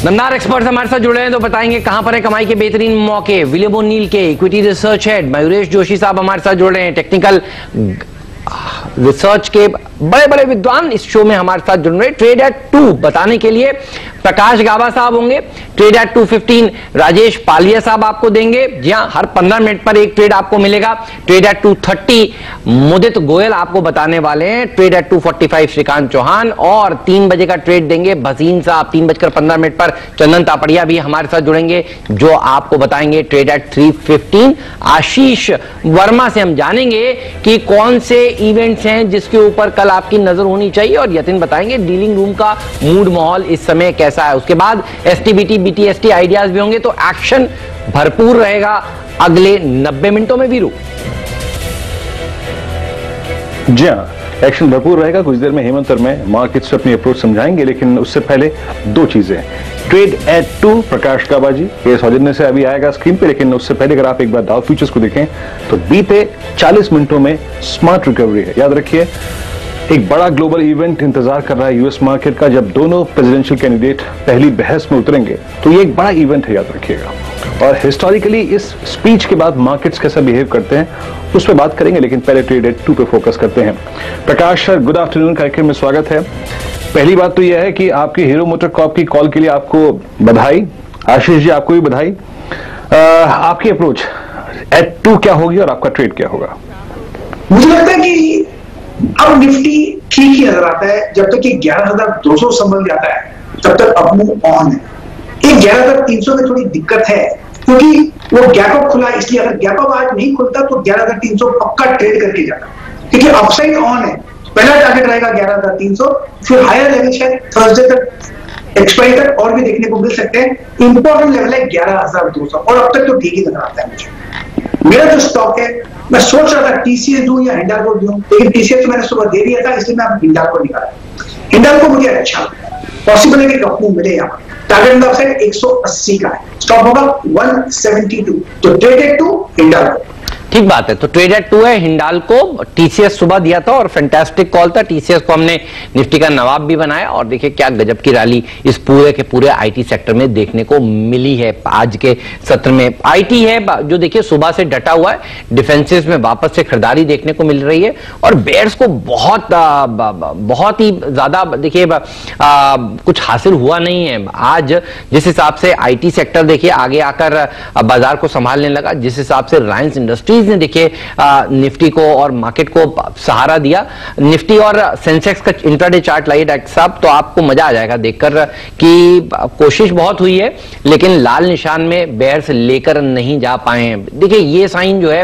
दमदार एक्सपर्ट्स हमारे साथ जुड़े हैं तो बताएंगे कहां पर है कमाई के बेहतरीन मौके। विलियम ओ'नील के equity research head Mayuresh Joshi साहब हमारे साथ जुड़ रहे हैं। टेक्निकल रिसर्च के बड़े बड़े विद्वान इस शो में हमारे साथ जुड़ रहे हैं। ट्रेड एट 2 बताने के लिए प्रकाश गाबा साहब होंगे। ट्रेड एट 215 राजेश पालिया साहब आपको देंगे। जी हां, हर 15 मिनट पर एक ट्रेड आपको मिलेगा। ट्रेड एट 230 मुदित गोयल आपको बताने वाले हैं। ट्रेड एट 245 श्रीकांत चौहान और 3 बजे का ट्रेड देंगे भसीन साहब। 3:15 पर चंदन तापड़िया भी हमारे साथ जुड़ेंगे जो आपको बताएंगे ट्रेड एट 315। आशीष वर्मा से हम जानेंगे कि कौन से इवेंट्स हैं जिसके ऊपर कल आपकी नजर होनी चाहिए, और यतिन बताएंगे डीलिंग रूम का मूड माहौल इस समय कैसा है। उसके बाद एसटीबीटी बीटीएसटी आइडियाज भी होंगे, तो एक्शन भरपूर रहेगा अगले 90 मिनटों में। वीरू जी हाँ, एक्शन भरपूर रहेगा। कुछ देर में हेमंत और मैं मार्केट्स से अपनी अप्रोच समझाएंगे, लेकिन उससे पहले 2 चीजें। ट्रेड एट 2 प्रकाश गाबा जी ये सौजन्य से अभी आएगा स्क्रीन पे, लेकिन उससे पहले अगर आप एक बार डाउ फ्यूचर्स को देखें तो बीते 40 मिनटों में स्मार्ट रिकवरी है। याद रखिए, एक बड़ा ग्लोबल इवेंट इंतजार कर रहा है यूएस मार्केट का। जब दोनों प्रेसिडेंशियल कैंडिडेट पहली बहस में उतरेंगे तो ये एक बड़ा इवेंट है, याद रखिएगा। और हिस्टोरिकली इस स्पीच के बाद मार्केट्स कैसा बिहेव करते हैं उस पर बात करेंगे, लेकिन पहले ट्रेड एट 2 पे फोकस करते हैं। प्रकाश सर, गुड आफ्टरनून, कार्यक्रम में स्वागत है। पहली बात तो यह है कि आपकी हीरो मोटर कॉर्प की कॉल के लिए आपको बधाई। आशीष जी, आपको भी बधाई। आपकी अप्रोच एट 2 क्या होगी और आपका ट्रेड क्या होगा? मुझे लगता है कि अब निफ्टी ठीक ही नजर आता है। जब तक ये 11,200 संभल जाता है तब तक अप मूव ऑन है। ये 11,300 में थोड़ी दिक्कत है क्योंकि वो गैप अप खुला, इसलिए अगर गैप अप आज नहीं खुलता तो 11,300 पक्का ट्रेड करके जाता, क्योंकि अपसाइड ऑन है। पहला टारगेट रहेगा 11,300, फिर हायर लेवल शायद थर्सडे तक एक्सपायरी तक और भी देखने को मिल सकते हैं। इंपॉर्टेंट लेवल है 11,200 और अब तक तो ठीक ही नजर आता है मुझे। मेरा जो स्टॉक है, मैं सोच रहा था टीसीएस दूं या हिंडाल्को दूं, लेकिन टीसीएस मैंने सुबह दे दिया था, इसलिए मैं अब हिंडाल्को निकाला। हिंडाल्को मुझे अच्छा पॉसिबल है कि कंपनी मिले। यहाँ टारगेट अपसाइड 180 का है, स्टॉप होगा 172, तो ट्रेड एट 2 हिंडाल्को। ठीक बात है। तो ट्रेड एट 2 है हिंडाल्को। टीसीएस सुबह दिया था और फैंटास्टिक कॉल था। टीसीएस को हमने निफ्टी का नवाब भी बनाया और देखिए क्या गजब की रैली इस पूरे के पूरे आईटी सेक्टर में देखने को मिली है। आज के सत्र में आईटी है जो देखिए सुबह से डटा हुआ है। डिफेंसेस में वापस से खरीदारी देखने को मिल रही है और बेयर्स को बहुत ही ज्यादा देखिए कुछ हासिल हुआ नहीं है। आज जिस हिसाब से आईटी सेक्टर देखिए आगे आकर बाजार को संभालने लगा, जिस हिसाब से रिलायंस इंडस्ट्रीज ने देखिए निफ्टी को और मार्केट को सहारा दिया। निफ्टी और सेंसेक्स का इंट्राडे चार्ट लाइए डॉक्टर साहब, तो आपको मजा आ जाएगा देखकर कि कोशिश बहुत हुई है लेकिन लाल निशान में बेयर्स लेकर नहीं जा पाए हैं। देखिए ये साइन जो है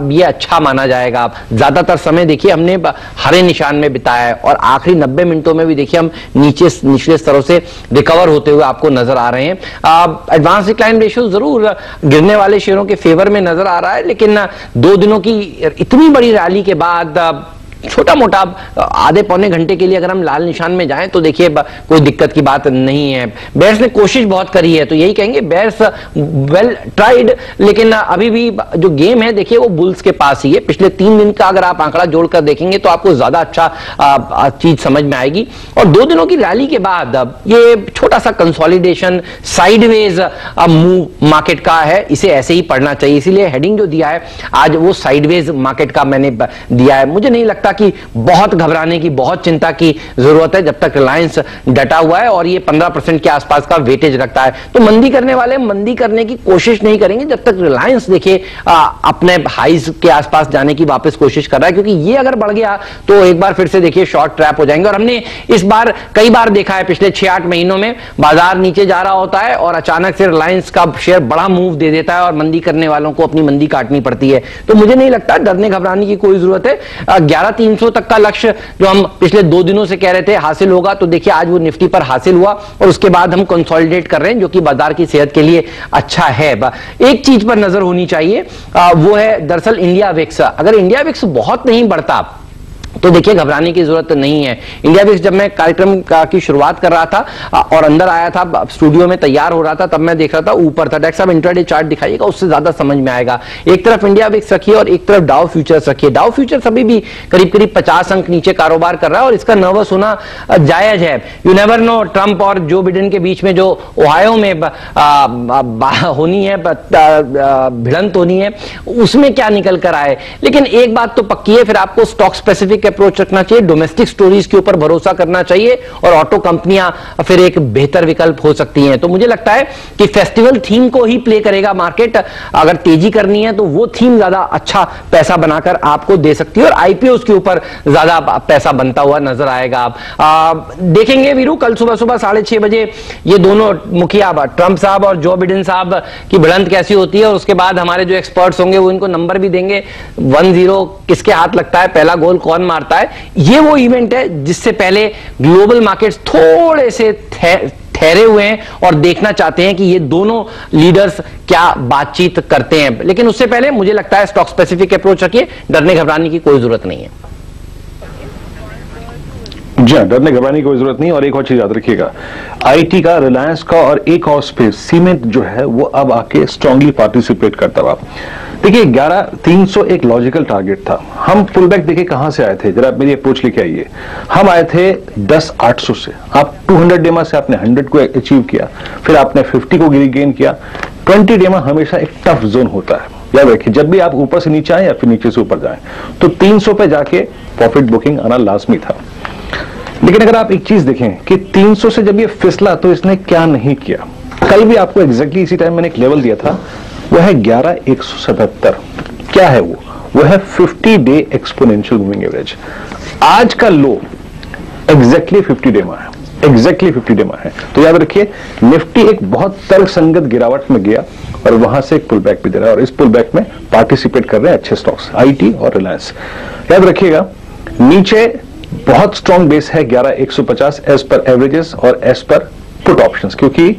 ये अच्छा माना जाएगा। ज्यादातर समय देखिए हमने हरे निशान में बिताया है और आखिरी 90 मिनटों में भी देखिए हम निचले स्तरों से रिकवर होते हुए आपको नजर आ रहे हैं। एडवांस डिक्लाइन रेशियो जरूर गिरने वाले शेयरों के फेवर में नजर आ रहा है, लेकिन 2 दिनों की इतनी बड़ी रैली के बाद छोटा मोटा आधे पौने घंटे के लिए अगर हम लाल निशान में जाएं तो देखिए कोई दिक्कत की बात नहीं है। बेयर्स ने कोशिश बहुत करी है, तो यही कहेंगे बेयर्स वेल ट्राइड, लेकिन अभी भी जो गेम है देखिए वो बुल्स के पास ही है। पिछले 3 दिन का अगर आप आंकड़ा जोड़कर देखेंगे तो आपको ज्यादा अच्छा चीज समझ में आएगी। और 2 दिनों की रैली के बाद ये छोटा सा कंसोलिडेशन साइडवेज मूव मार्केट का है, इसे ऐसे ही पढ़ना चाहिए। इसीलिए हेडिंग जो दिया है आज वो साइडवेज मार्केट का मैंने दिया है। मुझे नहीं लगता कि बहुत घबराने की, बहुत चिंता की जरूरत है जब तक रिलायंस डटा हुआ है और ये 15% के आसपास का वेटेज रखता है। तो मंदी करने वाले मंदी करने की कोशिश नहीं करेंगे जब तक रिलायंस देखिए अपने हाइज के आसपास जाने की वापस कोशिश कर रहा है, क्योंकि ये अगर बढ़ गया तो एक बार फिर से देखिए शॉर्ट ट्रैप हो जाएंगे। और हमने इस बार कई बार देखा है पिछले 6-8 महीनों में बाजार नीचे जा रहा होता है और अचानक से रिलायंस का शेयर बड़ा मूव दे देता है और मंदी करने वालों को अपनी मंदी काटनी पड़ती है। तो मुझे नहीं लगता डरने घबराने की कोई जरूरत है। 11,300 तक का लक्ष्य जो हम पिछले 2 दिनों से कह रहे थे हासिल होगा, तो देखिए आज वो निफ्टी पर हासिल हुआ और उसके बाद हम कंसोलिडेट कर रहे हैं जो कि बाजार की सेहत के लिए अच्छा है। एक चीज पर नजर होनी चाहिए, वो है दरअसल इंडिया विक्स। अगर इंडिया विक्स बहुत नहीं बढ़ता तो देखिए घबराने की जरूरत नहीं है। इंडिया विक्स जब मैं कार्यक्रम की शुरुआत कर रहा था और अंदर आया था, स्टूडियो में तैयार हो रहा था, तब मैं देख रहा था ऊपर था। डॉक्टर साहब इंट्राडे चार्ट दिखाइएगा, उससे ज्यादा समझ में आएगा। एक तरफ इंडिया विक्स रखिए और एक तरफ डाउ फ्यूचर्स रखिए। डाउ फ्यूचर्स अभी भी करीब करीब 50 अंक नीचे कारोबार कर रहा है और इसका नर्वस होना जायज है। यू नेवर नो, ट्रंप और जो बिडेन के बीच में जो ओहायो में होनी है, भिड़ंत होनी है, उसमें क्या निकल कर आए। लेकिन एक बात तो पक्की है, फिर आपको स्टॉक स्पेसिफिक अप्रोच रखना चाहिए, डोमेस्टिक स्टोरीज के ऊपर भरोसा करना चाहिए और ऑटो कंपनियां फिर एक बेहतर विकल्प हो सकती हैं। तो मुझे लगता है कि फेस्टिवल थीम को ही प्ले करेगा मार्केट। अगर तेजी करनी है तो वो थीम ज्यादा अच्छा पैसा बनाकर आपको दे सकती है और आईपीओ के ऊपर ज्यादा पैसा बनता हुआ नजर आएगा। आप देखेंगे वीरू, कल सुबह 6:30 बजे ये दोनों मुखिया ट्रंप साहब और जो बिडेन साहब की भिड़ंत कैसी होती है और उसके बाद हमारे जो एक्सपर्ट्स होंगे वो इनको नंबर भी देंगे, 1-0 किसके हाथ लगता है, पहला गोल कौन मारता है। ये वो इवेंट है जिससे पहले ग्लोबल मार्केट्स थोड़े से ठहरे हुए हैं और देखना चाहते हैं कि ये दोनों लीडर्स क्या बातचीत करते हैं। लेकिन उससे पहले मुझे लगता है स्टॉक स्पेसिफिक अप्रोच रखिए, डरने घबराने की कोई जरूरत नहीं है। जी हाँ, डरने घबराने की कोई जरूरत नहीं। और एक और चीज याद रखिएगा, आईटी का, रिलायंस का और एक और स्पेस सीमेंट जो है वो अब आके स्ट्रांगली पार्टिसिपेट करता हुआ। देखिए 11,300 एक लॉजिकल टारगेट था। हम पुल बैक देखिए कहां से आए थे, जरा मेरी अप्रोच लेके आइए। हम आए थे 10,800 से। आप 200 डेमा से आपने 100 को अचीव किया, फिर आपने 50 को गेन किया। 20 डेमा हमेशा एक टफ जोन होता है, याद रखिए। जब भी आप ऊपर से नीचे आए या फिर नीचे से ऊपर जाएं तो 300 पे जाके प्रॉफिट बुकिंग आना लाजमी था। लेकिन अगर आप एक चीज देखें कि 300 से जब ये फिसला तो इसने क्या नहीं किया। कल भी आपको एग्जैक्टली इसी टाइम मैंने एक लेवल दिया था, वो है 11,177। क्या है वो है 50 डे एक्सपोनेंशियल मूविंग एवरेज। आज का लो एग्जैक्टली 50 डे में है, एग्जैक्टली 50 डे में है। तो याद रखिए निफ्टी एक बहुत तर्कसंगत गिरावट में गया और वहां से एक पुल बैक भी दे रहा है और इस पुल बैक में पार्टिसिपेट कर रहे हैं अच्छे स्टॉक्स, आईटी और रिलायंस। याद रखिएगा नीचे बहुत स्ट्रॉन्ग बेस है 11,150 एज पर एवरेजेस और एज पर पुट ऑप्शंस, क्योंकि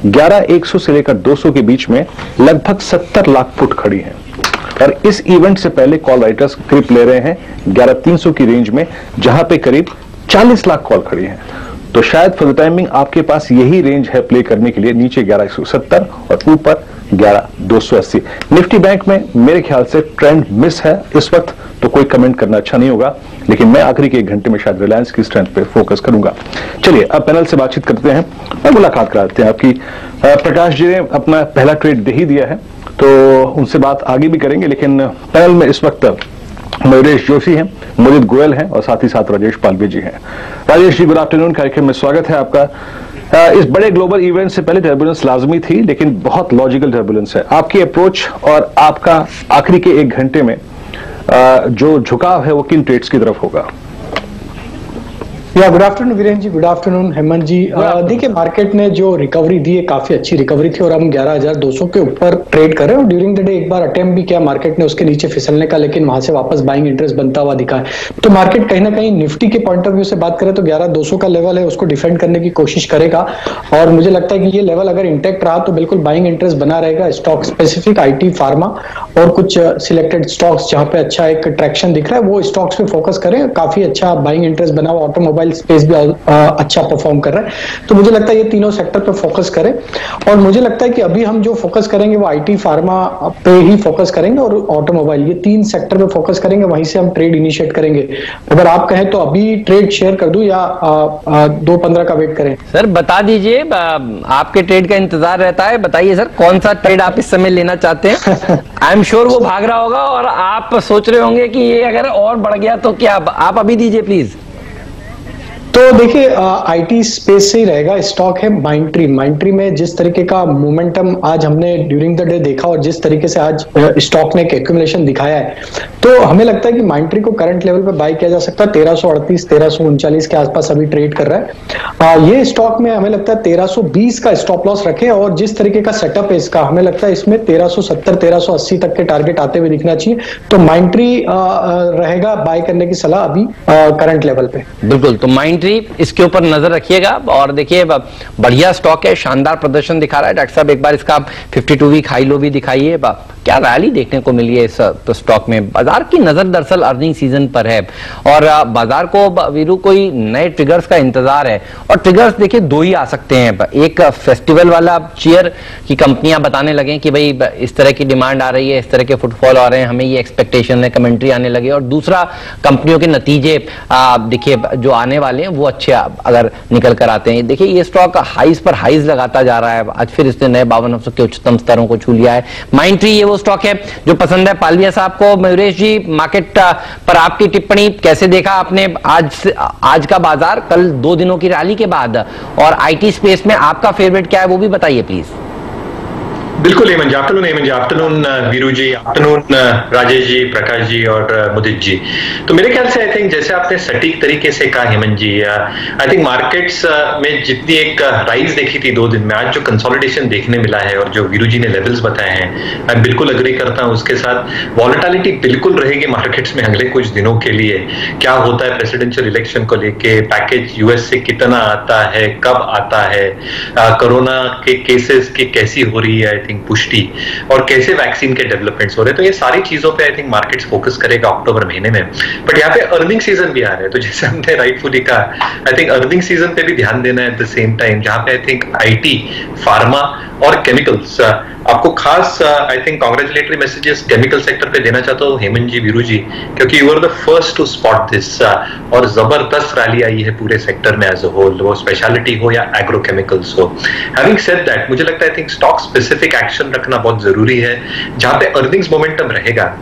11,100 से लेकर 200 के बीच में लगभग 70 लाख पुट खड़ी हैं और इस इवेंट से पहले कॉल राइटर्स क्रिप ले रहे हैं 11,300 की रेंज में, जहां पे करीब 40 लाख कॉल खड़ी हैं। तो शायद फॉर द टाइमिंग आपके पास यही रेंज है प्ले करने के लिए, नीचे 11,170 और ऊपर 11,280। निफ्टी बैंक में मेरे ख्याल से ट्रेंड मिस है इस वक्त, तो कोई कमेंट करना अच्छा नहीं होगा। लेकिन मैं आखिरी के 1 घंटे में शायद रिलायंस की स्ट्रेंथ पे फोकस करूंगा। चलिए अब पैनल से बातचीत करते हैं और मुलाकात कराते हैं आपकी। प्रकाश जी ने अपना पहला ट्रेड दे ही दिया है तो उनसे बात आगे भी करेंगे, लेकिन पैनल में इस वक्त मयूरेश जोशी हैं, मोदित गोयल हैं और साथ ही साथ राजेश पालवे जी हैं। राजेश जी गुड आफ्टरनून, कार्यक्रम में स्वागत है आपका। इस बड़े ग्लोबल इवेंट से पहले टर्बुलेंस लाजमी थी, लेकिन बहुत लॉजिकल टर्बुलेंस है। आपकी अप्रोच और आपका आखिरी के 1 घंटे में जो झुकाव है वो किन ट्रेड्स की तरफ होगा? या good afternoon Virendra ji, good afternoon Hemant जी। देखिए मार्केट ने जो रिकवरी दी है काफी अच्छी रिकवरी थी और हम 11,200 के ऊपर ट्रेड कर रहे हैं और ड्यूरिंग द डे एक बार अटेम्प्ट भी किया मार्केट ने उसके नीचे फिसलने का, लेकिन वहां से वापस बाइंग इंटरेस्ट बनता हुआ दिखा है। तो मार्केट कहीं ना कहीं निफ्टी के पॉइंट ऑफ व्यू से बात करें तो 11,200 का लेवल है, उसको डिफेंड करने की कोशिश करेगा और मुझे लगता है कि ये लेवल अगर इंटैक्ट रहा तो बिल्कुल बाइंग इंटरेस्ट बना रहेगा। स्टॉक स्पेसिफिक आईटी, फार्मा और कुछ सिलेक्टेड स्टॉक्स जहां पे अच्छा एक ट्रैक्शन दिख रहा है वो स्टॉक्स पे फोकस करें। काफी अच्छा बाइंग इंटरेस्ट बना हुआ, ऑटोमोबाइल स्पेस भी अच्छा परफॉर्म कर रहा है। तो मुझे लगता है ये तीनों सेक्टर पे फोकस करें और मुझे लगता है कि अभी हम जो फोकस करेंगे वो आईटी, फार्मा पे ही फोकस करेंगे और ऑटोमोबाइल, ये 3 सेक्टर पे फोकस करेंगे, वहीं से हम ट्रेड इनिशिएट करेंगे। अगर आप कहें तो अभी ट्रेड शेयर कर दूं या 2:15 का वेट करें? सर बता दीजिए, आपके ट्रेड का इंतजार रहता है। बताइए सर कौन सा ट्रेड आप इस समय लेना चाहते हैं? आई एम श्योर वो भाग रहा होगा और आप सोच रहे होंगे कि ये अगर और बढ़ गया तो क्या। आप अभी दीजिए प्लीज। तो देखिए आईटी स्पेस से ही रहेगा। स्टॉक है माइंडट्री। माइंडट्री में जिस तरीके का मोमेंटम आज हमने ड्यूरिंग द डे देखा और जिस तरीके से आज स्टॉक ने एक एक्यूमुलेशन दिखाया है, तो हमें लगता है कि माइंडट्री को करंट लेवल पे बाय किया जा सकता है। 1338, 1339 के आसपास अभी ट्रेड कर रहा है। ये स्टॉक में हमें लगता है 1320 का स्टॉप लॉस रखे और जिस तरीके का सेटअप है इसका, हमें लगता है इसमें 1370, 1380 तक के टारगेट आते हुए दिखना चाहिए। तो माइंडट्री रहेगा बाय करने की सलाह अभी करंट लेवल पे। बिल्कुल, तो माइंडट्री इसके ऊपर नजर रखिएगा और देखिए बढ़िया स्टॉक है, शानदार प्रदर्शन दिखा रहा है। डॉक्टर साहब एक बार इसका 52 वीक हाई लो भी दिखाइए। क्या रैली देखने को मिली है इस स्टॉक में? बाजार की नजर दरअसल अर्निंग सीजन पर है और बाजार को वीरू कोई नए ट्रिगर्स का इंतजार है, और ट्रिगर्स देखिए दो ही आ सकते हैं। एक फेस्टिवल वाला चीयर की कंपनियां बताने लगे कि भाई इस तरह की डिमांड आ रही है, इस तरह के फुटफॉल आ रहे हैं, हमें ये एक्सपेक्टेशन है, कमेंट्री आने लगे, और दूसरा कंपनियों के नतीजे देखिए जो आने वाले हैं वो अच्छे अगर निकल कर आते हैं। देखिए ये स्टॉक हाइज पर हाइज लगाता जा रहा है, आज फिर इसने नए 5200 के उच्चतम स्तरों को छू लिया है। माइंडट्री ये वो स्टॉक है जो पसंद है पालविया साहब को। मयूरेश जी, मार्केट पर आपकी टिप्पणी, कैसे देखा आपने आज का बाजार कल 2 दिनों की रैली के बाद, और आईटी स्पेस में आपका फेवरेट क्या है वो भी बताइए प्लीज। बिल्कुल हेमंत, आफ्टरनून वीरू जी, आफ्टरनून राजेश जी, प्रकाश जी और मुदित जी। तो मेरे ख्याल से आई थिंक जैसे आपने सटीक तरीके से कहा Hemant ji, I think markets में जितनी एक राइज देखी थी 2 दिन में, आज जो कंसोलिडेशन देखने मिला है और जो वीरू जी ने लेवल्स बताए हैं, मैं बिल्कुल अग्री करता हूं उसके साथ। वॉलेटिलिटी बिल्कुल रहेगी मार्केट्स में अगले कुछ दिनों के लिए। क्या होता है प्रेसिडेंशियल इलेक्शन को लेके, पैकेज यूएस से कितना आता है, कब आता है, कोरोना के केसेस की कैसी हो रही है पुष्टि, और कैसे वैक्सीन के डेवलपमेंट्स हो रहे हैं, तो ये सारी चीजों पे आई थिंक मार्केट्स फोकस करेगा अक्टूबर महीने में। बट यहाँ पे अर्निंग सीजन भी आ रहा है, तो जैसे हमने राइटफुली कहा, आई थिंक अर्निंग सीजन पे भी ध्यान देना है एट द सेम टाइम, जहां पे आई थिंक आईटी, फार्मा और केमिकल्स, आपको खास I think congratulatory messages chemical sector पे देना चाहता हूँ हेमंत जी, वीरू जी, क्योंकि you are the first to spot this, और जबरदस्त रैली आई है पूरे सेक्टर में एज अ होल, वो स्पेशलिटी हो या एग्रोकेमिकल्स हो। हैविंग सेड दैट, मुझे लगता है I think stock specific action रखना बहुत जरूरी है, जहां पे अर्निंग्स मोमेंटम रहेगा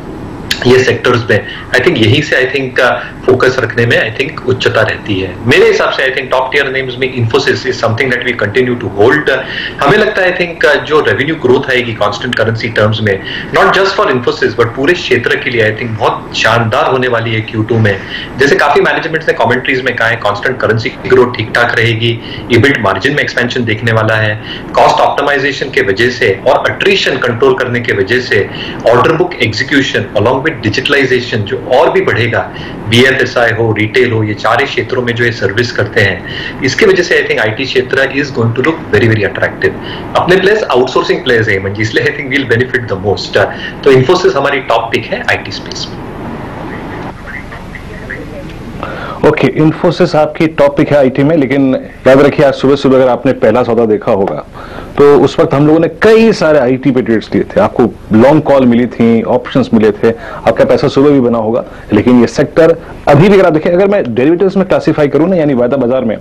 ये सेक्टर्स में। आई थिंक यहीं से आई थिंक फोकस रखने में आई थिंक उच्चता रहती है मेरे हिसाब से। I think top tier names में Infosys is something that we continue to hold. हमें लगता है आई थिंक जो रेवेन्यू ग्रोथ आएगी कांस्टेंट करेंसी टर्म्स में, not just for Infosys but पूरे क्षेत्र के लिए, आई थिंक बहुत शानदार होने वाली है Q2 में। जैसे काफी मैनेजमेंट ने कमेंट्रीज में कहा है, कांस्टेंट करेंसी की ग्रोथ ठीक ठाक रहेगी, ईबिट मार्जिन में एक्सपेंशन देखने वाला है, कॉस्ट ऑप्टिमाइजेशन के वजह से और अट्रीशन कंट्रोल करने के वजह से order book execution along digitalization जो और भी बढ़ेगा, BFSI हो, रिटेल हो, ये चारे क्षेत्रों में जो ये सर्विस करते हैं, इसके वजह से आई थिंक आईटी क्षेत्र is going to look very very attractive. अपने प्लेस आउटसोर्सिंग प्लेस है मंजी, इसलिए I think we'll benefit the most. तो इन्फोसिस हमारी टॉप पिक है आईटी स्पेस में। ओके, इन्फोसिस आपकी टॉपिक है आईटी में, लेकिन याद रखिए आज सुबह सुबह अगर आपने पहला सौदा देखा होगा तो उस वक्त हम लोगों ने कई सारे आईटी पे ट्रेड्स लिए थे, आपको लॉन्ग कॉल मिली थी, ऑप्शंस मिले थे, आपका पैसा सुबह भी बना होगा। लेकिन ये सेक्टर अभी भी अगर आप देखिए, अगर मैं डेरिवेटिव्स में क्लासिफाई करूं ना, यानी वायदा बाजार में,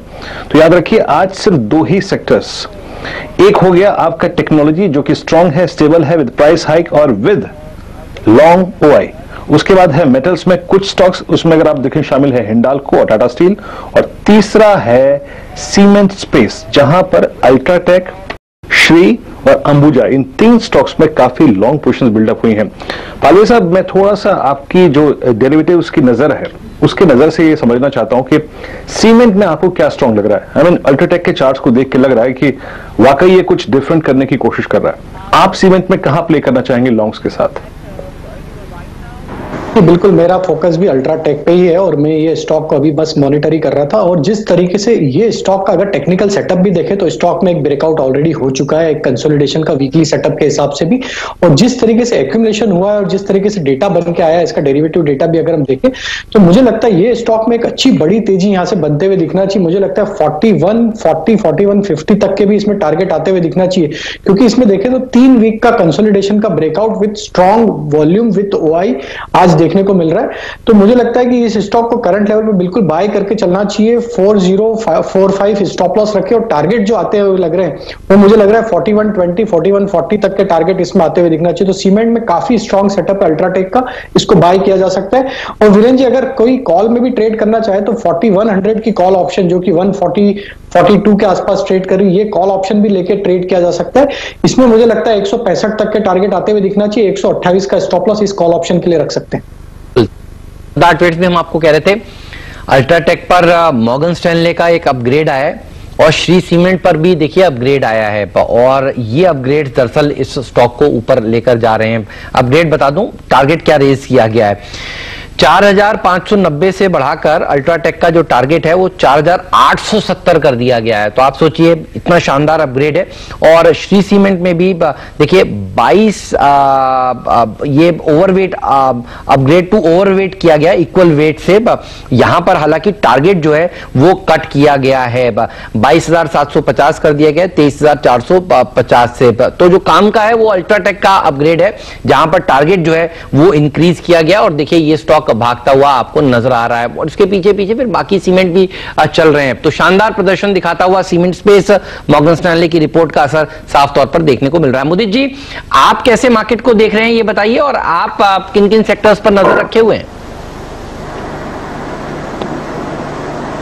तो याद रखिए आज सिर्फ 2 ही सेक्टर्स, एक हो गया आपका टेक्नोलॉजी जो कि स्ट्रांग है, स्टेबल है, विद प्राइस हाइक और विद लॉन्ग ओआई। उसके बाद है मेटल्स में कुछ स्टॉक्स, उसमें अगर आप देखें शामिल है हिंडाल्को और टाटा स्टील, और तीसरा है सीमेंट स्पेस जहां पर अल्ट्राटेक, श्री और अंबुजा, इन 3 स्टॉक्स में काफी लॉन्ग पोजीशंस बिल्डअप हुई हैं। पालवे साहब, मैं थोड़ा सा आपकी जो डेरिवेटिव्स की नजर है उसके नजर से ये समझना चाहता हूं कि सीमेंट में आपको क्या स्ट्रांग लग रहा है। आई मीन अल्ट्राटेक के चार्ट्स को देख के लग रहा है कि वाकई ये कुछ डिफरेंट करने की कोशिश कर रहा है। आप सीमेंट में कहां प्ले करना चाहेंगे लॉन्ग्स के साथ? बिल्कुल, मेरा फोकस भी अल्ट्राटेक पे ही है और मैं ये स्टॉक को अभी बस मॉनिटर ही कर रहा था। और जिस तरीके से ये स्टॉक का अगर टेक्निकल सेटअप भी देखें तो स्टॉक में एक ब्रेकआउट ऑलरेडी हो चुका है, एक कंसोलिडेशन का वीकली सेटअप के हिसाब से भी, और जिस तरीके से एक्यूमुलेशन हुआ है और जिस तरीके से डेटा बन के आया है, इसका डेरिवेटिव डेटा भी अगर हम देखें तो मुझे लगता है ये स्टॉक में एक अच्छी बड़ी तेजी यहां से बनते हुए दिखना चाहिए। मुझे लगता है 4150 तक के भी इसमें टारगेट आते हुए दिखना चाहिए, क्योंकि इसमें देखें तो 3 वीक का कंसोलिडेशन का breakout with strong volume with OI आज देखने को मिल रहा है। तो मुझे लगता है कि इस स्टॉक को करंट लेवल पे बिल्कुल बाय करके चलना चाहिए। 4045 स्टॉप लॉस रखे, और टारगेट जो आते हुए लग रहे हैं वो मुझे लग रहा है 4120 4140 तक के टारगेट इसमें आते हुए दिखना चाहिए। तो सीमेंट में काफी स्ट्रॉन्ग सेटअप है अल्ट्राटेक का, इसको बाय किया जा सकता है। और वीरेंद्र जी, अगर कोई कॉल में भी ट्रेड करना चाहे तो 4100 की कॉल ऑप्शन जो कि 142 के आसपास ट्रेड कर रही है, ये कॉल ऑप्शन भी लेके ट्रेड किया जा सकता है। इसमें मुझे लगता है 165 तक के टारगेट आते हुए दिखना चाहिए। 128 का स्टॉप लॉस इस कॉल ऑप्शन के लिए रख सकते हैं। ट्रेड्स में हम आपको कह रहे थे अल्ट्राटेक पर मॉर्गन स्टैनले का एक अपग्रेड आया है, और श्री सीमेंट पर भी देखिए अपग्रेड आया है, और ये अपग्रेड दरअसल इस स्टॉक को ऊपर लेकर जा रहे हैं। अपग्रेड बता दूं, टारगेट क्या रेज किया गया है, 4,590 से बढ़ाकर अल्ट्राटेक का जो टारगेट है वो 4,870 कर दिया गया है। तो आप सोचिए इतना शानदार अपग्रेड है। और श्री सीमेंट में भी देखिए 22 ये ओवरवेट अपग्रेड टू ओवरवेट किया गया इक्वल वेट से। यहां पर हालांकि टारगेट जो है वो कट किया गया है, 22,750 कर दिया गया 23,450 से। तो जो काम का है वो अल्ट्राटेक का अपग्रेड है जहां पर टारगेट जो है वो इंक्रीज किया गया। और देखिए ये स्टॉक भागता हुआ आपको नजर आ रहा है और इसके पीछे पीछे फिर बाकी सीमेंट भी चल रहे हैं। तो शानदार प्रदर्शन दिखाता हुआ सीमेंट स्पेस मॉर्गन स्टैनली की रिपोर्ट का असर साफ तौर पर देखने को मिल रहा है। मुदित जी, आप कैसे मार्केट को देख रहे हैं ये बताइए, और आप किन किन सेक्टर्स पर नजर रखे हुए हैं?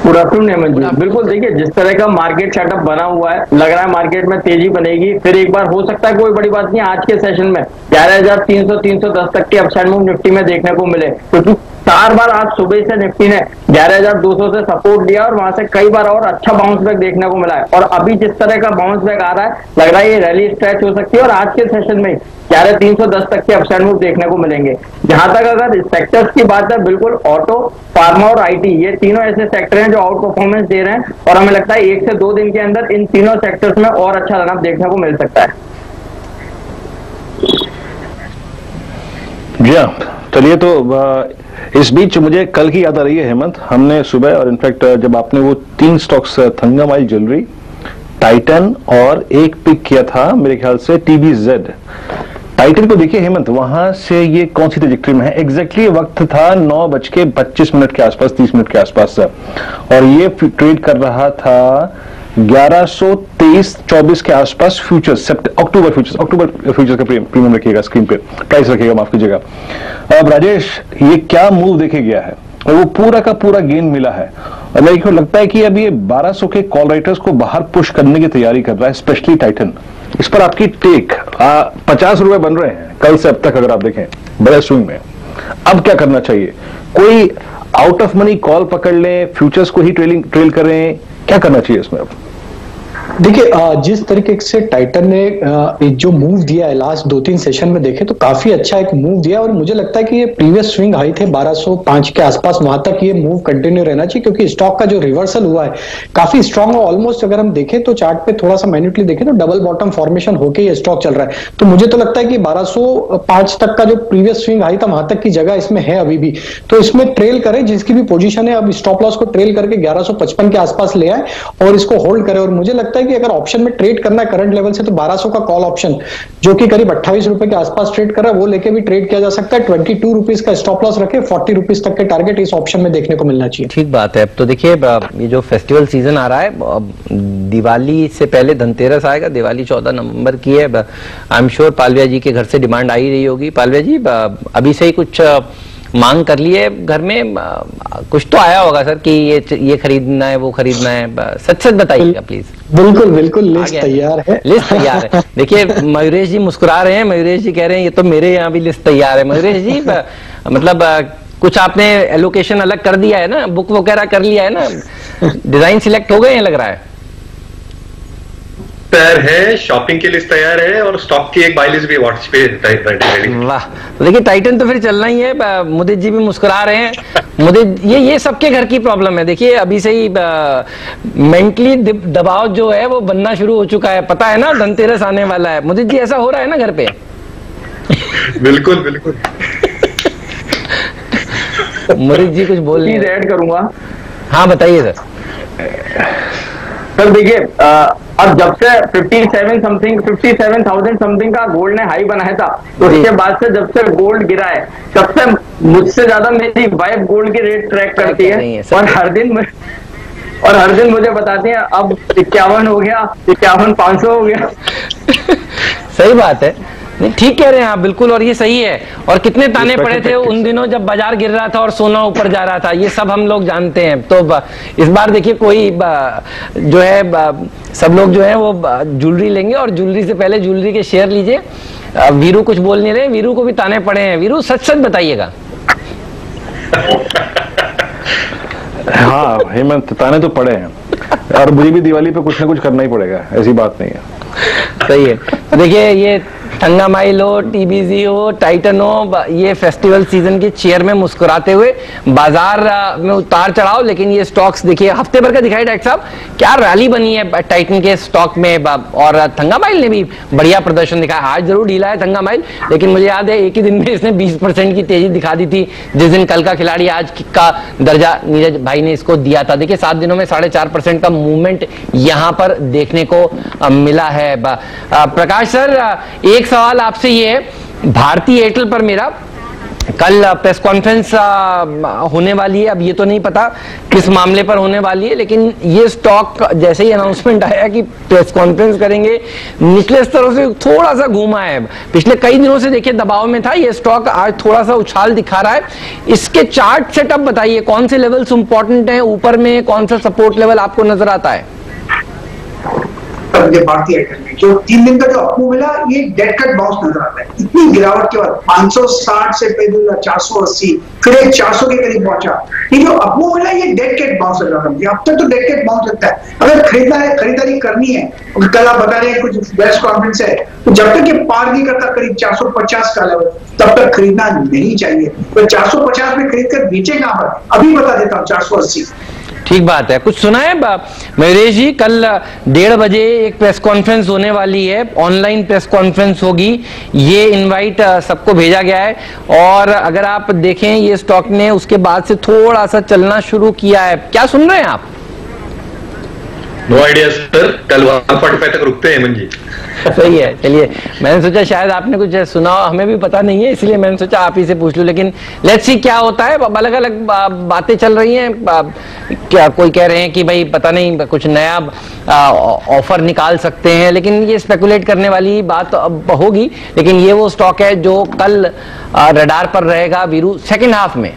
गुड आफ्टरनून हेमंत जी। बिल्कुल, देखिए जिस तरह का मार्केट सेटअप बना हुआ है, लग रहा है मार्केट में तेजी बनेगी। फिर एक बार हो सकता है, कोई बड़ी बात नहीं, आज के सेशन में 11,300-310 तक के अपसाइड मूव निफ्टी में देखने को मिले, क्योंकि 4 बार आज सुबह से निफ्टी ने 11,200 से सपोर्ट दिया और वहां से कई बार और अच्छा बाउंस बैक देखने को मिला है। और अभी जिस तरह का बाउंस बैक आ रहा है, लग रहा है ये रैली स्ट्रेच हो सकती है और आज के सेशन में 11,310 तक के अपसाइड मूव देखने को मिलेंगे। जहां तक अगर सेक्टर्स की बात है, बिल्कुल ऑटो, फार्मा और आईटी, ये तीनों ऐसे सेक्टर हैं जो आउट परफॉर्मेंस दे रहे हैं और हमें लगता है 1 से 2 दिन के अंदर इन तीनों सेक्टर्स में और अच्छा रनअप देखने को मिल सकता है। जी हाँ, चलिए तो इस बीच मुझे कल की याद आ रही है हेमंत, हमने सुबह और इनफैक्ट जब आपने वो 3 stocks Thangam oil jewellery, Titan और एक पिक किया था मेरे ख्याल से TBZ। टाइटन को देखिए हेमंत, वहां से ये कौन सी ट्रैजेक्टरी में है, एग्जैक्टली वक्त था 9:25 के आसपास, 30 मिनट के आसपास, और ये ट्रेड कर रहा था 1123-24 के आसपास फ्यूचर्स, अक्टूबर फ्यूचर्स का प्रीमियम रखिएगा, स्क्रीन पे प्राइस रखिएगा, माफ कीजिएगा। अब राजेश, ये क्या मूव देखे गया है और वो पूरा का पूरा गेन मिला है और मेरे को लगता है कि अब ये 1200 के कॉल राइटर्स को बाहर पुश करने की तैयारी कर रहा है, स्पेशली टाइटन। इस पर आपकी टेक, 50 रुपए बन रहे हैं कल से अब तक, अगर आप देखें बड़े स्विंग में। अब क्या करना चाहिए? कोई आउट ऑफ मनी कॉल पकड़ लें, फ्यूचर्स को ही ट्रेल करें, क्या करना चाहिए इसमें? अब देखिए जिस तरीके से टाइटन ने जो मूव दिया है लास्ट 2-3 सेशन में देखे तो काफी अच्छा एक मूव दिया और मुझे लगता है कि ये प्रीवियस स्विंग हाई थे 1205 के आसपास, वहां तक ये मूव कंटिन्यू रहना चाहिए क्योंकि स्टॉक का जो रिवर्सल हुआ है काफी स्ट्रांग है। ऑलमोस्ट अगर हम देखें तो चार्ट पे थोड़ा सा मैन्युटली देखें तो डबल बॉटम फॉर्मेशन होकर ये स्टॉक चल रहा है। तो मुझे तो लगता है कि 1205 तक का जो प्रीवियस स्विंग हाई था वहां तक की जगह इसमें है अभी भी, तो इसमें ट्रेल करें, जिसकी भी पोजीशन है अब स्टॉप लॉस को ट्रेल करके 1155 के आसपास ले आए और इसको होल्ड करें। और मुझे लगता है कि अगर ऑप्शन में ट्रेड करना है करंट लेवल से तो 1200 का कॉल ऑप्शन जो कि करीब 28 रुपए के आसपास ट्रेड कर रहा है वो लेके भी ट्रेड किया जा सकता है। 22 रुपीज का स्टॉप लॉस रखे, 40 रुपीज तक के टारगेट इस ऑप्शन में देखने को मिलना चाहिए। ठीक बात है। अब तो देखिए ये जो फेस्टिवल सीजन आ रहा है, दिवाली से पहले धनतेरस आएगा, दिवाली 14 नवंबर की है। आई एम श्योर पालविया जी के घर से डिमांड आ ही रही होगी। पालविया जी अभी से ही कुछ मांग कर लिए घर में, कुछ तो आया होगा सर कि ये खरीदना है, वो खरीदना है, सच सच बताइएगा प्लीज। बिल्कुल बिल्कुल, लिस्ट तैयार है, लिस्ट तैयार है। देखिए मयूरेश जी मुस्कुरा रहे हैं, मयूरेश जी कह रहे हैं ये तो मेरे यहाँ भी लिस्ट तैयार है। मयूरेश जी मतलब कुछ आपने एलोकेशन अलग कर दिया है ना, बुक वगैरह कर लिया है ना, डिजाइन सिलेक्ट हो गए हैं लग रहा है। तैयार है, शॉपिंग की लिस्ट तैयार है और स्टॉक की एक बाय लिस्ट भी व्हाट्सएप पे रेडी। वाह, तो देखिए टाइटन तो फिर चलना ही है। मुदित जी भी मुस्कुरा रहे हैं। मुदित, ये सबके घर की प्रॉब्लम है। देखिए अभी से ही मेंटली दबाव जो है वो बनना शुरू हो चुका है, पता है ना धनतेरस आने वाला है। मुदित जी ऐसा हो रहा है ना घर पे? बिल्कुल बिल्कुल। मुदित जी कुछ बोल रहे हैं? ऐड करूंगा। हाँ बताइए सर। सर देखिए अब जब से 57,000 समथिंग का गोल्ड ने हाई बनाया था तो उसके बाद से जब से गोल्ड गिरा है तब से मुझसे ज्यादा मेरी वाइफ गोल्ड की रेट ट्रैक करती है और हर दिन मुझे बताती है अब 51 हो गया, 51,500 हो गया। सही बात है, नहीं ठीक कह रहे हैं आप बिल्कुल, और ये सही है। और कितने ताने पड़े थे उन दिनों जब बाजार गिर रहा था और सोना ऊपर जा रहा था, ये सब हम लोग जानते हैं। तो इस बार देखिए कोई जो है सब लोग जो है वो ज्वेलरी लेंगे और ज्वेलरी से पहले ज्वेलरी के शेयर लीजिए। वीरू कुछ बोल नहीं रहे, वीरू को भी ताने पड़े हैं। वीरू सच सच बताइएगा। हाँ हेमंत, ताने तो पड़े हैं और मुझे भी दिवाली पे कुछ ना कुछ करना ही पड़ेगा, ऐसी बात नहीं है। सही है। देखिए ये ठंगा माइल हो, टीबीजी हो, टाइटन हो, ये फेस्टिवल सीजन की चेयर में मुस्कुराते हुए बाजार में उतार चढ़ाओ, लेकिन ये स्टॉक्स देखिए हफ्ते भर का दिखाई डॉक्टर साहब, क्या रैली बनी है टाइटन के स्टॉक में, और ठंगा माइल ने भी बढ़िया प्रदर्शन दिखाया। आज जरूर ढीला है ठंगा माइल, लेकिन मुझे याद है एक ही दिन में इसने 20% की तेजी दिखा दी थी, जिस दिन कल का खिलाड़ी आज का दर्जा नीरज भाई ने इसको दिया था। देखिए 7 दिनों में 4.5% का मूवमेंट यहां पर देखने को मिला है। प्रकाश सर, एक सवाल आपसे ये है, भारतीय एयरटेल पर मेरा कल प्रेस कॉन्फ्रेंस होने वाली है, अब ये तो नहीं पता किस मामले पर होने वाली है, लेकिन ये स्टॉक जैसे ही अनाउंसमेंट आया कि प्रेस कॉन्फ्रेंस करेंगे, निचले स्तरों से थोड़ा सा घूमा है। पिछले कई दिनों से देखिए दबाव में था ये स्टॉक, आज थोड़ा सा उछाल दिखा रहा है। इसके चार्ट सेटअप बताइए, कौन से लेवल्स इंपॉर्टेंट हैं, ऊपर में कौन सा सपोर्ट लेवल आपको नजर आता है? भारतीय एयरटेल में जो 3 दिन का जो अपमूव मिला, ये डेड कट बाउंस नजर आता है। इतनी गिरावट के बाद 560 से 480, फिर एक 400 के करीब पहुंचा। ये जो अपमूव मिला, ये डेड कट बाउंस लग रहा है। अब तक तो डेड कट बाउंस लगता है। अगर खरीदना है, खरीदारी करनी है, कल आप बता रहे हैं कुछ प्रेस कॉन्फ्रेंस है, तो जब तक ये पार नहीं करता करीब 450 का लेवल, तब तक खरीदना नहीं चाहिए। तो 450 में खरीद कर बेचे कहां पर, अभी बता देता हूं 480। ठीक बात है। कुछ सुना है मयूरेश जी? कल 1:30 बजे एक प्रेस कॉन्फ्रेंस होने वाली है, ऑनलाइन प्रेस कॉन्फ्रेंस होगी, ये इनवाइट सबको भेजा गया है, और अगर आप देखें ये स्टॉक ने उसके बाद से थोड़ा सा चलना शुरू किया है। क्या सुन रहे हैं आप? नो आइडिया सर, कल 145 तक रुकते हैं हेमंत जी। सही है, चलिए मैंने सोचा शायद आपने कुछ सुना, हमें भी पता नहीं है, इसलिए मैंने सोचा आप ही से पूछ लूं। लेकिन लेट्स सी क्या होता है। अलग अलग बातें चल रही हैं, क्या कोई कह रहे हैं कि भाई पता नहीं कुछ नया ऑफर निकाल सकते हैं, लेकिन ये स्पेकुलेट करने वाली बात अब होगी। लेकिन ये वो स्टॉक है जो कल रडार पर रहेगा वीरू सेकेंड हाफ में।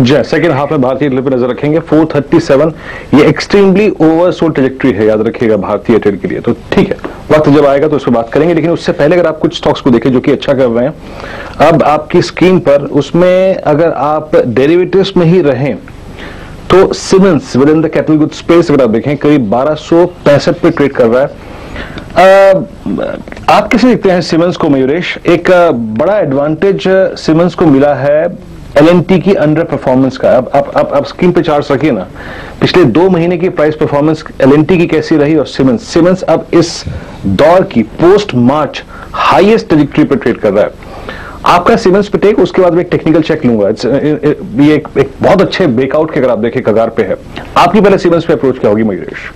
जी, सेकंड हाफ में भारतीय एयरटेल पे नजर रखेंगे। 437 ये एक्सट्रीमली ओवरसोल्ड ट्रैजेक्टरी है, याद रखिएगा भारतीय एयरटेल के लिए। तो ठीक है, वक्त जब आएगा तो उसको बात करेंगे, लेकिन उससे पहले अगर आप कुछ स्टॉक्स को देखें जो कि अच्छा कर रहे हैं अब आपकी स्क्रीन पर, उसमें अगर आप डेरिवेटिव्स में ही रहें तो Siemens with in the capital good space अगर आप देखें करीब 1265 पे ट्रेड कर रहा है। आप कैसे देखते हैं सिमेंस को मयूरेश? एक बड़ा एडवांटेज सिमेंस को मिला है एलएनटी की अंडर परफॉर्मेंस का। अब स्क्रीन पे चार्ट रखिए ना, पिछले 2 महीने की प्राइस परफॉर्मेंस एलएनटी की कैसी रही और सिमेंस अब इस दौर की पोस्ट मार्च हाईएस्ट ट्रैजेक्टरी पे ट्रेड कर रहा है। आपका सिमेंस पे टेक, उसके बाद मैं एक टेक्निकल चेक लूंगा। ये एक बहुत अच्छे ब्रेकआउट के अगर आप देखें कगार पे है। आपकी पहले सिमेंस पे अप्रोच क्या होगी मयूरेश?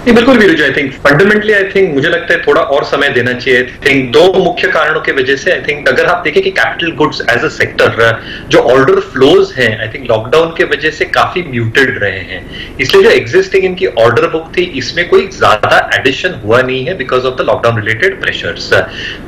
बिल्कुल वीरू, आई थिंक फंडामेंटली आई थिंक मुझे लगता है थोड़ा और समय देना चाहिए। आई थिंक 2 मुख्य कारणों की वजह से आई थिंक अगर आप देखें कि capital goods as a sector जो ऑर्डर फ्लोज हैं आई थिंक लॉकडाउन के वजह से काफी म्यूटेड रहे हैं, इसलिए जो एग्जिस्टिंग इनकी ऑर्डर बुक थी इसमें कोई ज्यादा एडिशन हुआ नहीं है because of the lockdown related pressures.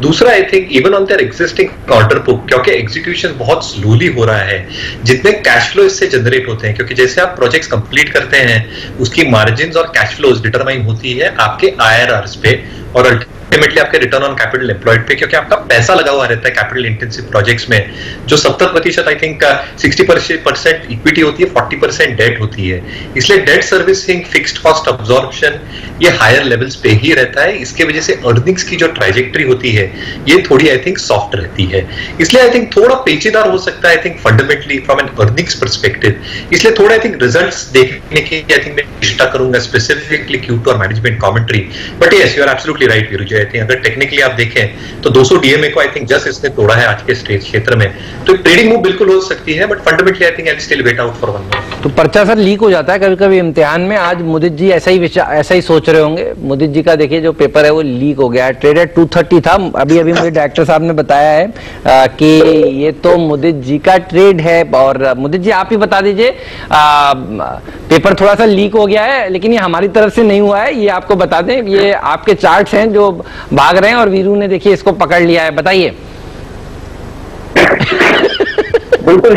दूसरा I think even on their existing order book, क्योंकि एग्जीक्यूशन बहुत स्लोली हो रहा है, जितने कैश फ्लो इससे जनरेट होते हैं, क्योंकि जैसे आप प्रोजेक्ट्स कंप्लीट करते हैं उसकी मार्जिन और कैश फ्लोज डिटरमाइन होती है आपके IRRs पे और अल्टीमेटली आपके रिटर्न ऑन कैपिटल एम्प्लॉयड पे, क्योंकि आपका पैसा लगा हुआ रहता है कैपिटल इंटेंसिव प्रोजेक्ट्स में, जो 70% आई थिंक 60% इक्विटी होती है, 40% डेट होती है। इसलिए debt servicing, fixed cost absorption ये हायर लेवल्स पे ही रहता है। इसके वजह से अर्निंग्स की जो ट्राइजेक्टरी होती है ये थोड़ी आई थिंक सॉफ्ट रहती है, इसलिए आई थिंक थोड़ा पेचीदार हो सकता है I think fundamentally from an earnings perspective. इसलिए थोड़ा आई थिंक रिजल्ट्स देखने की आई थिंक मैं चेष्टा करूंगा, स्पेसिफिकली Q2 और management commentary. But yes, you are absolutely right Viru ji, I think अगर टेक्निकली आप देखें तो 200 डीएमए को आई थिंक जस्ट इसने तोड़ा है आज के स्टेज क्षेत्र में, तो ट्रेडिंग मूव बिल्कुल हो सकती है, but fundamentally I think I still wait out for one more. तो पर्चा सर लीक हो जाता है कभी कभी इम्तिहान में। आज मुदित जी ऐसा ही सोच रहे होंगे। मुदित जी का देखिए जो पेपर है वो लीक हो गया है, ट्रेडेड 230 था। अभी मुझे डायरेक्टर साहब ने बताया है कि ये तो मुदित जी का ट्रेड है। और मुदित जी आप ही बता दीजिए, पेपर थोड़ा सा लीक हो गया है, लेकिन ये हमारी तरफ से नहीं हुआ है, ये आपको बता दें। ये आपके चार्ट्स हैं जो भाग रहे हैं और वीरू ने देखिए इसको पकड़ लिया है, बताइए। बिल्कुल,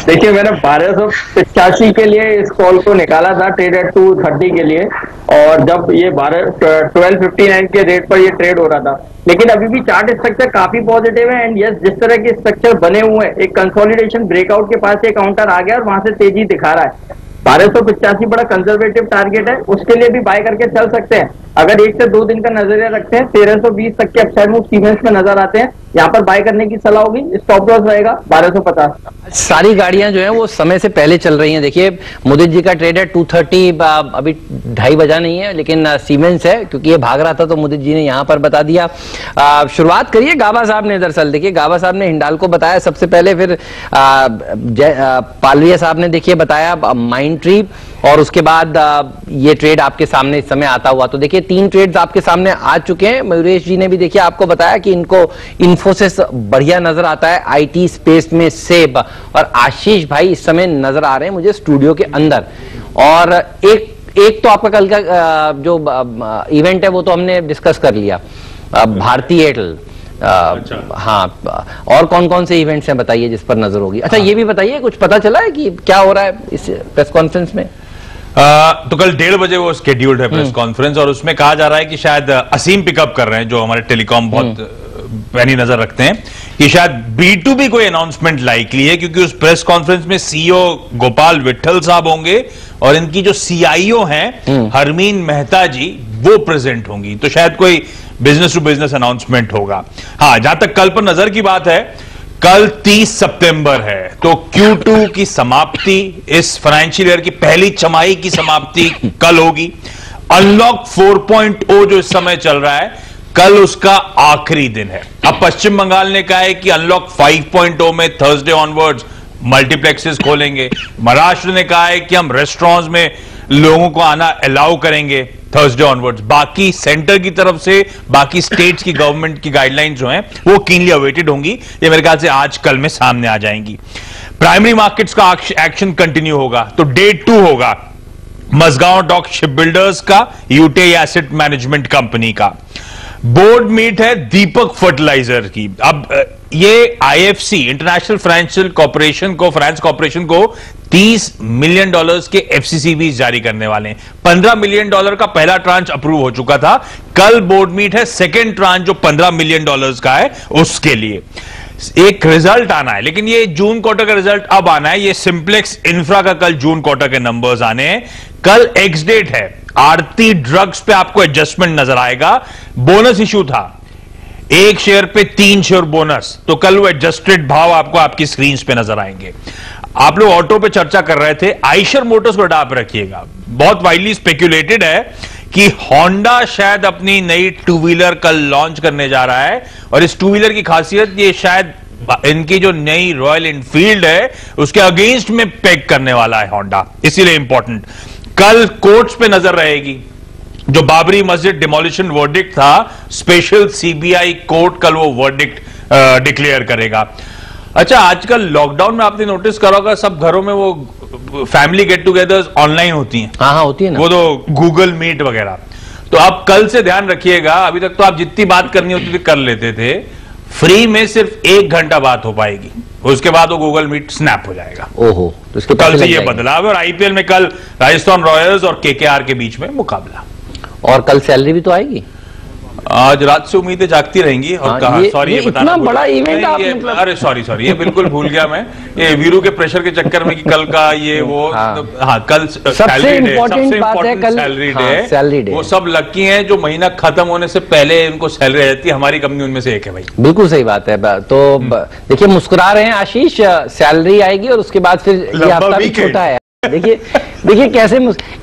देखिए मैंने 1285 के लिए इस कॉल को निकाला था ट्रेड एट 230 के लिए, और जब ये 1259 के रेट पर ये ट्रेड हो रहा था, लेकिन अभी भी चार्ट स्ट्रक्चर काफी पॉजिटिव है। एंड यस, जिस तरह के स्ट्रक्चर बने हुए हैं, एक कंसोलिडेशन ब्रेकआउट के पास ये काउंटर आ गया और वहां से तेजी दिखा रहा है। 1285 बड़ा कंजर्वेटिव टारगेट है, उसके लिए भी बाय करके चल सकते हैं। अगर 1 से 2 दिन का नजरिया रखते हैं 1320 तक के अपसाइड मूव सीमेंस में नजर आते हैं, यहाँ पर बाय करने की सलाह होगी। स्टॉप लॉस रहेगा 1250। सारी गाड़ियां जो हैं वो समय से पहले चल रही हैं। देखिए मुदित जी का ट्रेड है 230, अभी 2:30 बजा नहीं है, लेकिन सीमेंस है क्योंकि ये भाग रहा था तो मुदित जी ने यहां पर बता दिया। शुरुआत करिए गाबा साहब ने। दरअसल देखिए गाबा साहब ने हिंडाल्को बताया सबसे पहले, फिर पालविया साहब ने देखिए बताया माइंड ट्री, और उसके बाद ये ट्रेड आपके सामने इस समय आता हुआ। तो देखिए 3 ट्रेड्स आपके सामने आ चुके हैं। मयूरेश जी ने भी देखिए आपको बताया कि इनको इन्फोसिस बढ़िया नजर आता है आईटी स्पेस में सेब, और आशीष भाई इस समय नजर आ रहे हैं मुझे स्टूडियो के अंदर। और एक तो आपका कल का जो इवेंट है वो तो हमने डिस्कस कर लिया, भारती एयरटेल। हाँ, और कौन कौन से इवेंट्स हैं बताइए जिस पर नजर होगी। अच्छा ये भी बताइए कुछ पता चला है कि क्या हो रहा है इस प्रेस कॉन्फ्रेंस में? तो कल 1:30 बजे वो स्केड्यूल्ड है प्रेस कॉन्फ्रेंस, और उसमें कहा जा रहा है कि शायद असीम पिकअप कर रहे हैं जो हमारे टेलीकॉम बहुत पैनी नजर रखते हैं, कि शायद B2B कोई अनाउंसमेंट लाइकली है, क्योंकि उस प्रेस कॉन्फ्रेंस में CEO गोपाल विट्ठल साहब होंगे और इनकी जो CIO हैं हरमीन मेहता जी वो प्रेजेंट होंगी। तो शायद कोई बिजनेस टू बिजनेस अनाउंसमेंट होगा। हाँ, जहां तक कल पर नजर की बात है, कल 30 सितंबर है, तो Q2 की समाप्ति, इस फाइनेंशियल ईयर की पहली छमाही की समाप्ति कल होगी। अनलॉक 4.0 जो इस समय चल रहा है, कल उसका आखिरी दिन है। अब पश्चिम बंगाल ने कहा है कि अनलॉक 5.0 में थर्सडे ऑनवर्ड्स मल्टीप्लेक्सेस खोलेंगे। महाराष्ट्र ने कहा है कि हम रेस्टोरेंट्स में लोगों को आना अलाउ करेंगे थर्सडे ऑनवर्ड्स। बाकी सेंटर की तरफ से बाकी स्टेट्स की गवर्नमेंट की गाइडलाइंस जो हैं वो कीनली अवेटेड होंगी। ये मेरे ख्याल से आज कल में सामने आ जाएंगी। प्राइमरी मार्केट्स का एक्शन कंटिन्यू होगा। तो डे 2 होगा मझगांव डॉक शिप बिल्डर्स का, यूटीआई एसेट मैनेजमेंट कंपनी का। बोर्ड मीट है दीपक फर्टिलाइजर की। अब ये IFC इंटरनेशनल फाइनेंशियल कॉर्पोरेशन को, फाइनेंस कॉर्पोरेशन को $30 मिलियन के FCCBs जारी करने वाले हैं। $15 मिलियन का पहला ट्रांच अप्रूव हो चुका था। कल बोर्ड मीट है सेकेंड ट्रांच जो $15 मिलियन का है उसके लिए। एक रिजल्ट आना है, लेकिन ये जून क्वार्टर का रिजल्ट अब आना है। ये सिंप्लेक्स इंफ्रा का कल जून क्वार्टर के नंबर्स आने हैं। कल एक्स डेट है। आरती ड्रग्स पे आपको एडजस्टमेंट नजर आएगा। बोनस इशू था, 1 शेयर पे 3 शेयर बोनस, तो कल वो एडजस्टेड भाव आपको आपकी स्क्रीन पे नजर आएंगे। आप लोग ऑटो पे चर्चा कर रहे थे, आइशर मोटर्स को आप रखिएगा। बहुत वाइडली स्पेक्यूलेटेड है कि होंडा शायद अपनी नई 2 व्हीलर कल लॉन्च करने जा रहा है, और इस 2 व्हीलर की खासियत ये शायद इनकी जो नई रॉयल एनफील्ड है उसके अगेंस्ट में पैक करने वाला है होंडा, इसीलिए इंपॉर्टेंट। कल कोर्ट्स पे नजर रहेगी। जो बाबरी मस्जिद डिमोलिशन वर्डिक्ट था, स्पेशल CBI कोर्ट कल वो वर्डिक्ट डिक्लेयर करेगा। अच्छा, आजकल लॉकडाउन में आपने नोटिस करा होगा सब घरों में वो फैमिली गेट टुगेदर्स ऑनलाइन होती हैं। हाँ होती है ना, वो तो गूगल मीट वगैरह। तो आप कल से ध्यान रखिएगा, अभी तक तो आप जितनी बात करनी होती थी कर लेते थे, फ्री में सिर्फ 1 घंटा बात हो पाएगी, उसके बाद वो गूगल मीट स्नैप हो जाएगा। ओहो, तो इसके कल से ये बदलाव है। और IPL में कल राजस्थान रॉयल्स और KKR के बीच में मुकाबला। और कल सैलरी भी तो आएगी। आज रात से उम्मीदें जागती रहेंगी। और कहा सॉरी, ये इतना बड़ा इवेंट आप मतलब, अरे सॉरी ये बिल्कुल भूल गया मैं, ये वीरू के प्रेशर के चक्कर में कि कल का ये वो। हाँ कल सबसे इंपॉर्टेंट बात है कल सैलरी डे। वो सब लकी हैं जो महीना खत्म होने से पहले उनको सैलरी आ जाती है। हमारी कंपनी उनमें से एक है भाई। बिल्कुल सही बात है। तो देखिए मुस्कुरा रहे हैं आशीष, सैलरी आएगी और उसके बाद फिर ये हफ्ता भी छोटा है। देखिए कैसे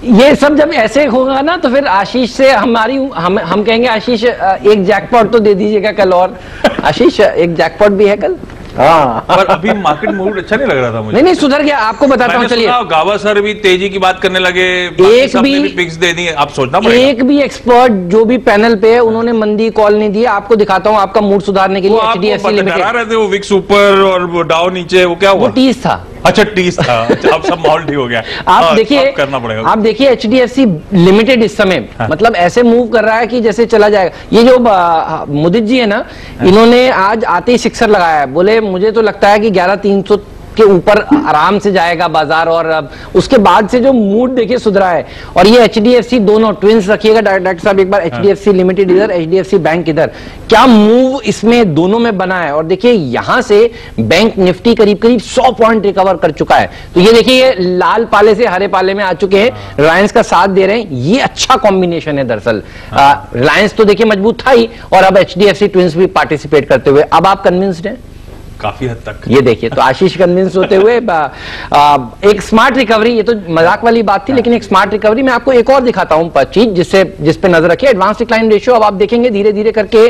ये सब जब ऐसे होगा ना तो फिर आशीष से हम कहेंगे आशीष एक जैकपॉट तो दे दीजिएगा कल। और आशीष एक जैकपॉट भी है कल। हाँ, पर अभी मार्केट मूड अच्छा नहीं लग रहा था मुझे। नहीं सुधर गया, आपको बताता हूँ। चलिए, गावा सर भी तेजी की बात करने लगे, एक भी पिक्स दे दी। आप सोचना पड़ेगा, एक भी एक्सपर्ट जो भी पैनल पे है उन्होंने मंदी कॉल नहीं दिया। आपको दिखाता हूँ आपका मूड सुधारने के लिए। HDFC लिमिटेड, वो विक्स ऊपर और वो डाउ नीचे, वो क्या हुआ? वो टीज था। अच्छा टीज था। अच्छा, अब सब माहौल ठीक हो गया। आप देखिए, करना पड़ेगा। आप देखिए HDFC लिमिटेड इस समय मतलब ऐसे मूव कर रहा है कि जैसे चला जाएगा। ये जो मुदित जी है ना, इन्होंने आज आते ही सिक्सर लगाया है। बोले मुझे तो लगता है कि उसके ऊपर आराम से जाएगा बाजार, और उसके बाद से जो मूड देखिए सुधरा है। और ये एचडीएफसी दोनों ट्विंस रखिएगा डॉक्टर साहब एक बार, एचडीएफसी लिमिटेड इधर, एचडीएफसी बैंक इधर, क्या मूव इसमें दोनों में बना है। और देखिए यहां से बैंक निफ्टी करीब करीब 100 पॉइंट रिकवर कर चुका है। तो ये देखिए ये लाल पाले से हरे पाले में आ चुके हैं, रिलायंस का साथ दे रहे हैं, ये अच्छा कॉम्बिनेशन है दरअसल। रिलायंस तो देखिए मजबूत था ही, और अब एचडीएफसी ट्विंस भी पार्टिसिपेट करते हुए, अब आप कन्विंस्ड हैं काफी हद तक। ये देखिए तो आशीष कन्विंस होते हुए एक स्मार्ट रिकवरी, ये तो मजाक वाली बात थी लेकिन एक स्मार्ट रिकवरी। मैं आपको एक और दिखाता हूं चीज जिस पे नजर रखिए, एडवांस डिक्लाइन रेशियो। अब आप देखेंगे धीरे धीरे करके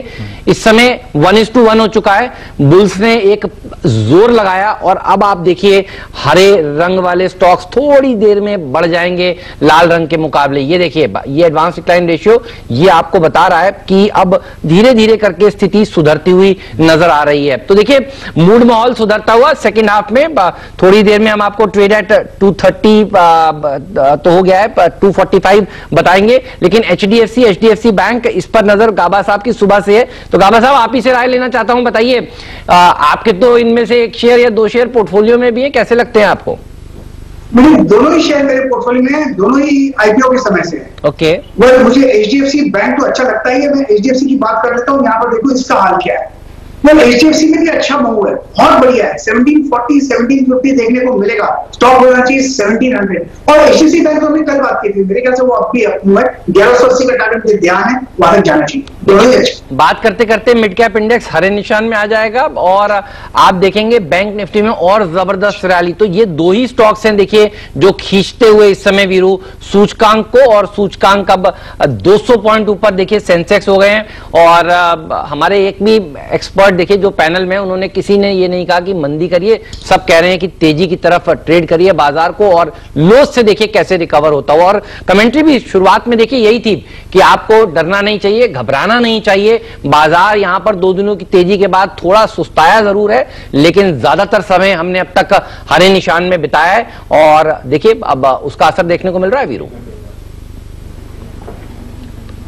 इस समय 1:1 हो चुका है। बुल्स ने एक जोर लगाया और अब आप देखिए हरे रंग वाले स्टॉक्स थोड़ी देर में बढ़ जाएंगे लाल रंग के मुकाबले। ये देखिए ये एडवांस डिक्लाइन रेशियो ये आपको बता रहा है कि अब धीरे धीरे करके स्थिति सुधरती हुई नजर आ रही है। तो देखिए मूड माहौल सुधरता हुआ सेकंड हाफ में, थोड़ी देर में हम आपको ट्रेड एट 230 तो हो गया है, 245 बताएंगे। लेकिन एचडीएफसी बैंक, इस पर नजर गाबा साहब की सुबह से है। तो गाबा साहब आप ही से राय लेना चाहता हूं, बताइए आपके तो इनमें से एक शेयर या 2 शेयर पोर्टफोलियो में भी है, कैसे लगते हैं आपको? मेरे दोनों ही शेयर मेरे पोर्टफोलियो में है, दोनों ही आईपीओ के समय से है। ओके, मुझे एचडीएफसी बैंक तो अच्छा लगता ही है। मैं एचडीएफसी की बात कर लेता हूँ, यहाँ पर देखो इसका हाल क्या है। एचडीएफसी में भी अच्छा मूव है, बहुत बढ़िया है। 1740 1750 देखने को मिलेगा, स्टॉक होना चाहिए 1700। और एचडीएफसी बैंक तो हमने कल बात की थी, मेरे ख्याल से वो अब भी है, 1180 का टारगेट मुझे ध्यान है, वहां तक जाना चाहिए। बात करते करते मिड कैप इंडेक्स हरे निशान में आ जाएगा और आप देखेंगे बैंक निफ्टी में और जबरदस्त रैली। तो ये 2 ही स्टॉक्स हैं देखिए जो खींचते हुए इस समय वीरू सूचकांक को, और सूचकांक अब 200 पॉइंट ऊपर देखिए सेंसेक्स हो गए हैं। और हमारे एक भी एक्सपर्ट देखिए जो पैनल में, उन्होंने किसी ने ये नहीं कहा कि मंदी करिए, सब कह रहे हैं कि तेजी की तरफ ट्रेड करिए बाजार को, और लोस से देखिए कैसे रिकवर होता हुआ। और कमेंट्री भी शुरुआत में देखिए यही थी कि आपको डरना नहीं चाहिए, घबराना नहीं चाहिए। बाजार यहां पर 2 दिनों की तेजी के बाद थोड़ा सुस्ताया जरूर है, लेकिन ज्यादातर समय हमने अब तक हरे निशान में बिताया है, और देखिए अब उसका असर देखने को मिल रहा है वीरू।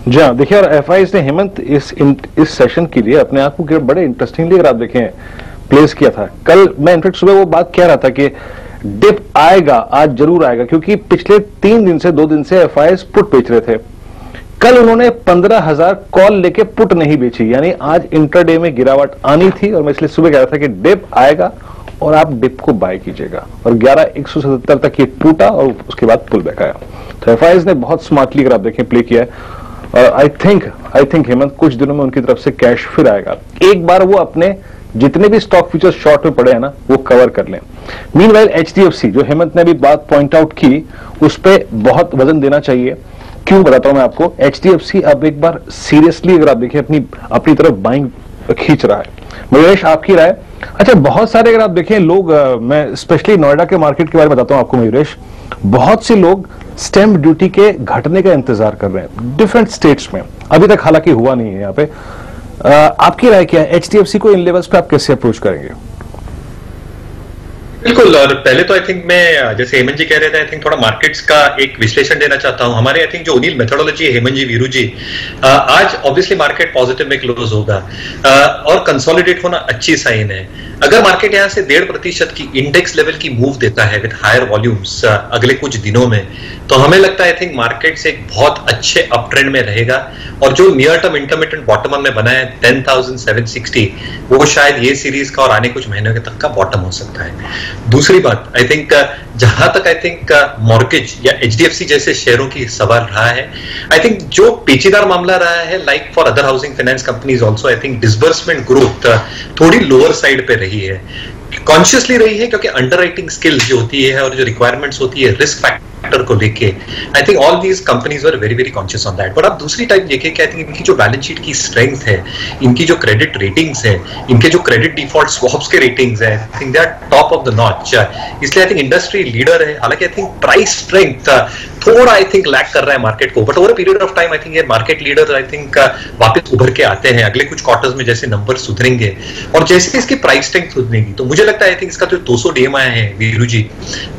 जी हाँ, देखिए और एफआईज ने हेमंत इस सेशन के लिए अपने आप को बड़े इंटरेस्टिंगली अगर आप देखें प्लेस किया था। कल मैं इनफेक्ट सुबह वो बात कह रहा था कि डिप आएगा, आज जरूर आएगा, क्योंकि पिछले 3 दिन से 2 दिन से एफआईज पुट बेच रहे थे। कल उन्होंने 15,000 कॉल लेके पुट नहीं बेची, यानी आज इंटरडे में गिरावट आनी थी, और मैं इसलिए सुबह कह रहा था कि डिप आएगा और आप डिप को बाय कीजिएगा। और 11,177 तक ये टूटा और उसके बाद पुल बैक आया। तो एफआईज ने बहुत स्मार्टली अगर आप देखें प्ले किया है। और आई थिंक हेमंत कुछ दिनों में उनकी तरफ से कैश फिर आएगा, एक बार वो अपने जितने भी स्टॉक फ्यूचर्स शॉर्ट में पड़े हैं ना वो कवर कर लें। मीनवाइल एचडीएफसी जो हेमंत ने अभी बात पॉइंट आउट की, उस पर बहुत वजन देना चाहिए। क्यों बताता हूं मैं आपको। एचडीएफसी अब एक बार सीरियसली अगर आप देखिए अपनी तरफ बाइंग खींच रहा है। मयूरेश आपकी राय? अच्छा, बहुत सारे अगर आप देखें लोग, मैं स्पेशली नोएडा के मार्केट के बारे में बताता हूं आपको मयूरेश, बहुत से लोग स्टैंप ड्यूटी के घटने का इंतजार कर रहे हैं डिफरेंट स्टेट्स में, अभी तक हालांकि हुआ नहीं है यहाँ पे। आपकी राय क्या है? एचडीएफसी को इन लेवल्स पे आप कैसे अप्रोच करेंगे? बिल्कुल, और पहले तो आई थिंक मैं जैसे हेमंत जी कह रहे थे, आई थिंक थोड़ा मार्केट्स का एक विश्लेषण देना चाहता हूं। हमारे आई थिंक जो ओनिल मेथोडोलॉजी है, हेमंत जी, वीरू जी, आज ऑब्वियसली मार्केट पॉजिटिव में क्लोज होगा और कंसोलिडेट होना अच्छी साइन है। अगर मार्केट यहां से 1.5% की इंडेक्स लेवल की मूव देता है विद हायर वॉल्यूम्स अगले कुछ दिनों में, तो हमें लगता है आई थिंक मार्केट से एक बहुत अच्छे अप ट्रेंड में रहेगा। और जो नियर टर्म इंटरमीडिएट बॉटम में बना है 10,760, वो शायद ये सीरीज का और आने कुछ महीनों के तक का बॉटम हो सकता है। दूसरी बात, आई थिंक जहां तक आई थिंक मॉर्गेज या एचडीएफसी जैसे शेयरों की सवाल रहा है, आई थिंक जो पेचीदार मामला रहा है, like for other housing finance companies also, I think disbursement growth थोड़ी लोअर साइड पे रही है, कॉन्शियसली रही है, क्योंकि अंडरराइटिंग स्किल्स जो होती है और जो रिक्वायरमेंट्स होती है रिस्क फैक्टर को लेके, I think all these companies were very very conscious on that. But आप दूसरी टाइप देखिए कि आई थिंक इनकी जो बैलेंस शीट की स्ट्रेंथ है, इनकी जो क्रेडिट रेटिंग्स है, इनके जो क्रेडिट डिफॉल्ट स्वैप्स के रेटिंग्स है, I think they are top of the notch. इसलिए आई थिंक इंडस्ट्री लीडर है। हालांकि आई थिंक प्राइस स्ट्रेंथ थोड़ा आई थिंक लैक कर रहा है मार्केट को, but over a period of time I think ये मार्केट लीडर आई थिंक वापस उभर के आते हैं अगले कुछ क्वार्टर्स में, जैसे नंबर सुधरेंगे और जैसे इसकी प्राइस स्ट्रेंथ सुधरेगी। तो मुझे लगता है आई थिंक इसका जो 200 डीएमआई है वीरू जी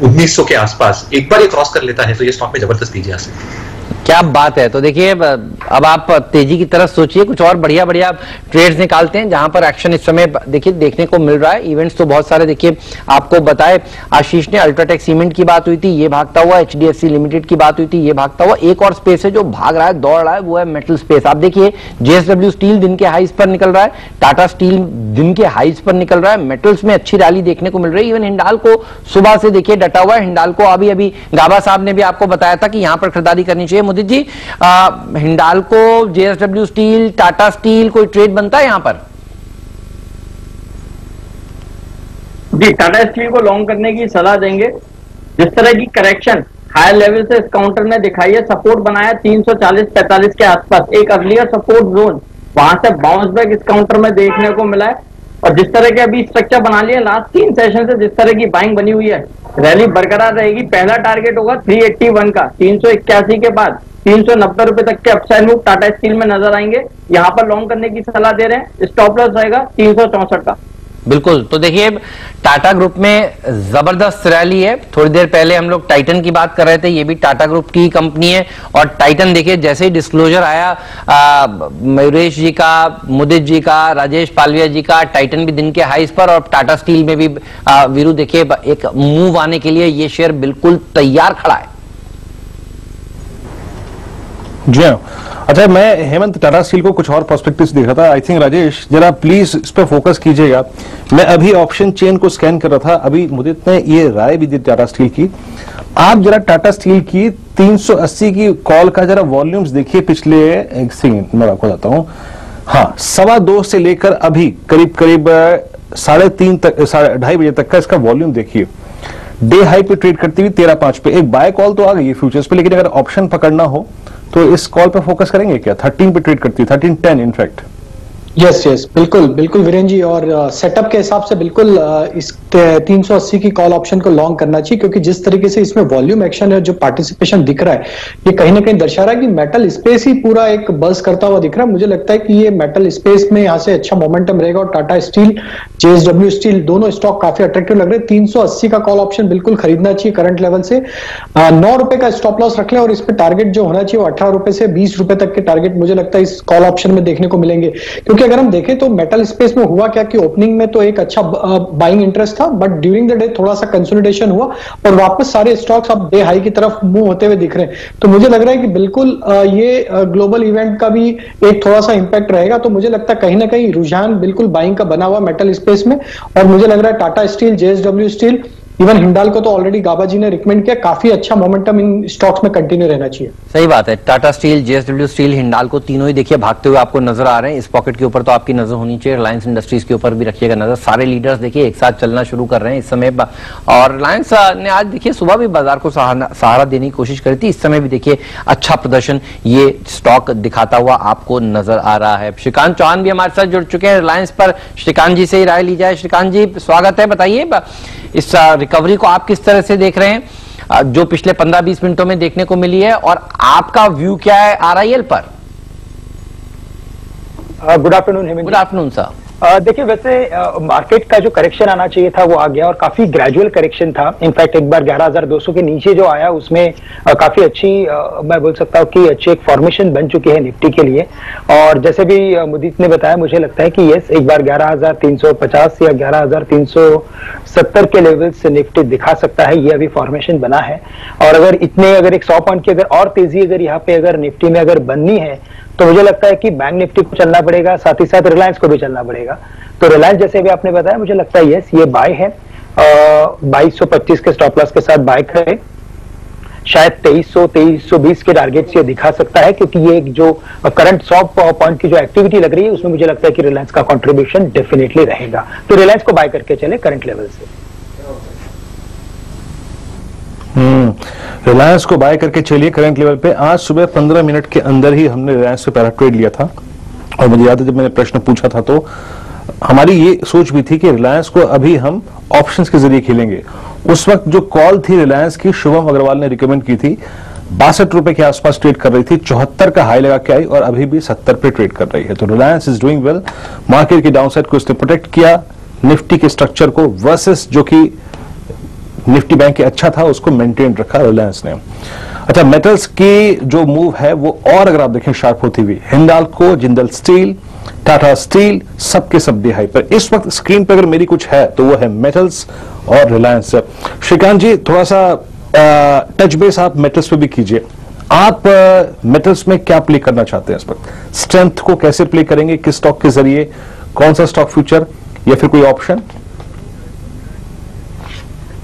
1900 के आसपास, एक बार ये क्रॉस कर लेता है तो ये स्टॉक में जबरदस्त तेजी आ सकती है। क्या बात है। तो देखिए अब आप तेजी की तरफ सोचिए, कुछ और बढ़िया बढ़िया ट्रेड्स निकालते हैं जहां पर एक्शन इस समय देखिए देखने को मिल रहा है। इवेंट्स तो बहुत सारे देखिए आपको बताए आशीष ने, अल्ट्राटेक सीमेंट की बात हुई थी, ये भागता हुआ, एचडीएफसी लिमिटेड की बात हुई थी, ये भागता हुआ। एक और स्पेस है जो भाग रहा है, दौड़ रहा है, वो है मेटल स्पेस। आप देखिए जेएसडब्ल्यू स्टील दिन के हाईज पर निकल रहा है, टाटा स्टील दिन के हाईज पर निकल रहा है, मेटल्स में अच्छी रैली देखने को मिल रही है। इवन हिंडाल्को सुबह से देखिए डटा हुआ है। हिंडाल्को अभी गाबा साहब ने भी आपको बताया था कि यहां पर खरीदारी करनी चाहिए। Mudit ji, Hindalco, JSW steel, Tata steel, कोई ट्रेड बनता है यहां पर? जी, टाटा स्टील को लॉन्ग करने की सलाह देंगे। जिस तरह की करेक्शन हायर लेवल से इस काउंटर ने दिखाई है, सपोर्ट बनाया 340-45 के आसपास, एक अर्लियर सपोर्ट जोन, वहां से बाउंस बैक इस काउंटर में देखने को मिला है। और जिस तरह के अभी स्ट्रक्चर बना लिया लास्ट 3 सेशन से, जिस तरह की बाइंग बनी हुई है, रैली बरकरार रहेगी। पहला टारगेट होगा 381 का, 381 के बाद 390 रुपए तक के अपसाइड मूव टाटा स्टील में नजर आएंगे। यहां पर लॉन्ग करने की सलाह दे रहे हैं। स्टॉप लॉस रहेगा 364 का। बिल्कुल। तो देखिए टाटा ग्रुप में जबरदस्त रैली है। थोड़ी देर पहले हम लोग टाइटन की बात कर रहे थे, ये भी टाटा ग्रुप की कंपनी है। और टाइटन देखिए जैसे ही डिस्क्लोजर आया मयूरेश जी का, मुदित जी का, राजेश पालविया जी का, टाइटन भी दिन के हाईज पर, और टाटा स्टील में भी वीरू देखिए एक मूव आने के लिए ये शेयर बिल्कुल तैयार खड़ा है। जी हाँ। अच्छा, मैं हेमंत टाटा स्टील को कुछ और पर्सपेक्टिव्स देख रहा था। आई थिंक राजेश जरा प्लीज इस पर फोकस कीजिएगा। मैं अभी ऑप्शन चेन को स्कैन कर रहा था, अभी मुदित ने ये राय भी दी टाटा स्टील की। आप जरा टाटा स्टील की 380 की कॉल का जरा वॉल्यूम्स देखिए पिछले, एक सेकंड मैं आपको बताता हूं। हाँ, 2:15 से लेकर अभी करीब 3:30 तक, 2:30 बजे तक का इसका वॉल्यूम देखिए। डे हाई पे ट्रेड करती हुई 13.5 पे एक बाय कॉल तो आ गई है फ्यूचर्स पे, लेकिन अगर ऑप्शन पकड़ना हो तो इस कॉल पे फोकस करेंगे क्या? 13 पे ट्रेड करती है, 13.10 इनफैक्ट। यस बिल्कुल बिल्कुल वीरेन जी। और सेटअप के हिसाब से बिल्कुल इस 380 की कॉल ऑप्शन को लॉन्ग करना चाहिए, क्योंकि जिस तरीके से इसमें वॉल्यूम एक्शन है, जो पार्टिसिपेशन दिख रहा है, ये कहीं ना कहीं दर्शा रहा है कि मेटल स्पेस ही पूरा एक बस करता हुआ दिख रहा है। मुझे लगता है कि ये मेटल स्पेस में यहाँ से अच्छा मोमेंटम रहेगा। और टाटा स्टील, जेएसडब्ल्यू स्टील, दोनों स्टॉक काफी अट्रैक्टिव लग रहे हैं। 380 का कॉल ऑप्शन बिल्कुल खरीदना चाहिए करंट लेवल से। 9 रुपए का स्टॉप लॉस रख लें, और इस पे टारगेट जो होना चाहिए वो 18 रुपए से 20 रुपए तक के टारगेट मुझे लगता है इस कॉल ऑप्शन में देखने को मिलेंगे। क्योंकि अगर हम देखें तो मेटल स्पेस में हुआ क्या कि ओपनिंग में तो एक अच्छा बाइंग इंटरेस्ट था, बट ड्यूरिंग द डे थोड़ा सा कंसोलिडेशन हुआ और वापस सारे स्टॉक्स अब डे हाई की तरफ मूव होते हुए दिख रहे हैं। तो मुझे लग रहा है कि बिल्कुल ये ग्लोबल इवेंट का भी एक थोड़ा सा इंपैक्ट रहेगा। तो मुझे लगता है कहीं ना कहीं रुझान बिल्कुल बाइंग का बना हुआ मेटल स्पेस में। और मुझे लग रहा है Tata steel, JSW steel, even Hindalco तो ऑलरेडी गाबा जी ने रिकमेंड किया, काफी अच्छा मोमेंटम इन स्टॉक्स में कंटिन्यू रहना चाहिए। सही बात है। Tata steel, JSW steel, Hindalco तीनों ही देखिए भागते हुए आपको नजर आ रहे हैं। इस पॉकेट के ऊपर तो आपकी नजर होनी चाहिए, रिलायंस इंडस्ट्रीज के ऊपर भी रखिएगा नजर। सारे लीडर्स देखिए एक साथ चलना शुरू कर रहे हैं इस समय। और रिलायंस ने आज देखिए सुबह भी बाजार को सहारा देने की कोशिश करी थी, इस समय भी देखिए अच्छा प्रदर्शन ये स्टॉक दिखाता हुआ आपको नजर आ रहा है। श्रीकांत चौहान भी हमारे साथ जुड़ चुके हैं रिलायंस पर। श्रीकांत जी से ही राय ली जाए। श्रीकांत जी स्वागत है, बताइए इस रिकवरी को आप किस तरह से देख रहे हैं, जो पिछले 15-20 मिनटों में देखने को मिली है, और आपका व्यू क्या है आरआईएल पर? Good afternoon Hemant. Good afternoon sir. देखिए, वैसे मार्केट का जो करेक्शन आना चाहिए था वो आ गया, और काफी ग्रेजुअल करेक्शन था। इनफैक्ट एक बार 11,200 के नीचे जो आया उसमें काफी अच्छी मैं बोल सकता हूँ कि अच्छी एक फॉर्मेशन बन चुकी है निफ्टी के लिए। और जैसे भी मुदीत ने बताया, मुझे लगता है कि यस, एक बार 11,350 या 11,370 के लेवल से निफ्टी दिखा सकता है। ये अभी फॉर्मेशन बना है, और अगर एक 100 पॉइंट की अगर और तेजी अगर यहाँ पे अगर निफ्टी में अगर बननी है तो मुझे लगता है कि बैंक निफ्टी को चलना पड़ेगा, साथ ही साथ रिलायंस को भी चलना पड़ेगा। तो रिलायंस जैसे भी आपने बताया, मुझे लगता है यस, ये बाय है। 2225 के स्टॉप लॉस के साथ बाय करें। शायद 2320 के टारगेट ये दिखा सकता है, क्योंकि ये एक जो करंट 100 पॉइंट की जो एक्टिविटी लग रही है उसमें मुझे लगता है कि रिलायंस का कंट्रीब्यूशन डेफिनेटली रहेगा। तो रिलायंस को बाय करके चले करंट लेवल से। रिलायंस को बाय करके चलिए करंट लेवल पे। आज सुबह 15 मिनट के अंदर ही हमने रिलायंस से पहला ट्रेड लिया था, और मुझे याद है जब मैंने प्रश्न पूछा था तो हमारी ये सोच भी थी कि रिलायंस को अभी हम ऑप्शंस के जरिए खेलेंगे। उस वक्त जो कॉल थी रिलायंस की, शुभम अग्रवाल ने रिकमेंड की थी, 62 रुपए के आसपास ट्रेड कर रही थी, 74 का हाई लगा के आई और अभी भी 70 पे ट्रेड कर रही है। तो Reliance is doing well. Market की डाउनसाइड को इसने प्रोटेक्ट किया, निफ्टी के स्ट्रक्चर को वर्सेस जो कि निफ्टी बैंक के अच्छा था उसको मेंटेन रखा रिलायंस ने। अच्छा, मेटल्स की जो मूव है वो और अगर आप देखें शार्प होती हुई, हिंडाल्को, जिंदल स्टील, टाटा स्टील, सबके सब हाई पर। इस वक्त स्क्रीन पर अगर मेरी कुछ है तो वो है मेटल्स और रिलायंस। श्रीकांत जी, थोड़ा सा टच बेस आप मेटल्स पे भी कीजिए। आप मेटल्स में क्या प्ले करना चाहते हैं इस वक्त? स्ट्रेंथ को कैसे प्ले करेंगे, किस स्टॉक के जरिए, कौन सा स्टॉक फ्यूचर या फिर कोई ऑप्शन?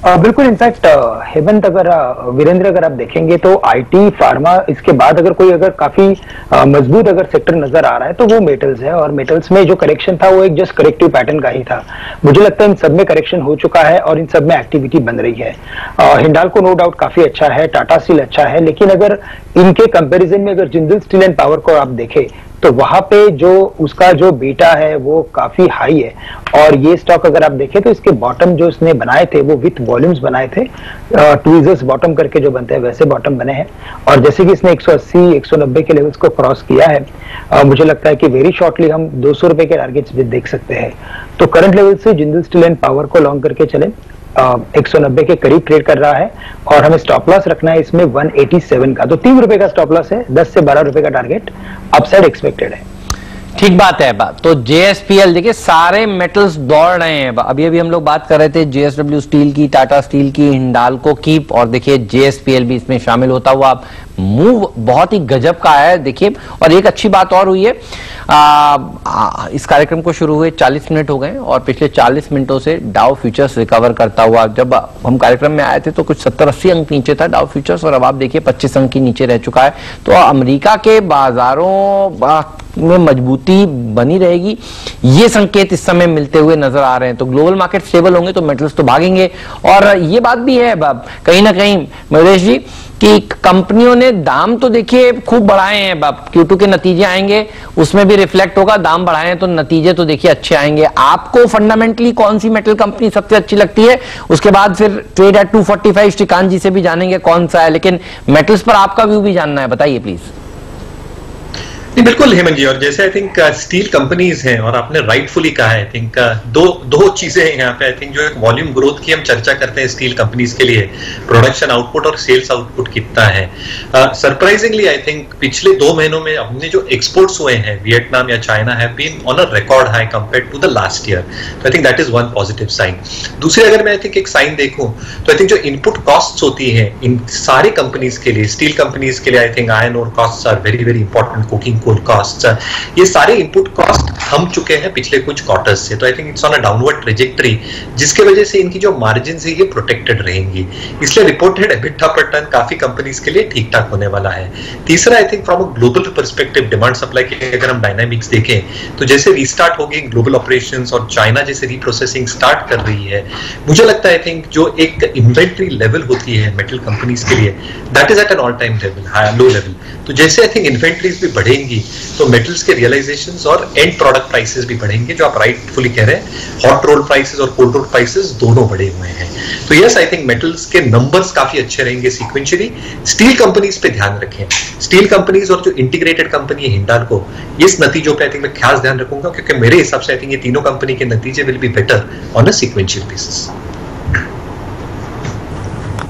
बिल्कुल, इनफैक्ट हेमंत, अगर वीरेंद्र अगर आप देखेंगे तो आईटी, फार्मा, इसके बाद अगर कोई अगर काफी मजबूत अगर सेक्टर नजर आ रहा है तो वो मेटल्स है। और मेटल्स में जो करेक्शन था वो एक जस्ट करेक्टिव पैटर्न का ही था। मुझे लगता है इन सब में करेक्शन हो चुका है और इन सब में एक्टिविटी बन रही है। हिंडाल्को नो डाउट काफी अच्छा है, टाटा स्टील अच्छा है, लेकिन अगर इनके कंपेरिजन में अगर जिंदल स्टील एंड पावर को आप देखें तो वहां पे जो उसका जो बीटा है वो काफी हाई है। और ये स्टॉक अगर आप देखें तो इसके बॉटम जो इसने बनाए थे वो विथ वॉल्यूम्स बनाए थे, ट्वीजर्स बॉटम करके जो बनते हैं वैसे बॉटम बने हैं। और जैसे कि इसने 180 190 के लेवल्स को क्रॉस किया है, मुझे लगता है कि वेरी शॉर्टली हम 200 रुपए के टारगेट्स भी देख सकते हैं। तो करंट लेवल से जिंदल स्टील एंड पावर को लॉन्ग करके चले, 190 के करीब ट्रेड कर रहा है और हमें स्टॉप लॉस रखना है इसमें 187 का। तो 3 रुपए का स्टॉप लॉस है, 10 से 12 रुपए का टारगेट अपसाइड एक्सपेक्टेड है। ठीक बात है। तो जेएसपीएल देखिए, सारे मेटल्स दौड़ रहे हैं। अभी अभी हम लोग बात कर रहे थे जेएसडब्ल्यू स्टील की, टाटा स्टील की, हिंडाल्को की, और देखिए जेएसपीएल भी इसमें शामिल होता हुआ मूव बहुत ही गजब का है। देखिए, और एक अच्छी बात और हुई है, इस कार्यक्रम को शुरू हुए 40 मिनट हो गए और पिछले 40 मिनटों से डाउ फ्यूचर्स रिकवर करता हुआ, जब हम कार्यक्रम में आए थे तो कुछ 70-80 अंक नीचे था डाउ फ्यूचर्स, और अब आप देखिए 25 अंक की नीचे रह चुका है। तो अमेरिका के बाजारों में मजबूती बनी रहेगी, ये संकेत इस समय मिलते हुए नजर आ रहे हैं। तो ग्लोबल मार्केट स्टेबल होंगे तो मेटल्स तो भागेंगे। और ये बात भी है कहीं ना कहीं महेश जी कि कंपनियों ने दाम तो देखिए खूब बढ़ाए हैं। Q2 के नतीजे आएंगे उसमें भी रिफ्लेक्ट होगा, दाम बढ़ाए हैं तो नतीजे तो देखिए अच्छे आएंगे। आपको फंडामेंटली कौन सी मेटल कंपनी सबसे अच्छी लगती है? उसके बाद फिर ट्रेड एट 245 श्रीकांत जी से भी जानेंगे कौन सा है, लेकिन मेटल्स पर आपका व्यू भी जानना है, बताइए प्लीज। बिल्कुल हेमंत जी, और जैसे आई थिंक स्टील कंपनीज हैं और आपने राइटफुली कहा है, आई थिंक दो चीजें हैं यहाँ पे। आई थिंक जो एक वॉल्यूम ग्रोथ की हम चर्चा करते हैं स्टील कंपनीज के लिए, प्रोडक्शन आउटपुट और सेल्स आउटपुट कितना है। सरप्राइजिंगली आई थिंक पिछले 2 महीनों में हमने जो एक्सपोर्ट्स हुए हैं वियतनाम या China have been on a record high compared to the last year. तो आई think that is one positive sign. दूसरी अगर मैं आई थिंक एक साइन देखूं तो आई थिंक जो इनपुट कॉस्ट्स होती है इन सारी कंपनीज के लिए, स्टील कंपनीज के लिए, I think iron ore costs are very very important, coking coal cost, ये सारे इनपुट कॉस्ट थम चुके हैं पिछले कुछ क्वार्टर्स से। तो I think it's on a downward trajectory, जिसके वजह से इनकी जो मार्जिन है ये प्रोटेक्टेड रहेंगी। इसलिए रिपोर्टेड एबिटा पर टन काफी कंपनीज के लिए ठीक ठाक होने वाला है। तीसरा I think from a global perspective demand supply के अगर हम डायनामिक्स देखें तो जैसे रीस्टार्ट होगी ग्लोबल ऑपरेशंस और चाइना जैसे रीप्रोसेसिंग स्टार्ट कर रही है, मुझे लगता है आई थिंक जो एक इन्वेंट्री लेवल होती है मेटल कंपनीज के लिए, that is at an all time level, high low level. तो जैसे आई थिंक इन्वेंट्रीज भी बढ़ेंगी तो मेटल्स के रियलाइजेशंस और एंड प्रोडक्ट प्राइसेस भी बढ़ेंगे, जो आप राइटफुली कह रहे हैं। हॉट रोल प्राइसेस और कोल्ड रोल प्राइसेस दोनों बढ़े हुए हैं। तो यस, आई थिंक मेटल्स के नंबर्स काफी अच्छे रहेंगे सीक्वेंशियली। स्टील कंपनीज पे ध्यान रखें, स्टील कंपनीज और जो इंटीग्रेटेड कंपनी है हिंडाल्को, इस नतीजों पे आई थिंक मैं खास ध्यान रखूंगा, क्योंकि मेरे हिसाब से आई थिंक ये तीनों कंपनी के नतीजे will be better on a sequential basis.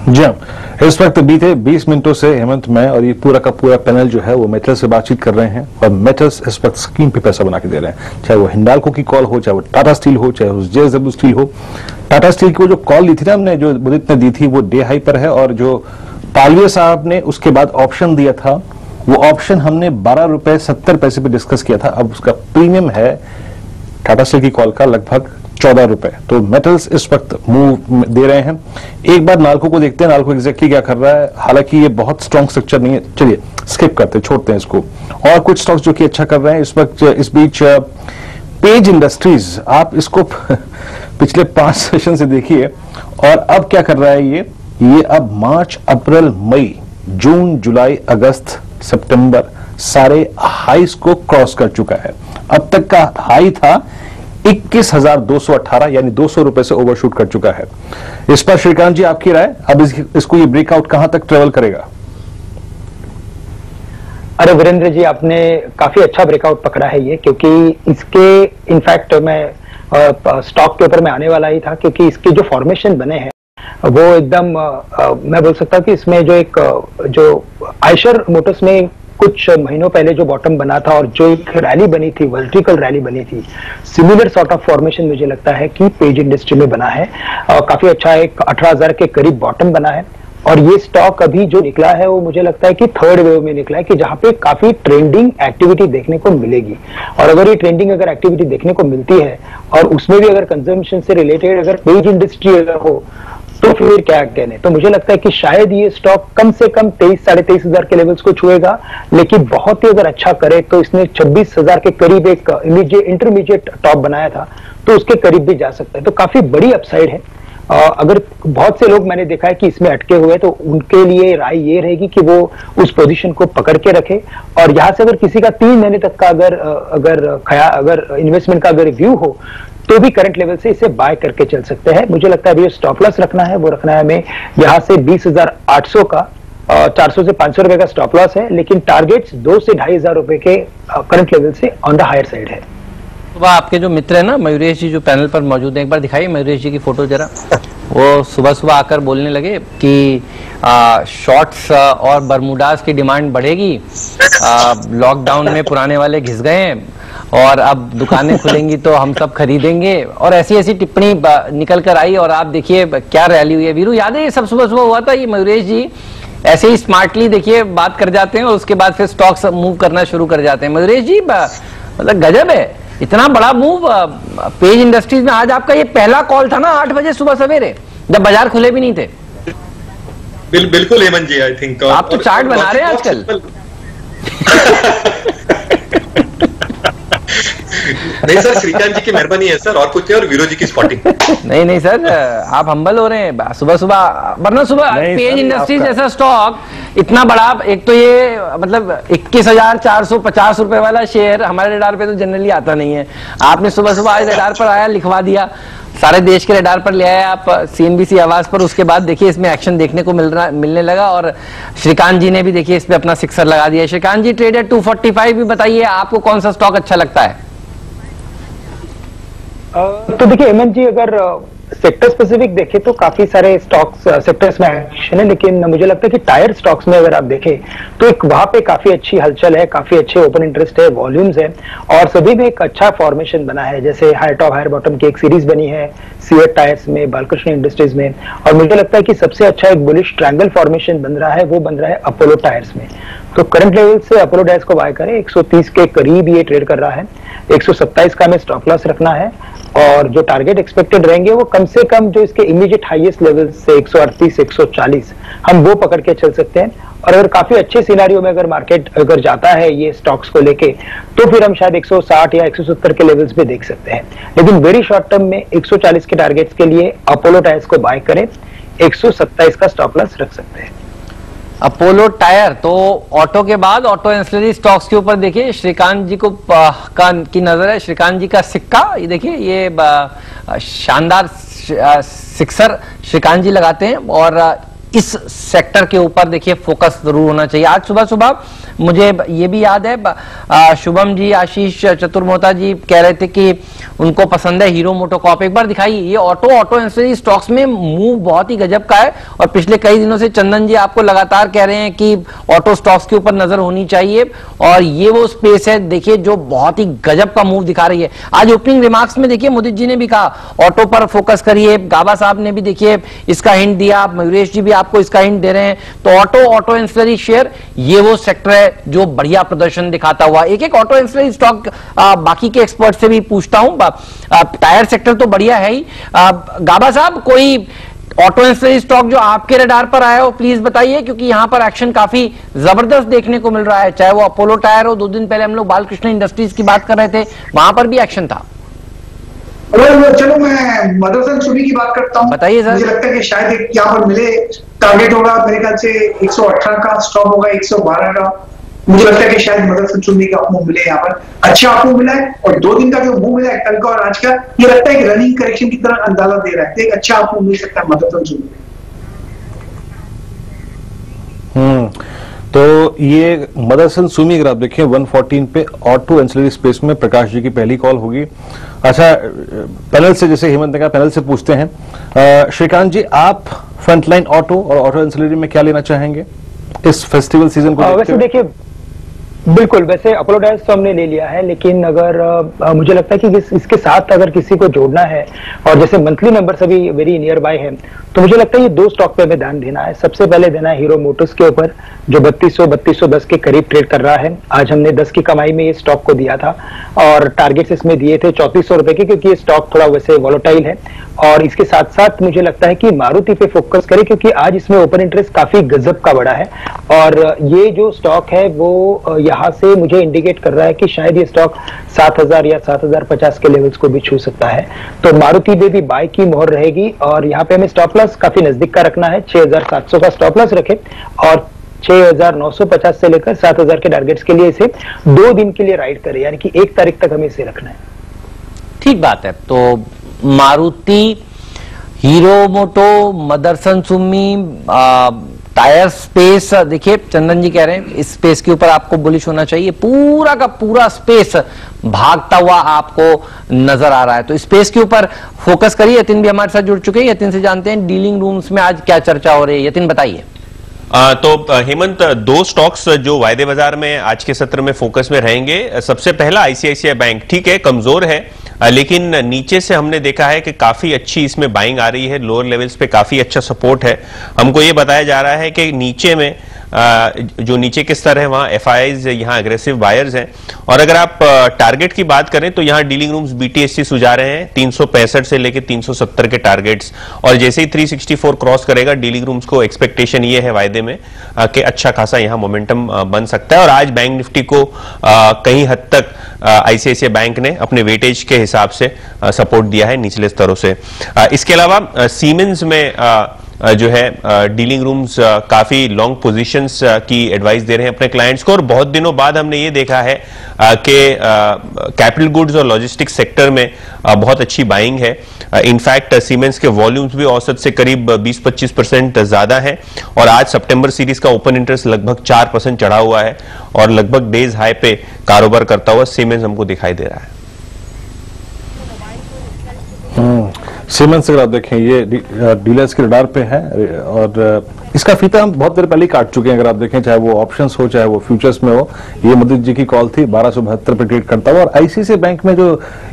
जी हाँ, इस वक्त बीते 20 मिनटों से हेमंत, मैं और ये पूरा का पूरा पैनल जो है वो मेटल से बातचीत कर रहे हैं और मेटल्स इस वक्त स्क्रीन पे पैसा बना के दे रहे हैं। चाहे वो हिंडाल्को की कॉल हो, चाहे वो टाटा स्टील हो, चाहे वो जेएसडब्ल्यू स्टील हो। टाटा स्टील की वो जो कॉल ली थी ना हमने, जो मुदित ने दी थी, वो डे हाई पर है। और जो पालवे साहब ने उसके बाद ऑप्शन दिया था, वो ऑप्शन हमने 12 रुपए 70 पैसे पे डिस्कस किया था। अब उसका प्रीमियम है टाटा स्टील की कॉल का लगभग 14 रुपए। तो मेटल्स इस वक्त मूव दे रहे हैं। एक बार नाल्को को देखते हैं, नाल्को एग्जैक्टली क्या कर रहा है। हालांकि ये बहुत स्ट्रॉन्ग स्ट्रक्चर नहीं है, चलिए स्किप करते हैं, छोड़ते हैं इसको। और कुछ स्टॉक्स जो कि अच्छा कर रहे हैं इस वक्त, इस बीच पेज इंडस्ट्रीज, आप इसको पिछले 5 सेशन से देखिए और अब क्या कर रहा है ये अब मार्च, अप्रैल, मई, जून, जुलाई, अगस्त, सितंबर सारे हाईस को क्रॉस कर चुका है। अब तक का हाई था 21,218, यानी 200 रुपए से ओवरशूट कर चुका है। इस पर श्रीकांत जी आपकी राय, अब इसको ये ब्रेकआउट कहां तक ट्रेवल करेगा? अरे वीरेंद्र जी, आपने काफी अच्छा ब्रेकआउट पकड़ा है ये, क्योंकि इसके इनफैक्ट मैं स्टॉक के ऊपर में आने वाला ही था, क्योंकि इसके जो फॉर्मेशन बने हैं वो एकदम मैं बोल सकता हूँ कि इसमें जो आयशर मोटर्स में कुछ महीनों पहले जो बॉटम बना था और जो एक रैली बनी थी, वर्टिकल रैली बनी थी, सिमिलर सॉर्ट ऑफ फॉर्मेशन मुझे लगता है कि पेज इंडस्ट्री में बना है। काफी अच्छा एक 18,000 के करीब बॉटम बना है और ये स्टॉक अभी जो निकला है वो मुझे लगता है कि थर्ड वेव में निकला है, कि जहां पे काफी ट्रेंडिंग एक्टिविटी देखने को मिलेगी। और अगर ये ट्रेंडिंग अगर एक्टिविटी देखने को मिलती है और उसमें भी अगर कंजम्पशन से रिलेटेड अगर पेज इंडस्ट्री अगर हो तो फिर क्या कहने। तो मुझे लगता है कि शायद ये स्टॉक कम से कम 23-23,500 के लेवल्स को छुएगा, लेकिन बहुत ही अगर अच्छा करे तो इसने 26,000 के करीब एक इंटरमीडिएट टॉप बनाया था, तो उसके करीब भी जा सकता है। तो काफी बड़ी अपसाइड है। अगर बहुत से लोग मैंने देखा है कि इसमें अटके हुए, तो उनके लिए राय ये रहेगी कि वो उस पोजीशन को पकड़ के रखे और यहाँ से अगर किसी का 3 महीने तक का अगर इन्वेस्टमेंट का अगर व्यू हो तो भी करंट लेवल से इसे बाय करके चल सकते हैं। मुझे लगता है अभी स्टॉप लॉस रखना है, वो रखना है हमें यहाँ से 20,800 का 400 से 500 रुपए का स्टॉप लॉस है, लेकिन टारगेट्स 2 से 2,500 रुपए के करंट लेवल से ऑन द हायर साइड है। सुबह आपके जो मित्र है ना मयूरेश जी, जो पैनल पर मौजूद है, एक बार दिखाइए मयूरेश जी की फोटो जरा। वो सुबह सुबह आकर बोलने लगे कि शॉर्ट्स और बरमूडास की डिमांड बढ़ेगी, लॉकडाउन में पुराने वाले घिस गए हैं और अब दुकानें खुलेंगी तो हम सब खरीदेंगे, और ऐसी ऐसी टिप्पणी निकल कर आई। और आप देखिए क्या रैली हुई है। वीरू, याद है ये सब सुबह सुबह हुआ था? ये मयूरेश जी ऐसे ही स्मार्टली देखिए बात कर जाते हैं और उसके बाद फिर स्टॉक्स मूव करना शुरू कर जाते हैं। मयूरेश जी मतलब गजब है, इतना बड़ा मूव पेज इंडस्ट्रीज में। आज आपका ये पहला कॉल था ना 8 बजे सुबह सवेरे, जब बाजार खुले भी नहीं थे। बिल्कुल हेमंत जी, आई थिंक आप तो चार्ट बना रहे हैं आजकल। नहीं सर, श्रीकांत जी की मेहरबानी है सर, और कुछ नहीं, और वीरू जी की स्पॉटिंग। नहीं सर, आप हम्बल हो रहे हैं सुबह सुबह, वरना सुबह पेज इंडस्ट्रीज जैसा स्टॉक इतना बड़ा, एक तो ये मतलब 21,450 रुपए वाला शेयर हमारे रडार पे तो जनरली आता नहीं है। आपने सुबह सुबह आज रडार पर आया, लिखवा दिया, सारे देश के रडार पर ले आए आप CNBC आवाज पर। उसके बाद देखिए इसमें एक्शन देखने को मिलने लगा और श्रीकांत जी ने भी देखिए इस पे अपना सिक्सर लगा दिया। श्रीकांत जी, ट्रेड एट 245 भी बताइए, आपको कौन सा स्टॉक अच्छा लगता है? तो देखिए हेमंत जी, अगर सेक्टर स्पेसिफिक देखें तो काफी सारे स्टॉक्स सेक्टर्स में एक्शन है, लेकिन मुझे लगता है कि टायर स्टॉक्स में अगर आप देखें तो एक वहां पे काफी अच्छी हलचल है, काफी अच्छे ओपन इंटरेस्ट है, वॉल्यूम्स है और सभी में एक अच्छा फॉर्मेशन बना है। जैसे हायर टॉप हायर बॉटम की एक सीरीज बनी है सीएट टायर्स में, बालकृष्ण इंडस्ट्रीज में, और मुझे लगता है कि सबसे अच्छा एक बुलिश ट्रायंगल फॉर्मेशन बन रहा है, वो बन रहा है अपोलो टायर्स में। तो करंट लेवल से अपोलो टायर्स को बाय करें, 130 के करीब ये ट्रेड कर रहा है, 127 का हमें स्टॉप लॉस रखना है और जो टारगेट एक्सपेक्टेड रहेंगे वो कम से कम जो इसके इमीडिएट हाईएस्ट लेवल से 138 140 हम वो पकड़ के चल सकते हैं। और अगर काफी अच्छे सिनारियो में अगर मार्केट अगर जाता है ये स्टॉक्स को लेके, तो फिर हम शायद 160 या 170 के लेवल्स पे देख सकते हैं। लेकिन वेरी शॉर्ट टर्म में 140 के टारगेट्स के लिए अपोलो टायर्स को बाय करें, 127 का स्टॉप लॉस रख सकते हैं। Apollo tyre. तो ऑटो के बाद ऑटो एंसिलरी स्टॉक्स के ऊपर देखिए श्रीकांत जी को की नजर है। श्रीकांत जी का सिक्का, ये देखिए ये शानदार सिक्सर श्रीकांत जी लगाते हैं और इस सेक्टर के ऊपर देखिए फोकस जरूर होना चाहिए। आज सुबह सुबह मुझे ये भी याद है, शुभम जी, आशीष चतुर्मोहता जी कह रहे थे कि उनको पसंद है हीरो मोटोकॉर्प। एक बार दिखाइए, ये ऑटो एंसिलरी स्टॉक्स में मूव बहुत ही गजब का है और पिछले कई दिनों से चंदन जी आपको लगातार कह रहे हैं कि ऑटो स्टॉक्स के ऊपर नजर होनी चाहिए और ये वो स्पेस है देखिए जो बहुत ही गजब का मूव दिखा रही है। आज ओपनिंग रिमार्क्स में देखिए मुदित जी ने भी कहा ऑटो पर फोकस करिए, गाबा साहब ने भी देखिए इसका हिंट दिया, मयूरेश जी भी आपको इसका हिंट दे रहे हैं। तो ऑटो एंसिलरी शेयर ये वो सेक्टर है जो बढ़िया प्रदर्शन दिखाता हुआ। एक एक ऑटो एंसिलरी स्टॉक बाकी के एक्सपर्ट से भी पूछता हूं। टायर सेक्टर तो बढ़िया है ही। गाबा साहब, कोई ऑटो एंसिलरी स्टॉक जो आपके रडार पर आया हो प्लीज बताइए, क्योंकि यहां पर एक्शन काफी जबरदस्त देखने को मिल रहा है, चाहे वो अपोलो टायर हो, 2 दिन पहले हम लोग बालकृष्ण इंडस्ट्रीज की बात कर रहे थे, वहां पर भी एक्शन था। चलो मैं मदरसन सुमी की बात करता हूँ। बताइए सर। मुझे लगता है कि शायद एक यहाँ पर मिले टारगेट होगा, मेरे ख्याल से 118 का, स्टॉप होगा 112 का। मुझे लगता है कि शायद मदरसन सुमी का आपको मिले, यहाँ पर अच्छा आपको मिला है और 2 दिन का जो मूव मिला है कल का और आज का, ये लगता है कि रनिंग करेक्शन की तरह अंदाजा दे रहा है। एक अच्छा आपको मिल सकता है मदरसन सुमी। तो ये मदरसन सुमी अगर आप देखें 114 पे ऑटो एंसिलरी स्पेस में प्रकाश जी की पहली कॉल होगी। अच्छा, पैनल से, जैसे हेमंत ने कहा, पैनल से पूछते हैं। श्रीकांत जी, आप फ्रंटलाइन ऑटो और ऑटो एंसिलरी में क्या लेना चाहेंगे इस फेस्टिवल सीजन को? वैसे देखिए, बिल्कुल, वैसे अपोलो टायर्स तो हमने ले लिया है, लेकिन अगर मुझे लगता है कि इसके साथ अगर किसी को जोड़ना है और जैसे मंथली नंबर्स अभी वेरी नियर बाय है, तो मुझे लगता है ये 2 स्टॉक पे हमें ध्यान देना है। सबसे पहले देना है हीरो मोटर्स के ऊपर, जो 3210 के करीब ट्रेड कर रहा है। आज हमने 10 की कमाई में ये स्टॉक को दिया था और टारगेट्स इसमें दिए थे 3400 रुपए के, क्योंकि ये स्टॉक थोड़ा वैसे वॉलेटाइल है। और इसके साथ साथ मुझे लगता है कि मारुति पे फोकस करें, क्योंकि आज इसमें ओपन इंटरेस्ट काफी गजब का बड़ा है और ये जो स्टॉक है वो यहाँ से मुझे इंडिकेट कर रहा है कि शायद ये स्टॉक 7000 या 7050 के लेवल्स को भी छू सकता है। तो मारुति में भी बाय की मोहर रहेगी और यहाँ पे हमें स्टॉप लॉस काफी नजदीक का रखना है। 6700 का स्टॉप लॉस रखें और 6950 से लेकर 7000 के टारगेट्स के लिए इसे 2 दिन के लिए राइड करें, यानी कि 1 तारीख तक हमें इसे रखना है। ठीक बात है। तो मारुति, हीरो मोटो, मदरसन सुमी, टायर स्पेस, देखिए चंदन जी कह रहे हैं इस स्पेस के ऊपर आपको बुलिश होना चाहिए। पूरा का पूरा स्पेस भागता हुआ आपको नजर आ रहा है, तो स्पेस के ऊपर फोकस करिए। यतिन भी हमारे साथ जुड़ चुके हैं, यतिन से जानते हैं डीलिंग रूम्स में आज क्या चर्चा हो रही है। यतिन बताइए। तो हेमंत, 2 स्टॉक्स जो वायदे बाजार में आज के सत्र में फोकस में रहेंगे। सबसे पहला आईसीआईसीआई बैंक, ठीक है कमजोर है, लेकिन नीचे से हमने देखा है कि काफी अच्छी इसमें बाइंग आ रही है, लोअर लेवल्स पे काफी अच्छा सपोर्ट है। हमको ये बताया जा रहा है कि नीचे में जो नीचे के स्तर है वहां एफआईआईज यहाँ एग्रेसिव बायर्स हैं। और अगर आप टारगेट की बात करें तो यहाँ डीलिंग रूम्स बीटीएससी सुझा रहे हैं 365 से लेकर 370 के टारगेट्स, और जैसे ही 364 क्रॉस करेगा डीलिंग रूम्स को एक्सपेक्टेशन ये है वायदे में कि अच्छा खासा यहाँ मोमेंटम बन सकता है। और आज बैंक निफ्टी को कहीं हद तक आईसीआईसीआई बैंक ने अपने वेटेज के हिसाब से सपोर्ट दिया है निचले स्तरों से। इसके अलावा सीमेंस में जो है डीलिंग रूम्स काफी लॉन्ग पोजीशंस की एडवाइस दे रहे हैं अपने क्लाइंट्स को। और बहुत दिनों बाद हमने ये देखा है कि कैपिटल गुड्स और लॉजिस्टिक्स सेक्टर में बहुत अच्छी बाइंग है। इनफैक्ट सीमेंस के वॉल्यूम्स भी औसत से करीब 20-25% ज्यादा है और आज सितंबर सीरीज का ओपन इंटरेस्ट लगभग 4% चढ़ा हुआ है और लगभग डेज हाई पे कारोबार करता हुआ सीमेंस हमको दिखाई दे रहा है। सीमेंस अगर आप देखें ये डीलर्स के रडार पे है और इसका फीता हम बहुत देर पहले ही काट चुके हैं। अगर आप देखें चाहे वो ऑप्शंस हो चाहे वो फ्यूचर्स में हो, ये मुदित जी की कॉल थी 1272 पे ट्रेड करता हुआ। और आईसीआईसीआई बैंक में जो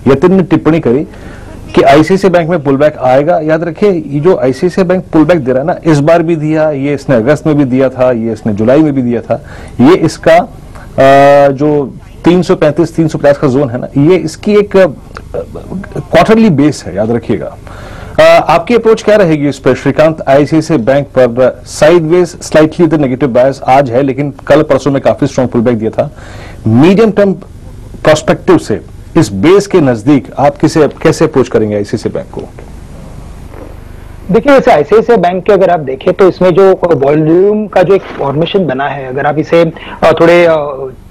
यतिन ने टिप्पणी करी कि आईसीआईसीआई बैंक में पुल बैक आएगा, याद रखिए ये जो आईसीआईसीआई बैंक पुल बैक दे रहा है ना, इस बार भी दिया, ये इसने अगस्त में भी दिया था, ये इसने जुलाई में भी दिया था। ये इसका जो 335-350 का जोन है ना, ये इसकी एक क्वार्टरली बेस है, याद रखिएगा। आपकी अप्रोच क्या रहेगी इस पर श्रीकांत? आईसीआईसीआई बैंक पर साइडवेज स्लाइटली द नेगेटिव बायस आज है, लेकिन कल परसों में काफी स्ट्रॉन्ग पुल बैक दिया था। मीडियम टर्म प्रोस्पेक्टिव से इस बेस के नजदीक आप कैसे अप्रोच करेंगे आईसीआईसीआई बैंक को? देखिए, वैसे आईसीआईसीआई बैंक के अगर आप देखें तो इसमें जो वॉल्यूम का जो एक फॉर्मेशन बना है, अगर आप इसे थोड़े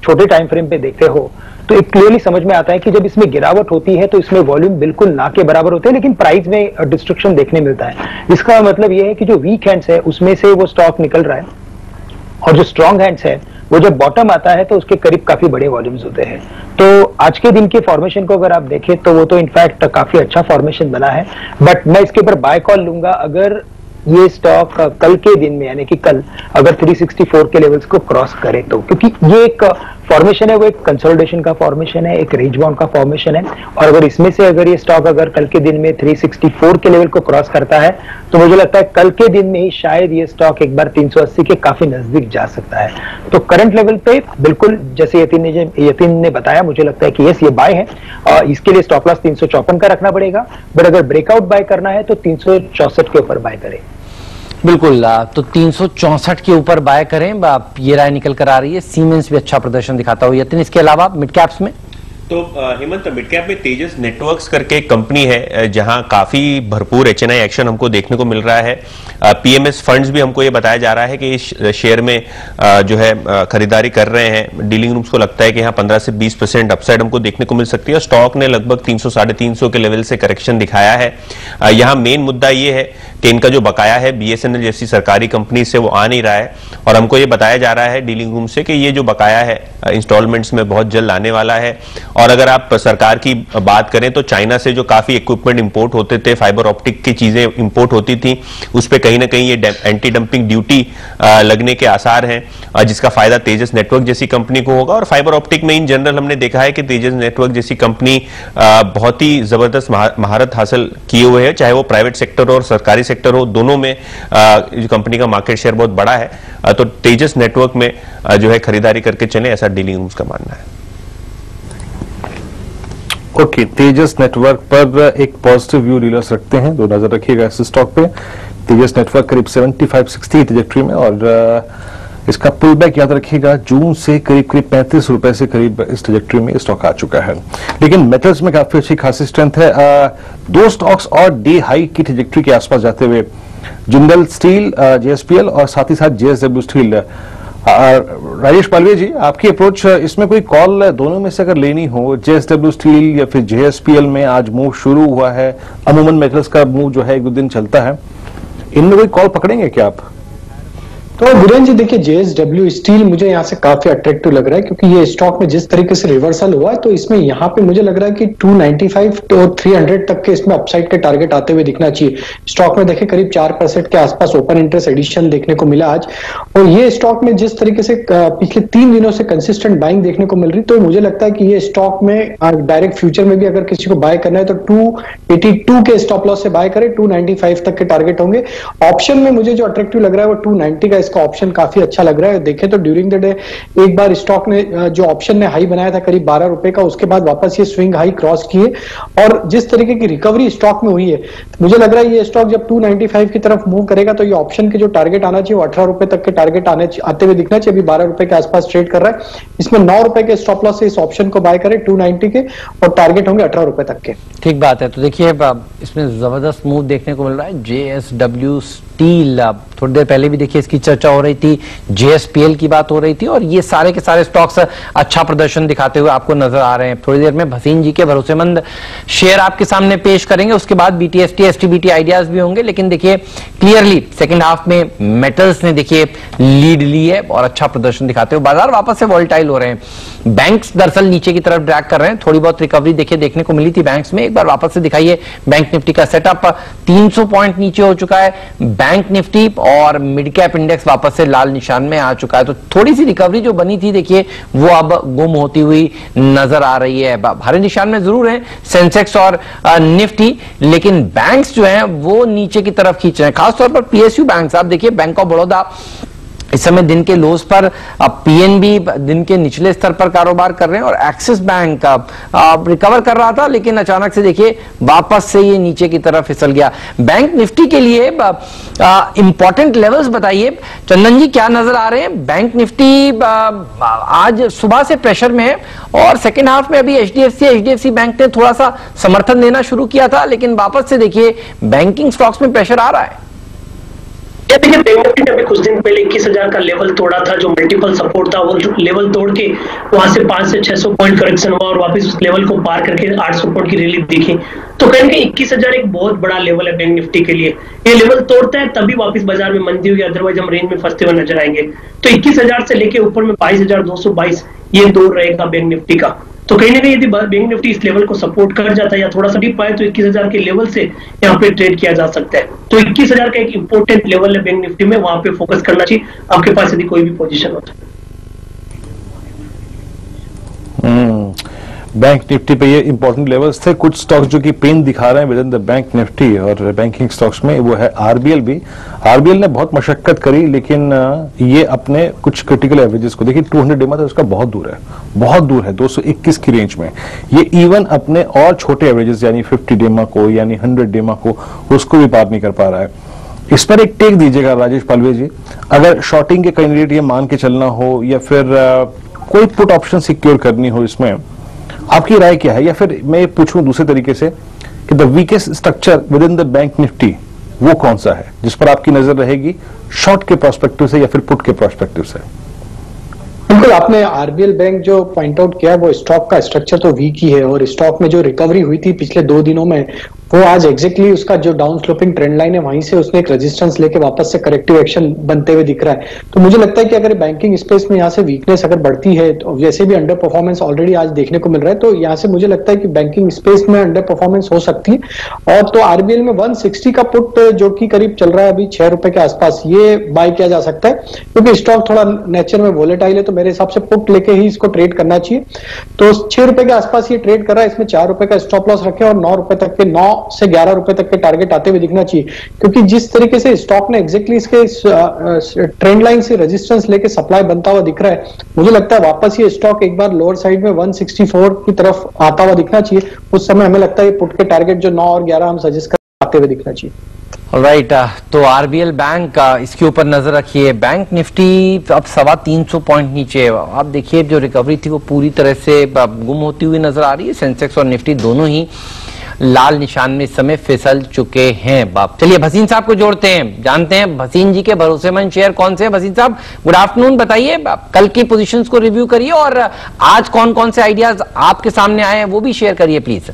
छोटे टाइम फ्रेम पे देखते हो तो एक क्लियरली समझ में आता है कि जब इसमें गिरावट होती है तो इसमें वॉल्यूम बिल्कुल ना के बराबर होते हैं, लेकिन प्राइस में डिस्ट्रक्शन देखने मिलता है। इसका मतलब यह है कि जो वीक हैंड्स है उसमें से वो स्टॉक निकल रहा है और जो स्ट्रॉन्ग हैंड्स है वो जब बॉटम आता है तो उसके करीब काफी बड़े वॉल्यूम्स होते हैं। तो आज के दिन के फॉर्मेशन को अगर आप देखें तो वो तो इनफैक्ट काफी अच्छा फॉर्मेशन बना है, बट मैं इसके ऊपर बाय कॉल लूंगा अगर ये स्टॉक कल के दिन में, यानी कि कल अगर 364 के लेवल्स को क्रॉस करे तो, क्योंकि ये एक फॉर्मेशन है, वो एक कंसोलिडेशन का फॉर्मेशन है, एक रेंज बाउंड का फॉर्मेशन है। और अगर इसमें से अगर ये स्टॉक अगर कल के दिन में 364 के लेवल को क्रॉस करता है तो मुझे लगता है कल के दिन में ही शायद ये स्टॉक एक बार 380 के काफी नजदीक जा सकता है। तो करंट लेवल पे बिल्कुल जैसे यतिन ने बताया, मुझे लगता है कि यस ये बाय है और इसके लिए स्टॉप लॉस 354 का रखना पड़ेगा, बट अगर ब्रेकआउट बाय करना है तो 364 के ऊपर बाय करें। बिल्कुल, तो 364 के ऊपर बाय करें, ये राय निकल कर आ रही है। सीमेंस भी अच्छा प्रदर्शन दिखाता हुआ। यतिन, इसके अलावा मिड कैप्स में तो हेमंत, मिड कैप में तेजस नेटवर्क्स करके एक कंपनी है जहां काफी भरपूर एचएनआई एक्शन हमको देखने को मिल रहा है। पीएमएस फंड्स भी हमको ये बताया जा रहा है कि इस शेयर में जो है खरीदारी कर रहे हैं। डीलिंग रूम्स को लगता है कि यहाँ 15 से 20% अपसाइड हमको देखने को मिल सकती है। स्टॉक ने लगभग 300-350 के लेवल से करेक्शन दिखाया है। यहाँ मेन मुद्दा ये है कि इनका जो बकाया है BSNL जैसी सरकारी कंपनी से वो आ नहीं रहा है, और हमको ये बताया जा रहा है डीलिंग रूम से कि ये जो बकाया है इंस्टॉलमेंट्स में बहुत जल्द आने वाला है। और अगर आप सरकार की बात करें तो चाइना से जो काफी इक्विपमेंट इंपोर्ट होते थे, फाइबर ऑप्टिक की चीजें इंपोर्ट होती थी, उस पर कहीं ना कहीं ये एंटी डंपिंग ड्यूटी लगने के आसार हैं, जिसका फायदा तेजस नेटवर्क जैसी कंपनी को होगा। और फाइबर ऑप्टिक में इन जनरल हमने देखा है कि तेजस नेटवर्क जैसी कंपनी बहुत ही जबरदस्त महारत हासिल किए हुए है, चाहे वो प्राइवेट सेक्टर हो और सरकारी सेक्टर हो, दोनों में जो कंपनी का मार्केट शेयर बहुत बड़ा है। तो तेजस नेटवर्क में जो है खरीदारी करके चले, ऐसा डीलिंग रूम्स का मानना है। ओके, तेजस नेटवर्क पर एक पॉजिटिव व्यू डीलर्स रखते हैं, दो नजर रखिएगा इस स्टॉक पे। तेजस नेटवर्क करीब 75-60 ट्रैजेक्टरी में, और इसका पुल बैक याद रखिएगा जून से करीब 35 रुपए से करीब इस ट्रैजेक्टरी में स्टॉक आ चुका है। लेकिन मेटल्स में काफी अच्छी खासी स्ट्रेंथ है। दो स्टॉक्स और डे हाई की ट्रैजेक्टरी के आसपास जाते हुए जिंदल स्टील, JSPL और साथ ही साथ JSW स्टील। राजेश पालवे जी, आपकी अप्रोच इसमें कोई कॉल दोनों में से अगर लेनी हो, JSW स्टील या फिर JSPL में आज मूव शुरू हुआ है, अमूमन मेटल्स का मूव जो है एक दो दिन चलता है, इनमें कोई कॉल पकड़ेंगे क्या आप? तो वीरेंद्र जी देखिए, JSW स्टील मुझे यहाँ से काफी अट्रैक्टिव लग रहा है, क्योंकि ये स्टॉक में जिस तरीके से रिवर्सल हुआ है तो इसमें यहाँ पे मुझे लग रहा है कि 295 और 300 तक के इसमें अपसाइड के टारगेट आते हुए दिखना चाहिए। स्टॉक में देखिए करीब 4% के आसपास ओपन इंटरेस्ट एडिशन देखने को मिला आज, और ये स्टॉक में जिस तरीके से पिछले 3 दिनों से कंसिस्टेंट बाइंग देखने को मिल रही, तो मुझे लगता है कि ये स्टॉक में डायरेक्ट फ्यूचर में भी अगर किसी को बाय करना है तो 282 के स्टॉप लॉस से बाय करे, 295 तक के टारगेट होंगे। ऑप्शन में मुझे जो अट्रैक्टिव लग रहा है वो 290 का इसका ऑप्शन काफी अच्छा लग रहा है। देखें तो ड्यूरिंग द डे एक बार स्टॉक ने जो ऑप्शन ने हाई बनाया था करीब 12 रुपए का, उसके बाद वापस ये स्विंग हाई क्रॉस किए, और जिस तरीके की रिकवरी स्टॉक में हुई है, मुझे लग रहा है ये स्टॉक जब 295 की तरफ मूव करेगा तो ये ऑप्शन के जो टारगेट आना चाहिए वो 18 रुपए तक के टारगेट आते हुए दिखना चाहिए। अभी 12 रुपए के आसपास ट्रेड कर रहा है, इसमें 9 रुपए के स्टॉप लॉस से इस ऑप्शन को बाय करें 290 के, और टारगेट होंगे 18 रुपए तक के। ठीक बात है। तो देखिए इसमें जबरदस्त मूव देखने को मिल रहा है। JSW स्टील, थोड़ी देर पहले भी देखिए इसकी चर्चा हो रही थी, JSPL की बात हो रही थी, और ये सारे के सारे स्टॉक्स अच्छा प्रदर्शन दिखाते हुए आपको नजर आ रहे हैं। थोड़ी देर में भसीन जी के भरोसेमंद शेयर आपके सामने पेश करेंगे, उसके बाद BTST STBT आइडियाज भी होंगे। लेकिन देखिए क्लियरली सेकंड हाफ में मेटल्स ने देखिए लीड ली है और अच्छा प्रदर्शन दिखाते हुए बाजार वापस से वॉलेटाइल हो रहे हैं। बैंक्स दरअसल नीचे की तरफ ड्रैग कर रहे हैं, थोड़ी बहुत रिकवरी देखिए देखने को मिली थी बैंक्स में। एक बार वापस से दिखाइए बैंक निफ्टी का सेटअप, 300 पॉइंट नीचे हो चुका है बैंक निफ्टी, और मिड कैप इंडेक्स वापस से लाल निशान में आ चुका है। तो थोड़ी सी रिकवरी जो बनी थी देखिए वो अब गुम होती हुई नजर आ रही है। हरे निशान में जरूर है सेंसेक्स और निफ्टी, लेकिन बैंक्स जो हैं वो नीचे की तरफ खींच रहे हैं, खासतौर पर PSU बैंक्स। आप देखिए बैंक ऑफ बड़ौदा इस समय दिन के लोस पर, PNB दिन के निचले स्तर पर कारोबार कर रहे हैं, और एक्सिस बैंक रिकवर कर रहा था लेकिन अचानक से देखिए वापस से ये नीचे की तरफ फिसल गया। बैंक निफ्टी के लिए इंपॉर्टेंट लेवल्स बताइए चंदन जी, क्या नजर आ रहे हैं? बैंक निफ्टी आज सुबह से प्रेशर में है, और सेकेंड हाफ में अभी HDFC बैंक ने थोड़ा सा समर्थन देना शुरू किया था, लेकिन वापस से देखिए बैंकिंग स्टॉक्स में प्रेशर आ रहा है। देखिए बैंक निफ्टी ने अभी कुछ दिन पहले 21,000 का लेवल तोड़ा था, जो मल्टीपल सपोर्ट था, वो लेवल तोड़ के वहां से 500 से 600 पॉइंट करेक्शन हुआ और वापस उस लेवल को पार करके 800 पॉइंट की रैली दिखी। तो कहीं ना 21,000 एक बहुत बड़ा लेवल है बैंक निफ्टी के लिए। ये लेवल तोड़ता है तभी वापस बाजार में मंदी होगी, अदरवाइज हम रेंज में फंसते हुए नजर आएंगे। तो 21,000 से लेके ऊपर में 22,222 ये दौर रहेगा बैंक निफ्टी का। तो कहीं ना कहीं यदि बैंक निफ्टी इस लेवल को सपोर्ट कर जाता है या थोड़ा सा डीप आए तो 21,000 के लेवल से यहाँ पे ट्रेड किया जा सकता है। तो 21,000 का एक इंपॉर्टेंट लेवल है बैंक निफ्टी में, वहां पे फोकस करना चाहिए आपके पास यदि कोई भी पोजीशन होता है। बैंक निफ्टी पे ये इंपॉर्टेंट लेवल्स थे। कुछ स्टॉक्स जो कि पेन दिखा रहे हैं with in the bank Nifty और बैंकिंग स्टॉक्स में, वो है RBL भी। RBL ने बहुत मशक्कत करी, लेकिन ये अपने कुछ क्रिटिकल एवरेजेस को देखिए, 200 डेमा था उसका बहुत दूर है 221 की रेंज में। ये इवन अपने और छोटे एवरेजेस यानी 50 डेमा को यानी 100 डेमा को उसको भी पार नहीं कर पा रहा है। इस पर एक टेक दीजिएगा राजेश पालवे जी, अगर शॉर्टिंग के कैंडिडेट ये मान के चलना हो या फिर कोई पुट ऑप्शन सिक्योर करनी हो, इसमें आपकी राय क्या है? या फिर मैं पूछूं दूसरे तरीके से कि the weakest structure with in the bank Nifty वो कौन सा है जिस पर आपकी नजर रहेगी, शॉर्ट के प्रोस्पेक्टिव से या फिर पुट के प्रोस्पेक्टिव से? बिल्कुल, आपने RBL बैंक जो पॉइंट आउट किया वो स्टॉक का स्ट्रक्चर तो वीक ही है, और स्टॉक में जो रिकवरी हुई थी पिछले 2 दिनों में वो आज एग्जैक्टली उसका जो डाउन स्लोपिंग ट्रेंड लाइन है वहीं से उसने एक रेजिस्टेंस लेके वापस से करेक्टिव एक्शन बनते हुए दिख रहा है। तो मुझे लगता है कि अगर बैंकिंग स्पेस में यहाँ से वीकनेस अगर बढ़ती है, तो वैसे भी अंडर परफॉर्मेंस ऑलरेडी आज देखने को मिल रहा है, तो यहाँ से मुझे लगता है कि बैंकिंग स्पेस में अंडर परफॉर्मेंस हो सकती है। और तो आरबीएल में 160 का पुट जो कि करीब चल रहा है अभी 6 रुपए के आसपास, ये बाय किया जा सकता है क्योंकि स्टॉक थोड़ा नेचर में वोलेटाइल है, तो मेरे हिसाब से पुट लेके ही इसको ट्रेड करना चाहिए। तो 6 रुपए के आसपास ये ट्रेड कर रहा है, इसमें 4 रुपए का स्टॉप लॉस रखे और 9 रुपए तक के 9 से 11 रुपए तक के टारगेट आते हुए दिखना चाहिए, क्योंकि जिस तरीके से स्टॉक ने एग्जैक्टली इसके ट्रेंड लाइन से रेजिस्टेंस लेके सप्लाई बनता हुआ दिख रहा है, मुझे लगता है वापस ये स्टॉक एक बार लोअर साइड में 164 की तरफ आता हुआ दिखना चाहिए। उस समय हमें लगता है ये पुट के टारगेट जो 9 और 11 हम सजेस्ट कर आते हुए दिखना चाहिए। राइट तो आरबीएल बैंक इसके ऊपर नजर रखिए। बैंक निफ्टी अब 325 पॉइंट नीचे है। आप देखिए जो रिकवरी थी वो पूरी तरह से गुम होती हुई नजर आ रही है। सेंसेक्स और निफ्टी दोनों ही लाल निशान में इस समय फिसल चुके हैं। बाप चलिए भसीन साहब को जोड़ते हैं, जानते हैं भसीन जी के भरोसेमंद शेयर कौन से हैं। भसीन साहब गुड आफ्टरनून, बताइए कल की पोजीशंस को रिव्यू करिए और आज कौन कौन से आइडियाज आपके सामने आए हैं वो भी शेयर करिए प्लीज।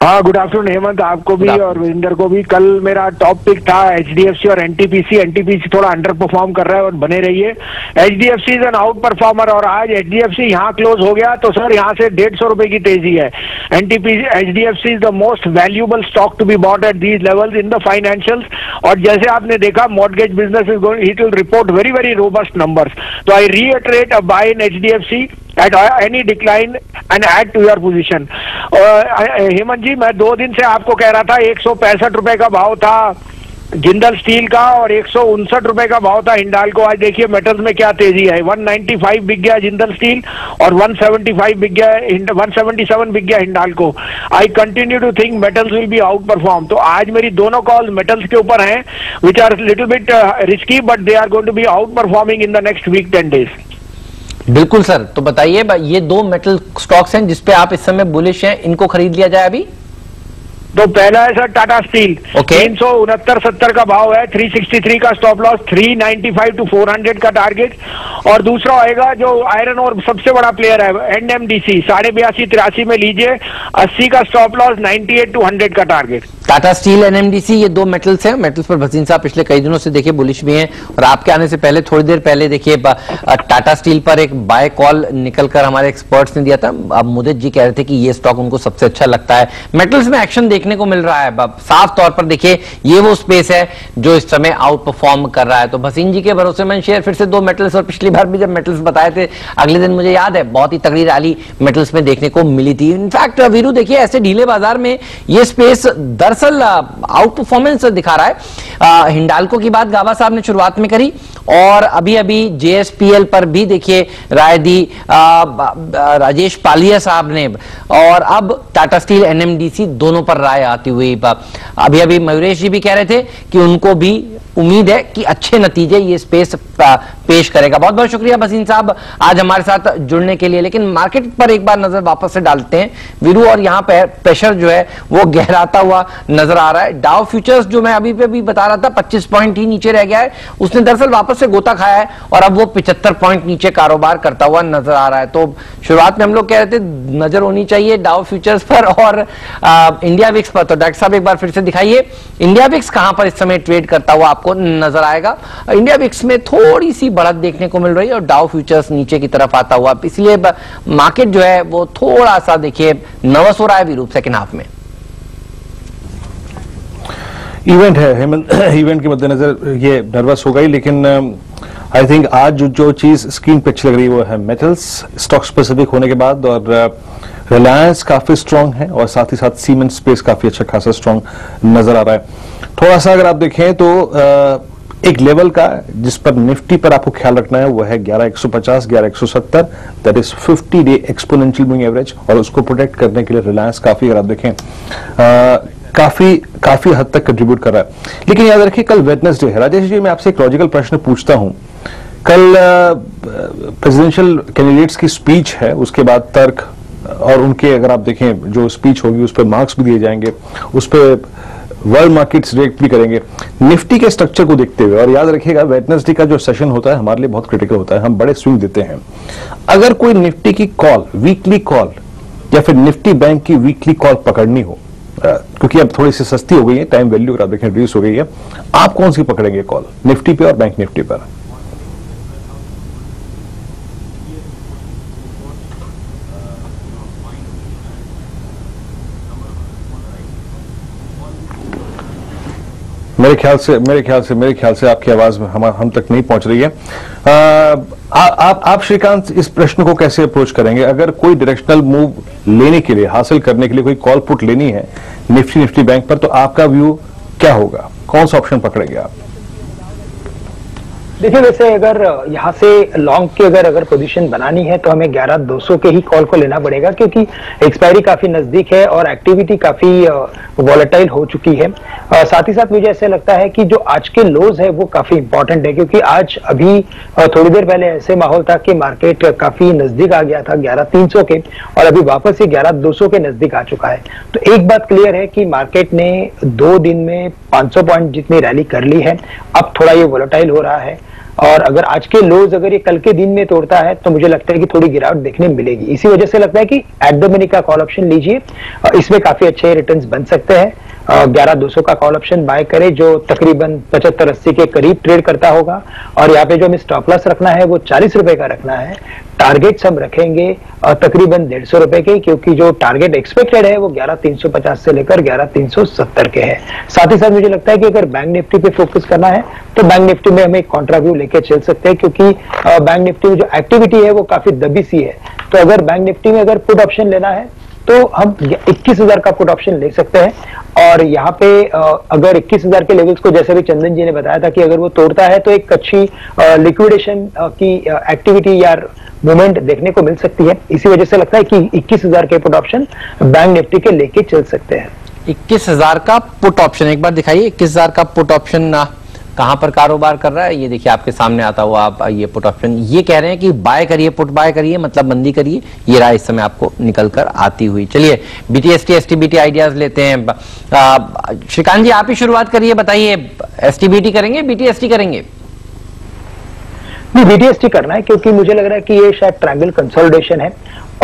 हाँ, गुड आफ्टरनून हेमंत, आपको भी और विजेंदर को भी। कल मेरा टॉप पिक था एचडीएफसी और एनटीपीसी। एनटीपीसी थोड़ा अंडर परफॉर्म कर रहा है और बने रहिए। HDFC is an out performer और आज एचडीएफसी यहाँ क्लोज हो गया तो सर यहाँ से 150 रुपए की तेजी है। HDFC is the most valuable stock to be bought at these levels in the financials. और जैसे आपने देखा mortgage business is going, it will report very very robust numbers. तो I reiterate a buy in HDFC at any decline and add to your position। Hemant ji, मैं 2 दिन से आपको कह रहा था 165 रुपए का भाव था जिंदल स्टील का और 159 रुपए का भाव था हिंडाल्को। आज देखिए मेटल्स में क्या तेजी है। 195 बिक गया जिंदल स्टील और 175 बिक गया, 177 बिक गया Hindalco. I continue to think metals will be outperform. तो आज मेरी दोनों कॉल मेटल्स के ऊपर हैं, which are little bit risky but they are going to be outperforming in the next week 10 days. बिल्कुल सर, तो बताइए ये 2 मेटल स्टॉक्स हैं जिसपे आप इस समय बुलिश हैं, इनको खरीद लिया जाए अभी? तो पहला है सर टाटा स्टील, 369.70 का भाव है, 363 का स्टॉप लॉस, 395 टू 400 का टारगेट। और दूसरा आएगा जो आयरन और सबसे बड़ा प्लेयर है एनएमडीसी, 82.83 में लीजिए, 80 का स्टॉप लॉस, 98 टू 100 का टारगेट। टाटा स्टील एनएमडीसी ये 2 मेटल्स हैं। मेटल्स पर भसीन साहब पिछले कई दिनों से देखिए बुलिश भी हैं और आपके आने से पहले थोड़ी देर पहले देखिए टाटा स्टील पर एक बाय कॉल निकलकर हमारे एक्सपर्ट्स ने दिया था। अब मुदित जी कह रहे थे कि ये स्टॉक उनको सबसे अच्छा लगता है। मेटल्स में एक्शन देखने को मिल रहा है। साफ तौर पर देखिए ये वो स्पेस है जो इस समय आउट परफॉर्म कर रहा है। तो भसीन जी के भरोसेमंद शेयर फिर से 2 मेटल्स, और पिछली बार भी जब मेटल्स बताए थे अगले दिन मुझे याद है बहुत ही तगड़ी रैली मेटल्स में देखने को मिली थी। इनफैक्ट वीरू देखिए ऐसे ढीले बाजार में ये स्पेस दरअसल आउट परफॉर्मेंस दिखा रहा है। हिंडाल्को की बात गाबा साहब ने शुरुआत में करी और अभी अभी जेएसपीएल पर भी देखिए राय दी राजेश पालिया साहब ने, और अब टाटा स्टील एनएमडीसी दोनों पर राय आती हुई। अभी अभी मयूरेश जी भी कह रहे थे कि उनको भी उम्मीद है कि अच्छे नतीजे ये स्पेस पेश करेगा। बहुत बहुत शुक्रिया भसीन साहब आज हमारे साथ जुड़ने के लिए। लेकिन मार्केट पर एक बार नजर वापस से डालते हैं वीरू, और यहाँ पे प्रेशर जो है वो गहराता हुआ नजर आ रहा है। डाउ फ्यूचर्स जो मैं अभी बता रहा था 25 पॉइंट ही नीचे रह गया है, उसने दरअसल वापस से गोता खाया है और अब वो 75 पॉइंट नीचे कारोबार करता हुआ नजर आ रहा है। तो शुरुआत में हम लोग कह रहे थे नजर होनी चाहिए डाउ फ्यूचर्स पर और इंडिया विक्स पर। तो डॉक्टर साहब एक बार फिर से दिखाइए इंडिया विक्स कहां पर इस समय ट्रेड करता हुआ आपको नजर आएगा। इंडिया विक्स में थोड़ी सी बढ़त देखने को मिल रही है और डाउ फ्यूचर्स नीचे की तरफ आता हुआ, इसलिए मार्केट जो है वो थोड़ा सा देखिए नर्वस हो रहा है वीरू सेकंड हाफ में। इवेंट है हेमंत, इवेंट के मद्देनजर ये नर्वस हो गई, लेकिन आई थिंक आज जो चीज स्क्रीन पे अच्छी लग रही है वो है मेटल्स स्टॉक स्पेसिफिक होने के बाद, और रिलायंस काफी स्ट्रांग है और साथ ही साथ सीमेंट स्पेस काफी अच्छा खासा स्ट्रांग नजर आ रहा है। थोड़ा सा अगर आप देखें तो एक लेवल का जिस पर निफ्टी पर आपको ख्याल रखना है वो है 11,150, 11,170, that is 50 day exponential moving average, और उसको प्रोटेक्ट करने के लिए रिलायंस काफी, अगर आप देखें काफी हद तक कंट्रीब्यूट कर रहा है। लेकिन याद रखिए कल वेडनेसडे है। राजेश जी, मैं आपसे एक लॉजिकल प्रश्न पूछता हूं। कल प्रेसिडेंशियल कैंडिडेट्स की स्पीच है, उसके बाद तर्क, और उनके अगर आप देखें जो स्पीच होगी उस पर मार्क्स भी दिए जाएंगे, उस पर वर्ल्ड मार्केट्स रिएक्ट भी करेंगे निफ्टी के स्ट्रक्चर को देखते हुए। और याद रखिएगा वेडनेसडे का जो सेशन होता है हमारे लिए बहुत क्रिटिकल होता है, हम बड़े स्विंग देते हैं। अगर कोई निफ्टी की कॉल, वीकली कॉल या फिर निफ्टी बैंक की वीकली कॉल पकड़नी हो क्योंकि अब थोड़ी सी सस्ती हो गई है, टाइम वैल्यू अगर आप देखें रिड्यूस हो गई है। आप कौन सी पकड़ेंगे कॉल, निफ्टी पे और बैंक निफ्टी पर? मेरे ख्याल से आपकी आवाज हम तक नहीं पहुंच रही है। आप श्रीकांत इस प्रश्न को कैसे अप्रोच करेंगे? अगर कोई डायरेक्शनल मूव लेने के लिए, हासिल करने के लिए कोई कॉल पुट लेनी है निफ्टी बैंक पर, तो आपका व्यू क्या होगा? कौन सा ऑप्शन पकड़ेंगे आप? देखिए, वैसे अगर यहाँ से लॉन्ग की अगर पोजीशन बनानी है तो हमें 11,200 के ही कॉल को लेना पड़ेगा, क्योंकि एक्सपायरी काफी नजदीक है और एक्टिविटी काफी वॉलेटाइल हो चुकी है। साथ ही साथ मुझे ऐसे लगता है कि जो आज के लोज है वो काफी इंपॉर्टेंट है, क्योंकि आज अभी थोड़ी देर पहले ऐसे माहौल था कि मार्केट काफी नजदीक आ गया था 11,300 के, और अभी वापस ये 11,200 के नजदीक आ चुका है। तो एक बात क्लियर है कि मार्केट ने 2 दिन में 500 पॉइंट जितनी रैली कर ली है, अब थोड़ा ये वॉलेटाइल हो रहा है, और अगर आज के लोज अगर ये कल के दिन में तोड़ता है तो मुझे लगता है कि थोड़ी गिरावट देखने मिलेगी। इसी वजह से लगता है कि एट द मनी का कॉल ऑप्शन लीजिए, इसमें काफी अच्छे रिटर्न्स बन सकते हैं। 11,200 का कॉल ऑप्शन बाय करें जो तकरीबन 75-80 के करीब ट्रेड करता होगा, और यहाँ पे जो हमें स्टॉप लॉस रखना है वो 40 रुपए का रखना है। टारगेट्स हम रखेंगे तकरीबन 150 रुपए के, क्योंकि जो टारगेट एक्सपेक्टेड है वो 11,350 से लेकर 11,370 के है। साथ ही साथ मुझे लगता है कि अगर बैंक निफ्टी पे फोकस करना है तो बैंक निफ्टी में हमें कॉन्ट्रा व्यू लेके चल सकते हैं, क्योंकि बैंक निफ्टी में जो एक्टिविटी है वो काफी दबी सी है। तो अगर बैंक निफ्टी में अगर पुट ऑप्शन लेना है तो हम 21,000 का पुट ऑप्शन ले सकते हैं, और यहाँ पे अगर 21,000 के लेवल्स को, जैसे भी चंदन जी ने बताया था कि अगर वो तोड़ता है तो एक अच्छी लिक्विडेशन की एक्टिविटी या मूवमेंट देखने को मिल सकती है। इसी वजह से लगता है कि 21,000 के पुट ऑप्शन बैंक निफ्टी के लेके चल सकते हैं। 21,000 का पुट ऑप्शन एक बार दिखाइए। 21,000 का पुट ऑप्शन कहां पर कारोबार कर रहा है? ये देखिए आपके सामने आता हुआ आप ये पुट ऑप्शन, ये कह रहे हैं कि बाय करिए, पुट बाय करिए, मतलब बंदी करिए। ये रहा इस समय आपको निकल कर आती हुई। चलिए बीटीएसटी एसटीबीटी आइडियाज लेते हैं। श्रीकांत जी आप ही शुरुआत करिए, बताइए एसटीबीटी करेंगे बीटीएसटी करेंगे? नहीं, बीटीएसटी करना है, क्योंकि मुझे लग रहा है कि ये शायद ट्रायंगल कंसोलिडेशन है,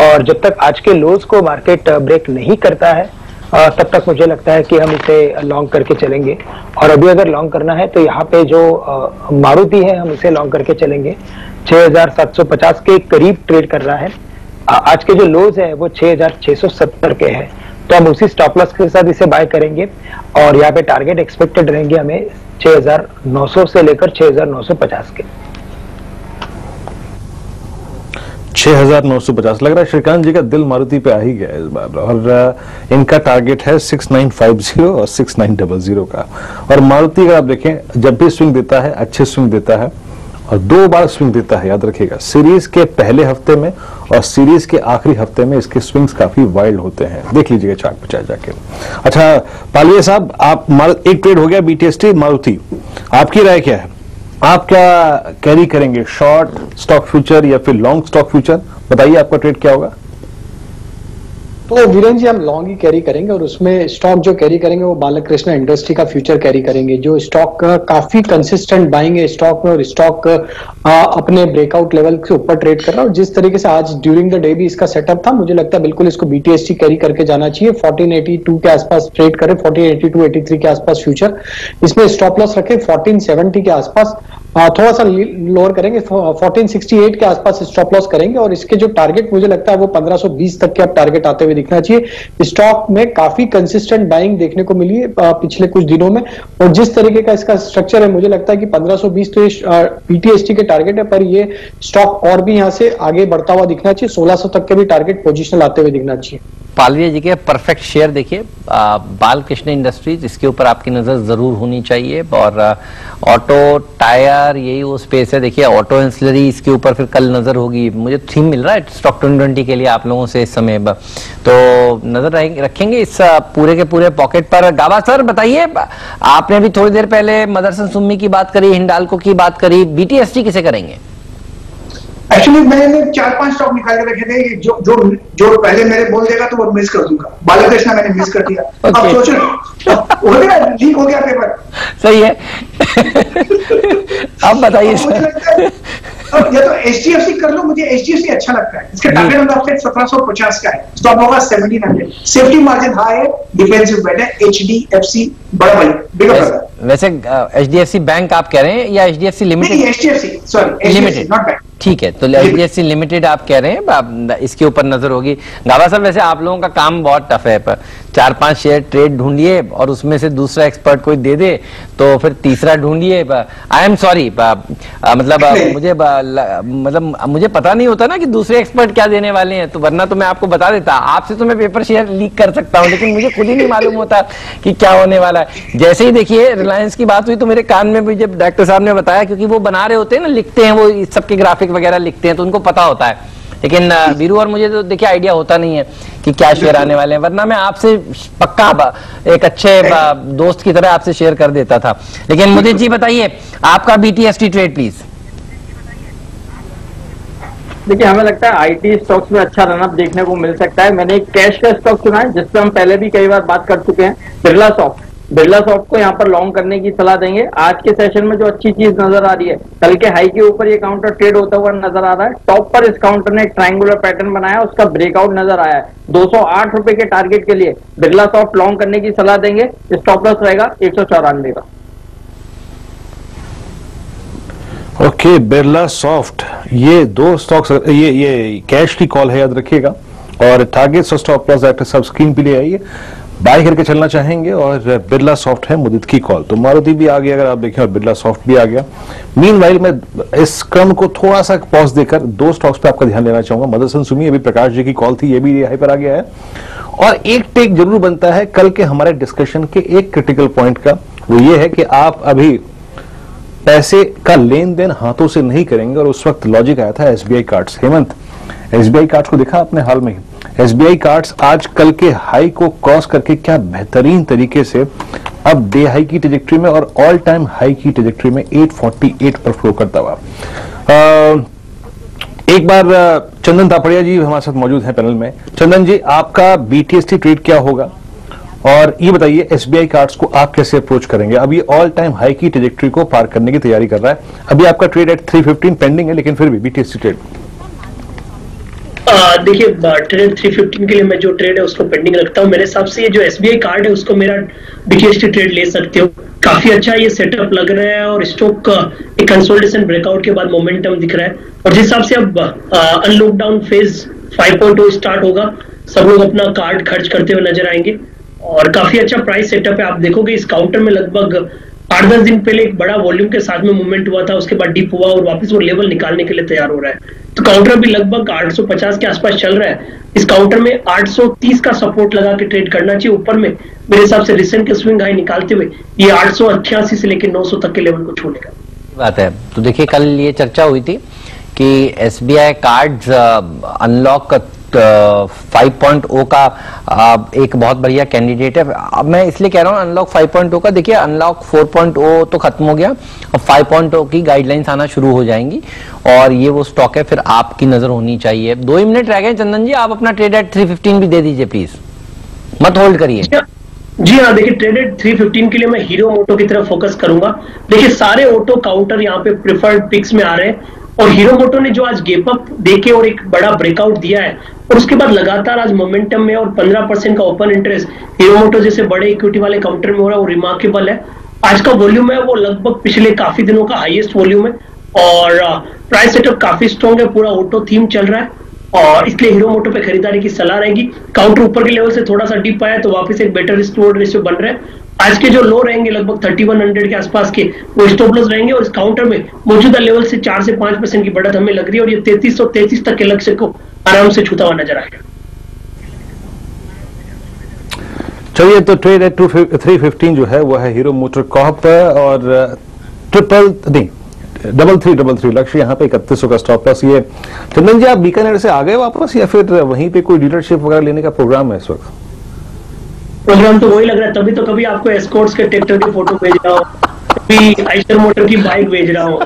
और जब तक आज के लोज को मार्केट ब्रेक नहीं करता है तब तक मुझे लगता है कि हम इसे लॉन्ग करके चलेंगे। और अभी अगर लॉन्ग करना है तो यहाँ पे जो मारुति है हम इसे लॉन्ग करके चलेंगे। 6,750 के करीब ट्रेड कर रहा है। आज के जो लोज है वो 6,670 के हैं, तो हम उसी स्टॉप लॉस के साथ इसे बाय करेंगे, और यहाँ पे टारगेट एक्सपेक्टेड रहेंगे हमें 6,900 से लेकर 6,950 के। 6,950 लग रहा है श्रीकांत जी का दिल मारुति पे आ ही गया इस बार, और इनका टारगेट है 6,950 और 6,900 का। और मारुति अगर आप देखें जब भी स्विंग देता है अच्छे स्विंग देता है, और 2 बार स्विंग देता है, याद रखिएगा, सीरीज के पहले हफ्ते में और सीरीज के आखिरी हफ्ते में इसके स्विंग्स काफी वाइल्ड होते हैं। देख लीजिएगा चार्ट पे चाहे जाके। अच्छा पालिया साहब, आप एक ट्रेड हो गया बीटीएसटी मारुति, आपकी राय क्या है? आप क्या कैरी करेंगे, शॉर्ट स्टॉक फ्यूचर या फिर लॉन्ग स्टॉक फ्यूचर? बताइए आपका ट्रेड क्या होगा? तो वीरेन जी हम लॉन्ग ही कैरी करेंगे, और उसमें स्टॉक जो कैरी करेंगे वो बालकृष्ण इंडस्ट्री का फ्यूचर कैरी करेंगे। जो स्टॉक काफी कंसिस्टेंट बाइंग है स्टॉक में, और स्टॉक अपने ब्रेकआउट लेवल से ऊपर ट्रेड कर रहा है। और जिस तरीके से आज ड्यूरिंग द डे भी इसका सेटअप था, मुझे लगता है बिल्कुल इसको बीटीएसटी कैरी करके जाना चाहिए। 1482 के आसपास ट्रेड करें, 1482-83 के आसपास फ्यूचर। इसमें स्टॉप लॉस रखें 1470 के आसपास, थोड़ा सा लोअर करेंगे, 1468 के आसपास स्टॉप लॉस करेंगे, और इसके जो टारगेट मुझे लगता है वो 1520 तक के अब टारगेट आते हुए दिखना चाहिए। स्टॉक में काफी कंसिस्टेंट बाइंग देखने को मिली है पिछले कुछ दिनों में, और जिस तरीके का इसका स्ट्रक्चर है मुझे लगता है कि 1520 तो बीटीएसटी के टारगेट है, पर ये स्टॉक और भी यहां से आगे बढ़ता हुआ दिखना चाहिए। 1600 तक के भी टारगेट पोजीशन आते हुए दिखना चाहिए। पालविया जी के परफेक्ट शेयर देखिए, बालकृष्ण इंडस्ट्रीज, इसके ऊपर आपकी नजर जरूर होनी चाहिए। और ऑटो टायर यही वो स्पेस है। देखिए ऑटो एंसिलरी, इसके ऊपर फिर कल नजर होगी। मुझे थीम मिल रहा है स्टॉक 2020 के लिए आप लोगों से इस समय, तो नजर रखेंगे इस पूरे के पूरे पॉकेट पर। गाबा सर बताइए, आपने भी थोड़ी देर पहले मदरसन सुम्मी की बात करी, हिंडाल्को की बात करी, बीटीएसटी किसे करेंगे? एक्चुअली मैंने 4-5 स्टॉक निकाल के रखे थे, जो पहले मेरे बोल देगा तो वो मिस कर दूंगा। बालकृष्ण मैंने मिस कर दिया। अब सोचो लीक हो गया पेपर। सही है। अब बताइए या तो HDFC कर लो, मुझे HDFC अच्छा लगता है, इसका टारगेट ऑन द अपसाइड 1750 का है, स्टॉप होगा 1700, सेफ्टी मार्जिन हाई है, डिफेंसिव बेट है, HDFC बड़ा भाई बिगर। वैसे HDFC बैंक आप कह रहे हैं या HDFC लिमिटेड? नहीं, HDFC sorry, HDFC not bank. ठीक है, तो HDFC लिमिटेड आप कह रहे हैं, इसके ऊपर नजर होगी। गाबा साहब, वैसे आप लोगों का काम बहुत टफ है, 4-5 शेयर ट्रेड ढूंढिए और उसमें से दूसरा एक्सपर्ट कोई दे दे, तो फिर तीसरा ढूंढिए। आई एम सॉरी, मुझे पता नहीं होता ना कि दूसरे एक्सपर्ट क्या देने वाले हैं, तो वरना तो मैं आपको बता देता। आपसे तो मैं पेपर शेयर लीक कर सकता हूं, लेकिन मुझे खुद ही नहीं मालूम होता कि क्या होने वाला है। जैसे ही देखिए रिलायंस की बात हुई तो मेरे कान में भी जब डॉक्टर साहब ने बताया, क्योंकि वो बना रहे होते हैं ना, लिखते हैं, वो सबके ग्राफिक वगैरह लिखते हैं, तो उनको पता होता है। लेकिन वीरू और मुझे तो देखिए आइडिया होता नहीं है कि क्या शेयर आने वाले हैं, वरना मैं आपसे पक्का एक अच्छे दोस्त की तरह आपसे शेयर कर देता था। लेकिन मुदित जी बताइए, आपका BTST ट्रेड प्लीज। देखिए, हमें लगता है आईटी स्टॉक्स में अच्छा रनअप देखने को मिल सकता है। मैंने एक कैश का स्टॉक चुना है, जिसपे हम पहले भी कई बार बात कर चुके हैं, बिरला सॉफ्ट। बिरला सॉफ्ट को यहाँ पर लॉन्ग करने की सलाह देंगे। आज के सेशन में जो अच्छी चीज नजर आ रही है, कल के हाई के ऊपर ये काउंटर ट्रेड होता हुआ नजर आ रहा है। टॉप पर इस काउंटर ने एक ट्रायंगुलर पैटर्न बनाया, उसका ब्रेकआउट नजर आया है। 208 रुपए के टारगेट के लिए बिरला सॉफ्ट लॉन्ग करने की सलाह देंगे। स्टॉप लॉस रहेगा 194 का। ओके, बिरला सॉफ्ट, ये दो स्टॉक्स, ये कैश की कॉल है, याद रखिएगा। और टारगेट स्टॉप लॉस डॉक्टर साहब स्क्रीन पे ले आइए, बाय करके चलना चाहेंगे। और बिरला सॉफ्ट है मुदित की कॉल। तो मारुति भी आ गया अगर आप देखें, और बिरला सॉफ्ट भी आ गया। मीनवाइल मैं इस क्रम को थोड़ा सा पॉज देकर दो स्टॉक्स पे आपका ध्यान देना चाहूंगा। मदरसन सुमी, अभी प्रकाश जी की कॉल थी, ये भी हाई पर आ गया है। और एक टेक जरूर बनता है कल के हमारे डिस्कशन के एक क्रिटिकल पॉइंट का, वो ये है कि आप अभी पैसे का लेन देन हाथों से नहीं करेंगे। और उस वक्त लॉजिक आया था SBI cards. Hemant, SBI cards को देखा आपने हाल में? SBI कार्ड्स आज कल के हाई को क्रॉस करके क्या बेहतरीन तरीके से अब डे हाई की ट्रेजेक्टरी में और ऑल टाइम हाई की ट्रेजेक्टरी में 848 पर फ्लो करता हुआ। एक बार चंदन तापड़िया जी हमारे साथ मौजूद हैं पैनल में। चंदन जी, आपका BTST ट्रेड क्या होगा, और ये बताइए SBI कार्ड्स को आप कैसे अप्रोच करेंगे? अब ये ऑल टाइम हाई की ट्रेजेक्टरी को पार करने की तैयारी कर रहा है। अभी आपका ट्रेड एट 315 पेंडिंग है, लेकिन फिर भी BTST ट्रेड। देखिए, ट्रेड 315 के लिए मैं जो ट्रेड है उसको पेंडिंग रखता हूँ। मेरे हिसाब से ये जो SBI कार्ड है उसको मेरा BTST ट्रेड ले सकते हो। काफी अच्छा ये सेटअप लग रहा है, और स्टॉक का एक कंसोलिडेशन ब्रेकआउट के बाद मोमेंटम दिख रहा है। और जिस हिसाब से अब अनलॉकडाउन फेज 5.0 स्टार्ट होगा, सब लोग अपना कार्ड खर्च करते हुए नजर आएंगे। और काफी अच्छा प्राइस सेटअप है। आप देखोगे इस काउंटर में लगभग 8-10 दिन पहले एक बड़ा वॉल्यूम के साथ में मूवमेंट हुआ था, उसके बाद डिप हुआ और वापस वो लेवल निकालने के लिए तैयार हो रहा है। तो काउंटर भी लगभग 850 के आसपास चल रहा है। इस काउंटर में 830 का सपोर्ट लगा के ट्रेड करना चाहिए। ऊपर में मेरे हिसाब से रिसेंट के स्विंग हाई निकालते हुए ये 888 से लेकर 900 तक के लेवल को छूने का बात है। तो देखिए, कल ये चर्चा हुई थी कि SBI कार्ड्स अनलॉक 5.0 का एक बहुत बढ़िया कैंडिडेट है। अब मैं इसलिए कह रहा हूँ अनलॉक 5.0 का। देखिए, अनलॉक 4.0 तो खत्म हो गया, अब 5.0 की गाइडलाइंस आना शुरू हो जाएंगी, और ये वो स्टॉक है, फिर आपकी नजर होनी चाहिए। 2 ही मिनट रह गए चंदन जी, आप अपना ट्रेड एट 315 भी दे दीजिए प्लीज, मत होल्ड करिए। जी हाँ, देखिए ट्रेडेड 315 के लिए मैं हीरो मोटो की तरफ फोकस करूंगा। देखिए, सारे ऑटो काउंटर यहाँ पे प्रिफर्ड पिक्स में आ रहे हैं, और हीरो मोटो ने जो आज गेप अप देके और एक बड़ा ब्रेकआउट दिया है, और उसके बाद लगातार आज मोमेंटम में और 15% का ओपन इंटरेस्ट हीरो मोटो जैसे बड़े इक्विटी वाले काउंटर में हो रहा है, वो रिमार्केबल है। आज का वॉल्यूम है वो लगभग पिछले काफी दिनों का हाईएस्ट वॉल्यूम है, और प्राइस सेटअप काफी स्ट्रॉन्ग है, पूरा ऑटो थीम चल रहा है, और इसलिए हीरो मोटो पे खरीदारी की सलाह रहेगी। काउंटर ऊपर के लेवल से थोड़ा सा डिप आया तो वापस एक बेटर रिस्क टू रेशियो बन रहा है। आज के जो लो रहेंगे लगभग 3100 के आसपास के, वो स्टॉप लॉस रहेंगे, और इस काउंटर में मौजूदा लेवल से 4 से 5% की बढ़त हमें लग रही है, और ये 3333 तक के लक्ष्य को आराम से छूता हुआ नजर आएगा। चलिए, तो ट्रेड एट 315 जो है वो है हीरो मोटर कॉर्प, और 3333 लक्ष्य यहाँ पे 3100 का स्टॉप लॉस। ये चंदन जी, आप बीकानेर से आ गए वापस, या फिर वहीं पे कोई डीलरशिप वगैरह लेने का प्रोग्राम है इस वक्त? प्रोग्राम तो वही लग रहा है, तभी तो कभी आपको एस्कॉर्ट्स के ट्रैक्टर की फोटो भेज रहा हूँ, कभी आइशर मोटर की बाइक भेज रहा हूँ।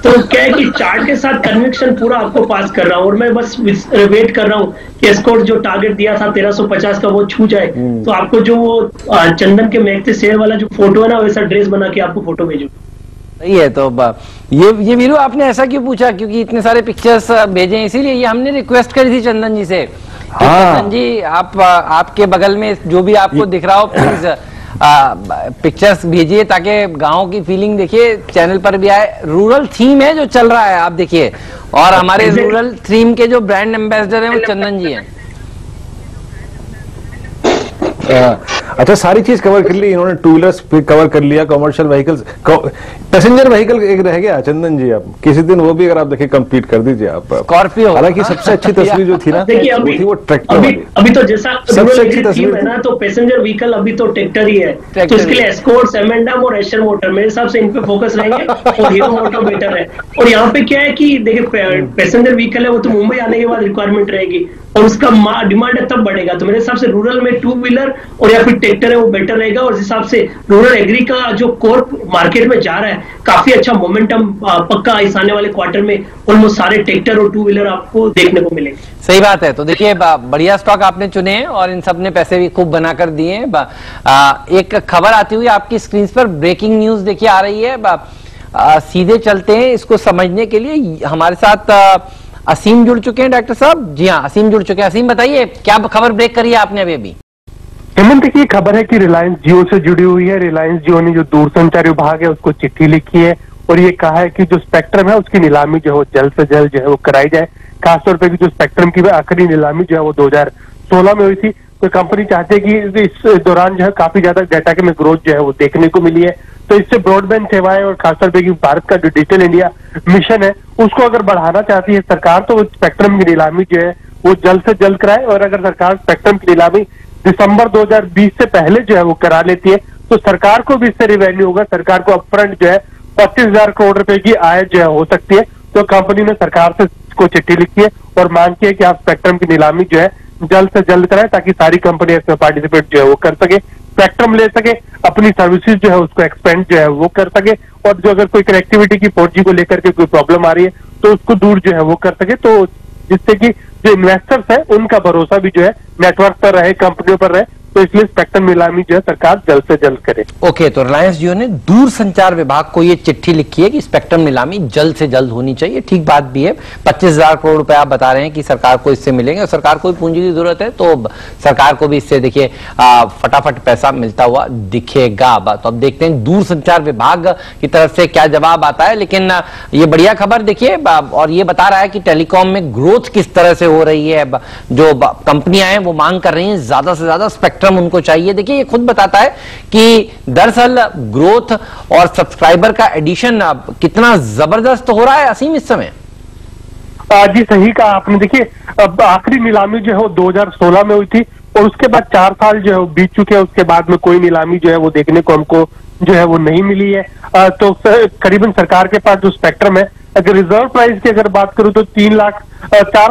तो क्या है कि चार्ट के साथ कन्विक्शन पूरा आपको पास कर रहा हूँ, और मैं बस वेट कर रहा हूँ कि एस्कॉर्ट जो टारगेट दिया था 1350 का वो छू जाए, तो आपको जो वो चंदन के महकते शेर वाला जो फोटो है ना, वैसा ड्रेस बना के आपको फोटो भेजूँ। सही है। तो ये वीरू आपने ऐसा क्यों पूछा, क्योंकि इतने सारे पिक्चर्स भेजे हैं इसीलिए ये हमने रिक्वेस्ट करी थी चंदन जी से। चंदन जी आप आपके बगल में जो भी आपको दिख रहा हो प्लीज पिक्चर्स भेजिए ताकि गांव की फीलिंग देखिए, चैनल पर भी आए। रूरल थीम है जो चल रहा है आप देखिए, और हमारे रूरल थीम के जो ब्रांड एम्बेसडर हैं वो चंदन जी हैं। अच्छा, सारी चीज कवर कर ली इन्होंने, टू व्हीलर्स कवर कर लिया, कमर्शियल व्हीकल्स, पैसेंजर व्हीकल एक रह गया चंदन जी। आप किसी दिन वो भी अगर आप देखिए कंप्लीट कर दीजिए आप। स्कॉर्पियो, हालांकि सबसे अच्छी तस्वीर जो थी ना वो थी वो ट्रैक्टर वाली। अभी तो जैसा सबसे अच्छी तस्वीर है ना, तो पैसेंजर व्हीकल अभी तो ट्रैक्टर ही है, तो इसके लिए एस्कॉर्ट, एमेंडम और एशर मोटर मेरे हिसाब से इन पे फोकस रहेंगे और हीरो मोटर बेटर है। और यहाँ पे क्या है कि देखिए पैसेंजर व्हीकल है वो तो मुंबई आने के बाद रिक्वायरमेंट रहेगी और उसका डिमांड तब बढ़ेगा, तो मेरे हिसाब से रूरल में टू व्हीलर और या फिर ट्रैक्टर है वो बेटर रहेगा। और इस हिसाब से रूरल एग्री का जो कोर मार्केट में जा रहा है काफी अच्छा मोमेंटम पक्का इस आने वाले क्वार्टर में ऑलमोस्ट सारे ट्रैक्टर और टू व्हीलर आपको देखने को मिलेंगे। सही बात है। तो देखिए बढ़िया स्टॉक आपने चुने हैं और इन सब ने पैसे भी खूब बनाकर दिए हैं। एक खबर आती हुई आपकी स्क्रीन पर, ब्रेकिंग न्यूज देखिए आ रही है। सीधे चलते हैं इसको समझने के लिए, हमारे साथ असीम जुड़ चुके हैं डॉक्टर साहब। जी हाँ, असीम जुड़ चुके हैं। असीम बताइए क्या खबर ब्रेक करी है आपने अभी? हेमंत, देखिए खबर है कि रिलायंस जियो से जुड़ी हुई है। रिलायंस जियो ने जो दूरसंचार विभाग है उसको चिट्ठी लिखी है और ये कहा है कि जो स्पेक्ट्रम है उसकी नीलामी जो है जल्द से जल्द जो है वो कराई जाए। खासतौर पर जो स्पेक्ट्रम की आखिरी नीलामी जो है वो 2016 में हुई थी, तो कंपनी चाहती है कि इस दौरान जो है काफी ज्यादा डाटा की में ग्रोथ जो है वो देखने को मिली है। तो इससे ब्रॉडबैंड सेवाएं और खासतौर पर भारत का जो डिजिटल इंडिया मिशन है उसको अगर बढ़ाना चाहती है सरकार, तो स्पेक्ट्रम की नीलामी जो है वो जल्द से जल्द कराए। और अगर सरकार स्पेक्ट्रम की नीलामी दिसंबर 2020 से पहले जो है वो करा लेती है तो सरकार को भी इससे रिवेन्यू होगा। सरकार को अपफ्रंट जो है 25,000 करोड़ रुपए की आय जो है हो सकती है। तो कंपनी ने सरकार से को चिट्ठी लिखी है और मांग की है कि आप स्पेक्ट्रम की नीलामी जो है जल्द से जल्द कराएं ताकि सारी कंपनी इसमें पार्टिसिपेट जो है वो कर सके, स्पेक्ट्रम ले सके, अपनी सर्विसेज जो है उसको एक्सपेंड जो है वो कर सके, और जो अगर कोई कनेक्टिविटी की 4G को लेकर के कोई प्रॉब्लम आ रही है तो उसको दूर जो है वो कर सके, तो जिससे कि जो इन्वेस्टर्स है उनका भरोसा भी जो है नेटवर्क पर रहे, कंपनियों पर रहे। तो इसलिए स्पेक्ट्रम नीलामी जो है सरकार जल्द से जल्द करे। ओके, तो रिलायंस जियो ने दूर संचार विभाग को ये चिट्ठी लिखी है कि स्पेक्ट्रम नीलामी जल्द से जल्द होनी चाहिए। ठीक बात भी है। 25,000 करोड़ रुपए आप बता रहे हैं कि सरकार को इससे मिलेंगे और सरकार को भी पूंजी की जरूरत है, तो सरकार को भी इससे देखिए फटाफट पैसा मिलता हुआ दिखेगा। तो अब देखते हैं दूर संचार विभाग की तरफ से क्या जवाब आता है। लेकिन ये बढ़िया खबर देखिए, और ये बता रहा है कि टेलीकॉम में ग्रोथ किस तरह से हो रही है। जो कंपनियां हैं वो मांग कर रही हैं ज्यादा से ज्यादा स्पेक्ट्रम उनको चाहिए। देखिए ये खुद बताता है कि दरअसल ग्रोथ और सब्सक्राइबर का एडिशन कितना जबरदस्त हो रहा है असीम इस समय। जी सही कहा आपने। देखिए अब आखिरी नीलामी जो है वो 2016 में हुई थी और उसके बाद 4 साल जो है बीत चुके हैं, उसके बाद में कोई नीलामी जो है वो देखने को हमको जो है वो नहीं मिली है। तो करीबन सरकार के पास जो स्पेक्ट्रम है, अगर रिजर्व प्राइस की अगर बात करूं तो 4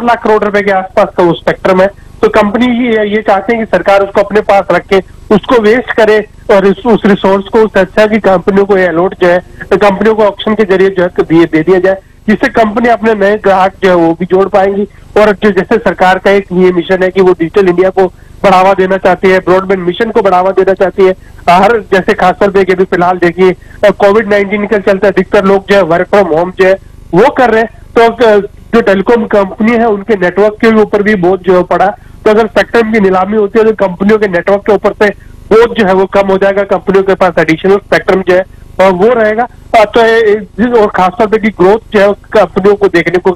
लाख करोड़ रुपए के आसपास का वो स्पेक्ट्रम है। तो कंपनी ये चाहते हैं कि सरकार उसको अपने पास रखे, उसको वेस्ट करे और उस रिसोर्स को उससे अच्छा की कंपनियों को अलॉट जो है, कंपनियों को ऑक्शन के जरिए जो है दे दिया जाए, जिससे कंपनी अपने नए ग्राहक जो है वो भी जोड़ पाएंगी। और जो जैसे सरकार का एक ये मिशन है कि वो डिजिटल इंडिया को बढ़ावा देना चाहती है, ब्रॉडबैंड मिशन को बढ़ावा देना चाहती है। हर जैसे खासतौर पे अभी फिलहाल देखिए कोविड-19 के चलते अधिकतर लोग जो है वर्क फ्रॉम होम जो है वो कर रहे हैं, तो जो टेलीकॉम कंपनी है उनके नेटवर्क के ऊपर भी बोझ जो है पड़ा। तो अगर स्पेक्ट्रम की नीलामी होती है तो कंपनियों के नेटवर्क के ऊपर से बोझ जो है वो कम हो जाएगा, कंपनियों के पास एडिशनल स्पेक्ट्रम जो है और वो रहेगा। तो और खासतौर पे की ग्रोथ जो है कंपनियों को देखने को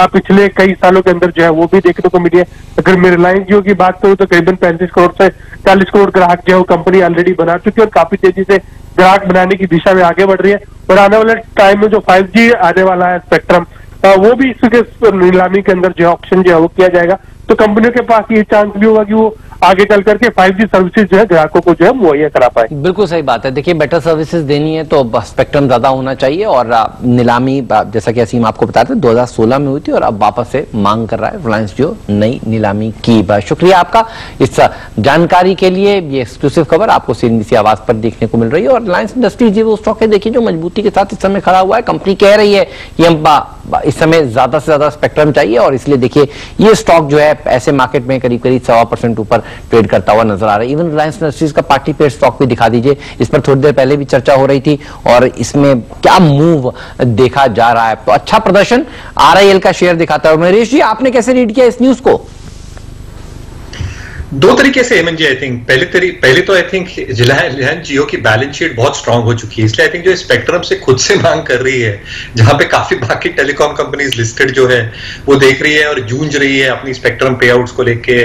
पिछले कई सालों के अंदर जो है वो भी देखने को मिली है। अगर मैं रिलायंस जियो की बात करूं तो करीबन 35 करोड़ से 40 करोड़ ग्राहक जो है कंपनी ऑलरेडी बना चुकी है और काफी तेजी से ग्राहक बनाने की दिशा में आगे बढ़ रही है। और आने वाले टाइम में जो 5G आने वाला है स्पेक्ट्रम, वो भी इसके नीलामी के अंदर जो ऑप्शन जो है वो किया जाएगा। तो कंपनियों के पास ये चांस भी होगा कि वो आगे चल करके 5G सर्विसेज जो है ग्राहकों को जो है मुहैया करा पाए। बिल्कुल सही बात है। देखिए बेटर सर्विसेज देनी है तो स्पेक्ट्रम ज्यादा होना चाहिए और नीलामी जैसा कि असीम आपको बताते 2016 में हुई थी और अब वापस से मांग कर रहा है रिलायंस जो नई नीलामी की। शुक्रिया आपका इस जानकारी के लिए। ये एक्सक्लूसिव खबर आपको CNBC आवाज पर देखने को मिल रही है और रिलायंस इंडस्ट्रीज वो स्टॉक है देखिए जो मजबूती के साथ इस समय खड़ा हुआ है। कंपनी कह रही है कि हम इस समय ज्यादा से ज्यादा स्पेक्ट्रम चाहिए और इसलिए देखिए ये स्टॉक जो है ऐसे मार्केट में करीब 1.25% ऊपर ट्रेड करता हुआ नजर आ रहा है। इवन रिलायंस इंडस्ट्रीज का पार्टी पेड स्टॉक भी दिखा दीजिए, इस पर थोड़ी देर पहले भी चर्चा हो रही थी और इसमें क्या मूव देखा जा रहा है। तो अच्छा प्रदर्शन RIL का शेयर दिखाता है। महेश जी, आपने कैसे रीड किया इस न्यूज को? दो तरीके से हेमंत जी, आई थिंक पहले तो आई थिंक रिलायंस जियो की बैलेंस शीट बहुत स्ट्रांग हो चुकी है, इसलिए आई थिंक जो स्पेक्ट्रम से खुद से मांग कर रही है, जहां पे काफी बाकी टेलीकॉम कंपनीज लिस्टेड जो है वो देख रही है और जूझ रही है अपनी स्पेक्ट्रम पे आउट्स को लेके,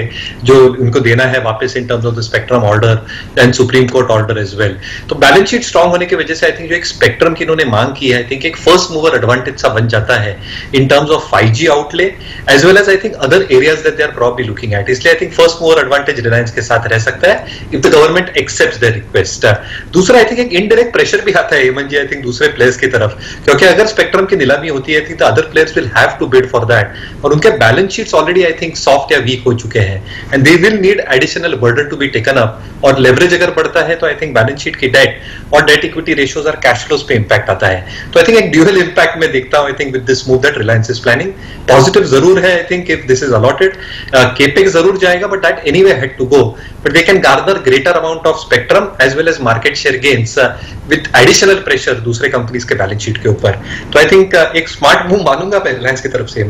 जो उनको देना है वापस in terms of the spectrum order and Supreme Court order as well. तो बैलेंस शीट स्ट्रांग होने की वजह से आई थिंक जो एक स्पेक्ट्रम की इन्होंने मांग की है, आई थिंक एक फर्स्ट मूवर एडवांटेज सा बन जाता है in terms of 5G outlay as well as I think other areas that they are probably looking at. इसलिए I think first mover advantage Reliance के साथ रह सकता है if the government accepts their request. दूसरा आई थिंक एक indirect pressure भी आता है हेमंत जी, आई थिंक दूसरे प्लेयर्स की तरफ, क्योंकि अगर स्पेक्ट्रम की नीलामी होती है तो other players will have to bid for that, और उनके balance sheets already I think soft या वीक हो चुके हैं and they will need additional burden to be taken up. और लेवरेज अगर बढ़ता है तो आई थिंक बैलेंस शीट की डेट और डेट इक्विटी रेशियोज और कैश फ्लोज पे इंपैक्ट आता है। तो आई थिंक एक ड्यूअल इंपैक्ट में देखता हूं I think with this move that Reliance is planning. Positive जरूर है I think if this is allotted, capex जरूर जाएगा but that anyway had to go, but they can garner greater amount of spectrum as well as market share gains with additional pressure दूसरे companies के balance sheet के ऊपर। तो आई think एक smart move मानूंगा मैं रिलायंस की तरफ से।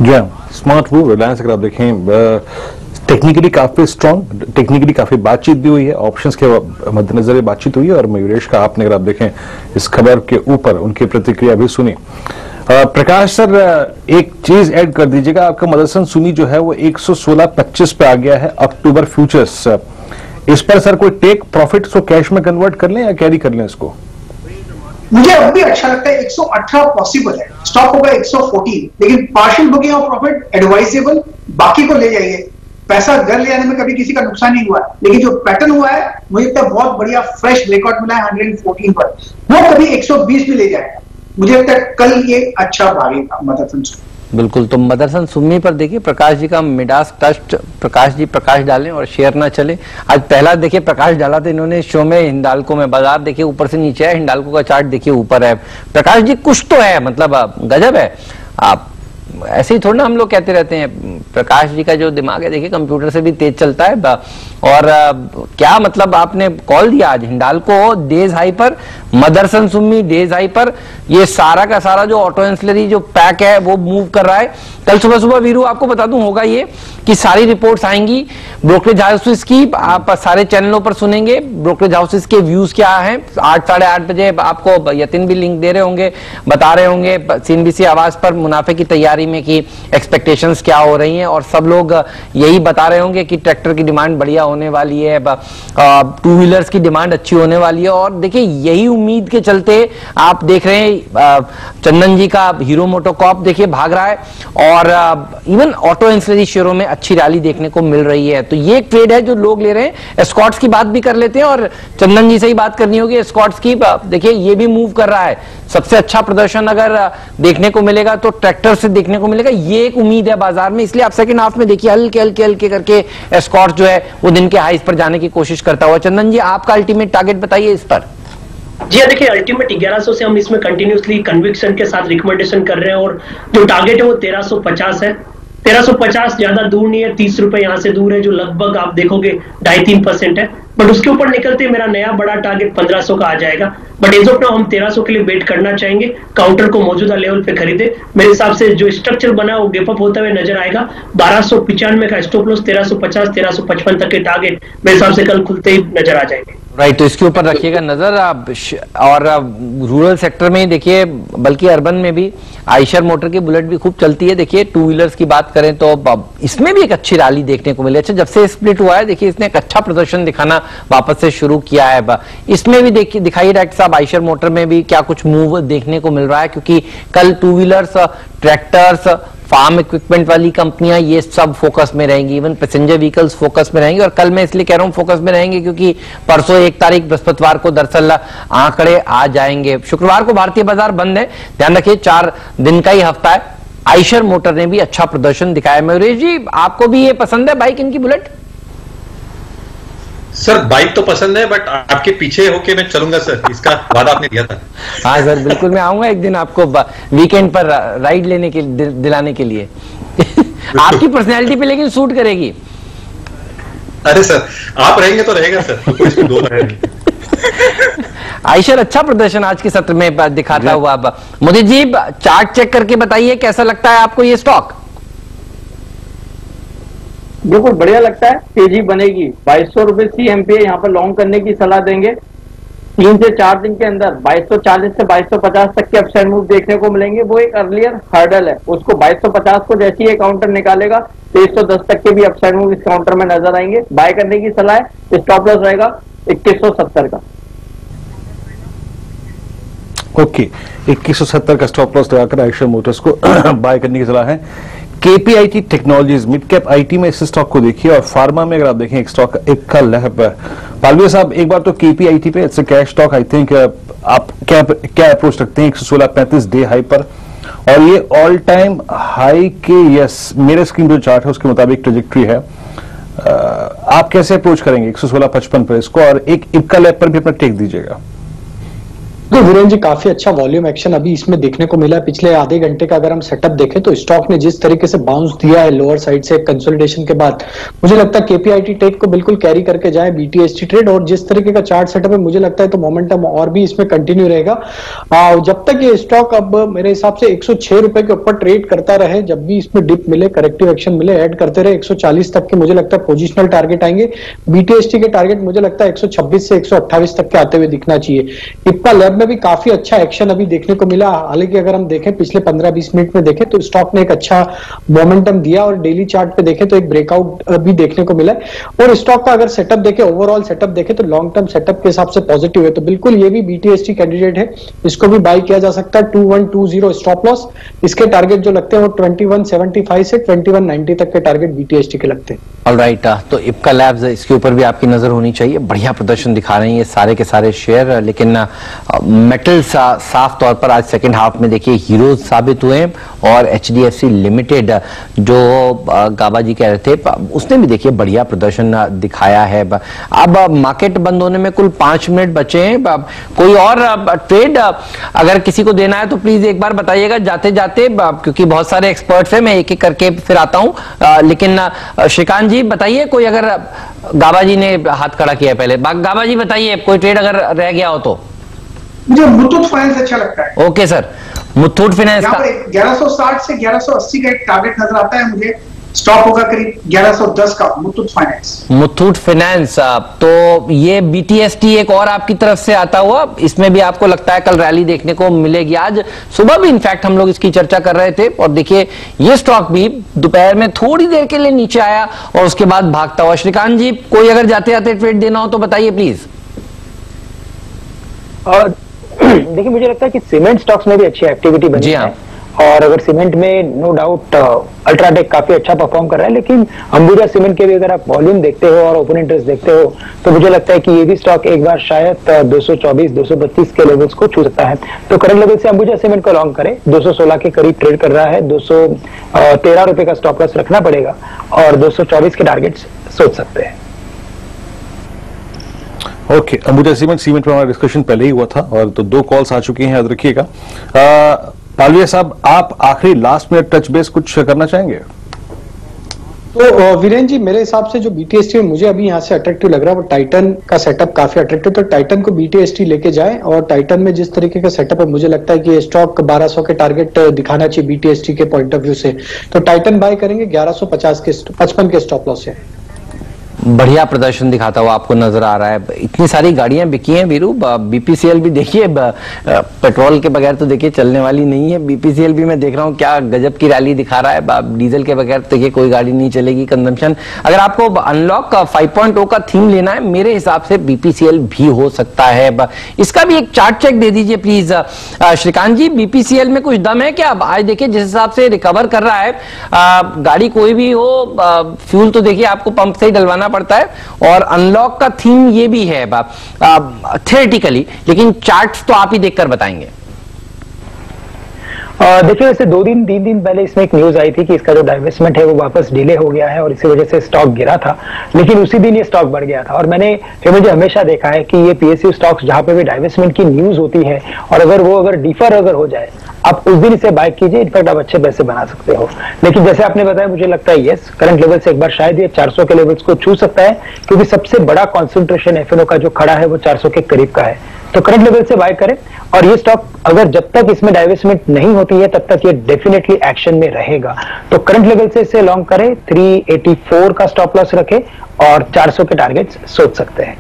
जी स्मार्ट मूव रिलायंस अगर आप देखें टेक्निकली काफी स्ट्रांग, टेक्निकली काफी बातचीत भी हुई है, ऑप्शंस के मद्देनजर बातचीत हुई है, और मयूरेश का आपने अगर आप देखें इस खबर के ऊपर उनकी प्रतिक्रिया भी सुनी। प्रकाश सर, एक चीज ऐड कर दीजिएगा, आपका मदरसन सुमी जो है वो 116.25 पे आ गया है अक्टूबर फ्यूचर्स, इस पर सर कोई टेक प्रॉफिट को कैश में कन्वर्ट कर लें या कैरी कर लें इसको? मुझे अब भी अच्छा लगता है 118 पॉसिबल है, स्टॉक होगा 114, लेकिन partial booking of profit advisable, बाकी को ले जाइए, पैसा घर ले आने में कभी किसी का नुकसान नहीं हुआ, लेकिन जो पैटर्न हुआ है मुझे लगता है बहुत बढ़िया फ्रेश ब्रेकआउट मिला है 114 पर, वो कभी 120 भी ले जाएगा, मुझे लगता है कल ये अच्छा भागेगा मदरसन सुमी। बिल्कुल, तो मदरसन सुमी पर देखिए प्रकाश जी का मिडास ट्रस्ट, प्रकाश जी प्रकाश डालें और शेयर ना चले। आज पहला देखिए प्रकाश डाला था इन्होंने शो में हिंडाल्को में, बाजार देखिए ऊपर से नीचे है, हिंडाल्को का चार्ट देखिए ऊपर है। प्रकाश जी कुछ तो है, मतलब गजब है। आप ऐसे ही थोड़ा ना हम लोग कहते रहते हैं, प्रकाश जी का जो दिमाग है देखिए कंप्यूटर से भी तेज चलता है। और क्या मतलब आपने कॉल दिया आज हिंडाल्को डेज हाई पर, मदरसन सुमी डेज हाई पर, ये सारा का सारा जो ऑटो एंसिलरी जो पैक है वो मूव कर रहा है। कल सुबह सुबह वीरू आपको बता दूं होगा ये कि सारी रिपोर्ट्स आएंगी ब्रोकरेज हाउसेस की, आप सारे चैनलों पर सुनेंगे ब्रोकरेज हाउसेस के व्यूज क्या हैं। 8 साढ़े 8 बजे आपको यतिन भी लिंक दे रहे होंगे, बता रहे होंगे CNBC आवाज पर मुनाफे की तैयारी में कि एक्सपेक्टेशंस क्या हो रही हैं, और सब लोग यही बता रहे होंगे कि ट्रैक्टर की डिमांड बढ़िया होने वाली है, 2 व्हीलर्स की डिमांड अच्छी होने वाली है। और देखिए यही उम्मीद के चलते आप देख रहे हैं चंदन जी का हीरो मोटोकॉर्प देखिए भाग रहा है, और इवन ऑटो एंसिलरी शेयरों में अच्छी रैली देखने को मिल रही है। तो ये एक ट्रेड है जो लोग ले रहे हैं। एस्कॉर्ट्स की बात भी कर लेते हैं, और चंदन जी से ही बात करनी होगी एस्कॉर्ट्स की। देखिए ये भी मूव कर रहा है, सबसे अच्छा प्रदर्शन अगर देखने को मिलेगा तो ट्रैक्टर से देखने को मिलेगा, ये एक उम्मीद है बाजार में। इसलिए आप सेकंड हाफ में देखिए हल्के हल्के हल्के करके एस्कॉर्ट जो है वो दिन के हाईज पर जाने की कोशिश करता हुआ। चंदन जी आपका अल्टीमेट टारगेट बताइए इस पर। जी देखिए अल्टीमेट 1100 से हम इसमें कंटिन्यूसली कन्विक्शन के साथ रिकमेंडेशन कर रहे हैं, और जो टारगेट है वो 1350 है। 1350 ज्यादा दूर नहीं है, 30 रुपए यहां से दूर है, जो लगभग आप देखोगे 2.5-3% है, बट उसके ऊपर निकलते मेरा नया बड़ा टारगेट 1500 का आ जाएगा। बट एज ऑफ नाउ हम 1300 के लिए वेट करना चाहेंगे, काउंटर को मौजूदा लेवल पे खरीदे। मेरे हिसाब से जो स्ट्रक्चर बना है वो गेप अप होता हुए नजर आएगा। 1295 का स्टॉप लॉस, 1350 1355 तक के टारगेट मेरे हिसाब से कल खुलते ही नजर आ जाएंगे। राइट, तो इसके ऊपर रखिएगा नजर आप। और रूरल सेक्टर में देखिए, बल्कि अर्बन में भी आइशर मोटर की बुलेट भी खूब चलती है। देखिए 2 व्हीलर्स की बात करें तो इसमें भी एक अच्छी रैली देखने को मिली। अच्छा, जब से स्प्लिट हुआ है देखिए इसने एक अच्छा प्रदर्शन दिखाना वापस से शुरू किया है। इसमें भी देखिए दिखाइए डायरेक्टर साहब, आइशर मोटर में भी क्या कुछ मूव देखने को मिल रहा है, क्योंकि कल 2 व्हीलर्स, ट्रैक्टर्स, फार्म इक्विपमेंट वाली कंपनियां ये सब फोकस में रहेंगी, इवन पैसेंजर व्हीकल्स फोकस में रहेंगी। और कल मैं इसलिए कह रहा हूं फोकस में रहेंगे क्योंकि परसों 1 तारीख बृहस्पतिवार को दरअसल आंकड़े आ जाएंगे। शुक्रवार को भारतीय बाजार बंद है, ध्यान रखिए 4 दिन का ही हफ्ता है। आइशर मोटर ने भी अच्छा प्रदर्शन दिखाया। मयूरेश जी आपको भी ये पसंद है बाइक इनकी बुलेट? सर बाइक तो पसंद है, बट आपके पीछे होके मैं चलूंगा सर, इसका वादा आपने दिया था। हाँ सर बिल्कुल, मैं आऊंगा एक दिन आपको वीकेंड पर राइड लेने के दिलाने के लिए। आपकी पर्सनैलिटी पे लेकिन सूट करेगी। अरे सर, आप रहेंगे तो रहेगा सर, इसमें दो रहेंगे। आइशर अच्छा प्रदर्शन आज के सत्र में दिखाता हुआ। मोदी जी चार्ट चेक करके बताइए कैसा लगता है आपको ये स्टॉक? बिल्कुल बढ़िया लगता है, तेजी बनेगी। 2200 रुपए CMPA यहाँ पर लॉन्ग करने की सलाह देंगे। 3 से 4 दिन के अंदर 2240 से 2250 तक के अपसाइड मूव देखने को मिलेंगे। वो एक अर्लियर हर्डल है, उसको 2250 को जैसे ही काउंटर निकालेगा 2310 तक के भी अपसाइड मूव इस काउंटर में नजर आएंगे। बाय करने की सलाह है। स्टॉप लॉस रहेगा 2170 का। ओके, 2170 का स्टॉप लॉस लगाकर आइशर मोटर्स को बाय करने की सलाह है। KPIT technologies mid cap IT में इस स्टॉक को देखिए, और फार्मा में अगर आप देखें एक स्टॉक एक का लहब है। पालविया साहब एक बार तो KPIT पे it's a cash stock, I think आप क्या अप्रोच रखते हैं 116.35 डे हाई पर, और ये ऑल टाइम हाई के यस मेरे स्क्रीन जो चार्ट है उसके मुताबिक ट्रेजेक्ट्री है। आप कैसे अप्रोच करेंगे 116.55 पर इसको, और एक इक्का लैब पर भी अपना टेक दीजिएगा? तो वीरेंद्र जी काफी अच्छा वॉल्यूम एक्शन अभी इसमें देखने को मिला है। पिछले आधे घंटे का अगर हम सेटअप देखें तो स्टॉक ने जिस तरीके से बाउंस दिया है लोअर साइड से कंसोलिडेशन के बाद, मुझे लगता है KPIT टेक को बिल्कुल कैरी करके जाए BTST ट्रेड, और जिस तरीके का चार्ट सेटअप है मुझे लगता है तो मोमेंटम और भी इसमें कंटिन्यू रहेगा। जब तक ये स्टॉक अब मेरे हिसाब से 106 रुपए के ऊपर ट्रेड करता रहे, जब भी इसमें डिप मिले, करेक्टिव एक्शन मिले, ऐड करते रहे 140 तक के मुझे लगता है पोजिशनल टारगेट आएंगे। BTST के टारगेट मुझे लगता है 126 से 128 तक के आते हुए दिखना चाहिए। इप्का लैब में भी काफी अच्छा एक्शन अभी देखने को मिला। हालांकि अगर हम देखें पिछले 15-20 मिनट में देखें तो स्टॉक ने एक अच्छा मोमेंटम दिया, और डेली चार्ट पे देखें तो एक ब्रेकआउट भी देखने को मिला है। और स्टॉक का अगर सेटअप देखें, ओवरऑल सेटअप देखें तो लॉन्ग टर्म सेटअप के हिसाब से पॉजिटिव है। तो बिल्कुल ये भी BTST कैंडिडेट है, इसको भी बाय किया जा सकता है। 2120 स्टॉप लॉस, इसके टारगेट जो लगते हैं वो 2175 से 2190 तक के टारगेट BTST के लगते हैं। ऑलराइट, तो इप्का लैब्स इसके ऊपर भी आपकी नजर होनी चाहिए। बढ़िया प्रदर्शन दिखा रहे हैं ये सारे के सारे शेयर, लेकिन मेटल साफ तौर पर आज सेकंड हाफ में देखिए हीरोज साबित हुए, और HDFC लिमिटेड जो गाबा जी कह रहे थे उसने भी देखिए बढ़िया प्रदर्शन दिखाया है। अब मार्केट बंद होने में कुल 5 मिनट बचे हैं। कोई और ट्रेड अगर किसी को देना है तो प्लीज एक बार बताइएगा जाते जाते, क्योंकि बहुत सारे एक्सपर्ट्स हैं, मैं एक एक करके फिर आता हूं। लेकिन श्रीकांत जी बताइए, कोई अगर गाबा जी ने हाथ खड़ा किया है पहले, गाबा जी बताइए कोई ट्रेड अगर रह गया हो तो। मुझे मुथूट फाइनेंस अच्छा लगता है। ओके सर, मुथूट फाइनेंस का 1160 से 1180 का एक टारगेट नजर आता है मुझे। स्टॉप होगा करीब 1110 का मुथूट फाइनेंस। मुथूट फाइनेंस, तो ये BTST एक और आपकी तरफ से आता हुआ, इसमें भी आपको लगता है कल रैली देखने को मिलेगी? आज सुबह भी इनफैक्ट हम लोग इसकी चर्चा कर रहे थे, और देखिए ये स्टॉक भी दोपहर में थोड़ी देर के लिए नीचे आया और उसके बाद भागता हुआ। श्रीकांत जी कोई अगर जाते जाते ट्रेड देना हो तो बताइए प्लीज। और देखिए मुझे लगता है कि सीमेंट स्टॉक्स में भी अच्छी एक्टिविटी बनी है, और अगर सीमेंट में नो डाउट अल्ट्राटेक काफी अच्छा परफॉर्म कर रहा है, लेकिन अंबुजा सीमेंट के भी अगर आप वॉल्यूम देखते हो और ओपन इंटरेस्ट देखते हो तो मुझे लगता है कि ये भी स्टॉक एक बार शायद 224-232 के लेवल्स को छू सकता है। तो करंट लेवल से अंबुजा सीमेंट को लॉन्ग करें, 216 के करीब ट्रेड कर रहा है, 213 रुपए का स्टॉप लॉस रखना पड़ेगा, और 224 के टारगेट्स सोच सकते हैं। ओके, अंबुजा सीमेंट पर हमारा डिस्कशन पहले ही हुआ था, और तो 2 कॉल्स आ चुकी हैं, याद रखिएगा। पालविया साहब आप आखिरी लास्ट मिनट टच बेस कुछ करना चाहेंगे? तो वीरेंद्र जी मेरे हिसाब से जो BTST में मुझे अभी यहाँ से अट्रैक्टिव लग रहा है वो टाइटन का सेटअप काफी अट्रैक्टिव, तो टाइटन को BTST लेके जाए, और टाइटन में जिस तरीके का सेटअप है मुझे लगता है कि ये स्टॉक 1200 के टारगेट दिखाना चाहिए BTST के पॉइंट ऑफ व्यू से। तो टाइटन बाय करेंगे 1155 के स्टॉप लॉस से। बढ़िया प्रदर्शन दिखाता हुआ आपको नजर आ रहा है। इतनी सारी गाड़ियां बिकी हैं वीरू, BPCL भी देखिए पेट्रोल के बगैर तो देखिए चलने वाली नहीं है। BPCL भी मैं देख रहा हूँ क्या गजब की रैली दिखा रहा है। डीजल के बगैर देखिए कोई गाड़ी नहीं चलेगी। कंजम्पशन अगर आपको अनलॉक 5.0 का थीम लेना है मेरे हिसाब से BPCL भी हो सकता है। इसका भी एक चार्ट चेक दे दीजिए प्लीज श्रीकांत जी। BPCL में कुछ दम है क्या? आज देखिए जिस हिसाब से रिकवर कर रहा है गाड़ी कोई भी हो, फ्यूल तो देखिए आपको पंप से ही डलवाना पड़ता है, और अनलॉक का थीम ये भी है थियोरेटिकली, लेकिन चार्ट्स तो आप ही देखकर बताएंगे। देखिए वैसे 2-3 दिन पहले इसमें एक न्यूज आई थी कि इसका जो डाइवेस्टमेंट है वो वापस डिले हो गया है और इसी वजह से स्टॉक गिरा था, लेकिन उसी दिन ये स्टॉक बढ़ गया था। और मैंने हमेशा देखा है कि ये PSU स्टॉक्स जहां पे भी डाइवेस्टमेंट की न्यूज होती है और अगर डिफर हो जाए आप उस दिन इसे बाय कीजिए, इनफैक्ट आप अच्छे पैसे बना सकते हो। लेकिन जैसे आपने बताया, मुझे लगता है यस, करंट लेवल से एक बार शायद ये 400 के लेवल्स को छू सकता है, क्योंकि सबसे बड़ा कॉन्सेंट्रेशन एफएनओ का जो खड़ा है वो 400 के करीब का है। तो करंट लेवल से बाय करें, और ये स्टॉक अगर जब तक इसमें डाइवेस्टमेंट नहीं होती है तब तक ये डेफिनेटली एक्शन में रहेगा। तो करंट लेवल से इसे लॉन्ग करें, 384 का स्टॉप लॉस रखें और 400 के टारगेट्स सोच सकते हैं।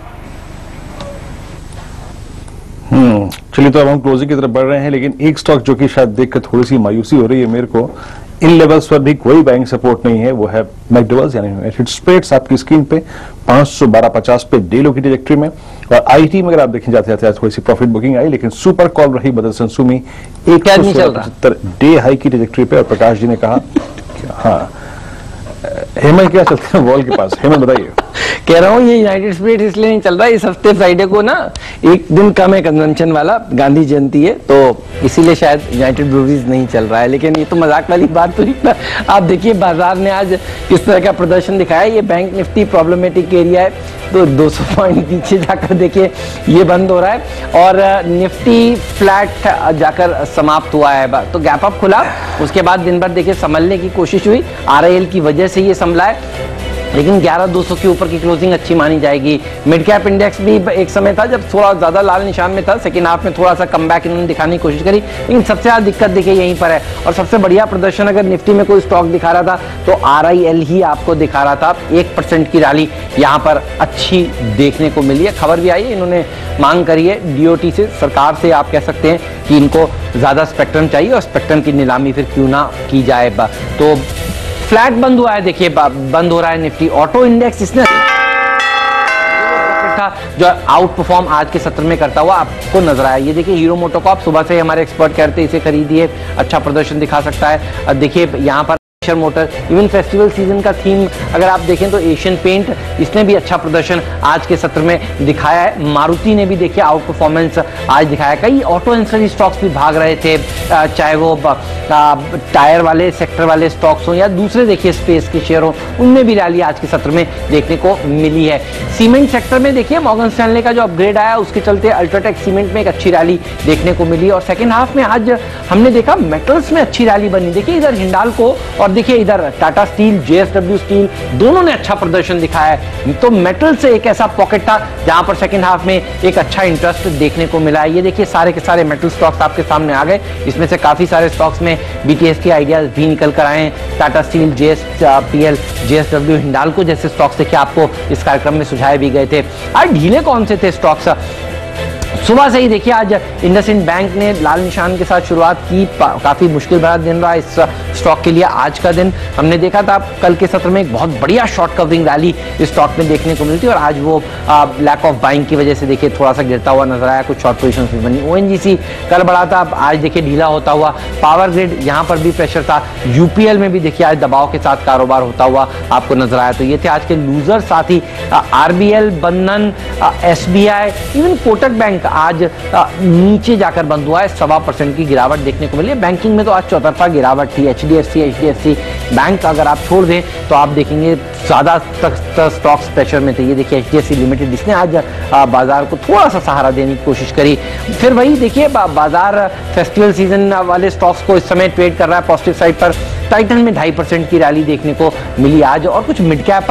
चलिए, तो अब हम क्लोजिंग की तरफ बढ़ रहे हैं, लेकिन एक स्टॉक जो कि शायद देखकर थोड़ी सी मायूसी हो रही है मेरे को, इन लेवल्स पर भी कोई बैंक सपोर्ट नहीं है, वो है मैकडॉनल्ड्स यानी यूनाइटेड स्टेट्स। आपकी स्क्रीन पे 512.50 पे डे लो की ट्रैजेक्टरी में, और आईटी में अगर आप देखें जाते जाते थोड़ी सी प्रॉफिट बुकिंग आई, लेकिन सुपर कॉल रही मदरसन सुमी 175 डे हाई की ट्रैजेक्टरी पे। और प्रकाश जी ने कहा हाँ, हेमंत क्या चलते हैं वॉल के पास, हेमंत बताइए। कह रहा हूँ ये यूनाइटेड स्पिरिट इसलिए नहीं चल रहा है, इस हफ्ते फ्राइडे को ना एक दिन कम है कंजम्पशन वाला, गांधी जयंती है, तो इसीलिए शायद यूनाइटेड ब्रूवरीज नहीं चल रहा है। लेकिन ये तो मजाक वाली बात तो नहीं। आप देखिए बाजार ने आज किस तरह का प्रदर्शन दिखाया। ये बैंक निफ्टी प्रॉब्लमेटिक एरिया है, तो 200 पॉइंट नीचे जाकर देखिए ये बंद हो रहा है, और निफ्टी फ्लैट जाकर समाप्त हुआ है। तो गैप अप खुला, उसके बाद दिन भर देखिए संभलने की कोशिश हुई, आरआईएल की वजह से ये संभला है, लेकिन 11,200 के ऊपर की क्लोजिंग अच्छी मानी जाएगी। मिड कैप इंडेक्स भी एक समय था जब थोड़ा ज्यादा लाल निशान में था, सेकेंड हाफ में थोड़ा सा कमबैक इन्होंने दिखाने की कोशिश करी, लेकिन सबसे ज्यादा दिक्कत देखिए यहीं पर है। और सबसे बढ़िया प्रदर्शन अगर निफ्टी में कोई स्टॉक दिखा रहा था तो आरआईएल ही आपको दिखा रहा था। 1% की रैली यहाँ पर अच्छी देखने को मिली है। खबर भी आई है, इन्होंने मांग करी है डीओटी से, सरकार से आप कह सकते हैं कि इनको ज्यादा स्पेक्ट्रम चाहिए और स्पेक्ट्रम की नीलामी फिर क्यों ना की जाए। तो फ्लैट बंद हुआ है, देखिए बंद हो रहा है निफ्टी। ऑटो इंडेक्स इसने था जो आउट परफॉर्म आज के सत्र में करता हुआ आपको नजर आया। ये देखिए हीरो मोटोकॉर्प, सुबह से हमारे एक्सपर्ट कहते हैं इसे खरीदिए, अच्छा प्रदर्शन दिखा सकता है। देखिए यहाँ पर मोटर, इवन फेस्टिवल सीजन का थीम अगर आप देखें तो एशियन पेंट, इसने भी अच्छा प्रदर्शन आज के सत्र में दिखाया है। मारुति ने भी देखिए आउट परफॉर्मेंस आज दिखाया। कई ऑटो एंसिलरी स्टॉक्स भी भाग रहे थे, चाहे वो टायर वाले सेक्टर वाले स्टॉक्स हो या दूसरे देखिए स्पेस के शेयर हो, उनमें भी रैली आज के सत्र में देखने को मिली है। सीमेंट सेक्टर में देखिए मॉर्गन स्टैनले का जो अपग्रेड आया उसके चलते अल्ट्राटेक सीमेंट में एक अच्छी रैली देखने को मिली। और सेकेंड हाफ में आज हमने देखा मेटल्स में अच्छी रैली बनी। देखिए इधर हिंडाल्को और देखिए इधर टाटा स्टील, जेएसडब्ल्यू स्टील, दोनों ने अच्छा प्रदर्शन दिखाया है। तो मेटल से एक ऐसा पॉकेट था जहां पर सेकंड हाफ में एक अच्छा इंटरेस्ट देखने को मिला है। ये देखिए सारे के सारे मेटल स्टॉक्स आपके सामने आ गए, इसमें से काफी सारे स्टॉक्स में बीटीएस के आइडियाज भी निकल कर आए हैं। Tata steel, JSPL, JSW, Hindalco जैसे स्टॉक्स देखिए आपको इस कार्यक्रम में सुझाए भी गए थे। आज ढीले कौन से थे स्टॉक्स? सुबह से ही देखिए आज इंडसइंड बैंक ने लाल निशान के साथ शुरुआत की, काफी मुश्किल भरा दिन रहा इस स्टॉक के लिए। आज का दिन हमने देखा था कल के सत्र में एक बहुत बढ़िया शॉर्ट कवरिंग रैली इस स्टॉक में देखने को मिलती, और आज वो लैक ऑफ बाइंग की वजह से देखिए थोड़ा सा गिरता हुआ नजर आया, कुछ शॉर्ट पोजीशंस भी बनी। ओएनजीसी कल बढ़ा था, आज देखिए ढीला होता हुआ। पावर ग्रिड यहाँ पर भी प्रेशर था। यूपीएल में भी देखिए आज दबाव के साथ कारोबार होता हुआ आपको नजर आया। तो ये थे आज के लूजर। साथ ही आरबीएल, बंधन, एसबीआई, इवन कोटक बैंक आज नीचे जाकर बंद हुआ है। 1.25% की गिरावट देखने को मिली है। बैंकिंग में तो आज चौतरफा गिरावट थी। एचडीएफसी बैंक अगर आप छोड़ दें तो आप देखेंगे ज्यादा स्टॉक्स प्रेशर में थे। ये देखिए एचडीएफसी लिमिटेड, जिसने आज बाजार को थोड़ा सा सहारा देने की कोशिश करी। फिर वही देखिए बाजार फेस्टिवल सीजन वाले स्टॉक्स को इस समय ट्रेड कर रहा है पॉजिटिव साइड पर। टाइटन में 2.5% की रैली देखने को मिली आज, और कुछ मिड कैप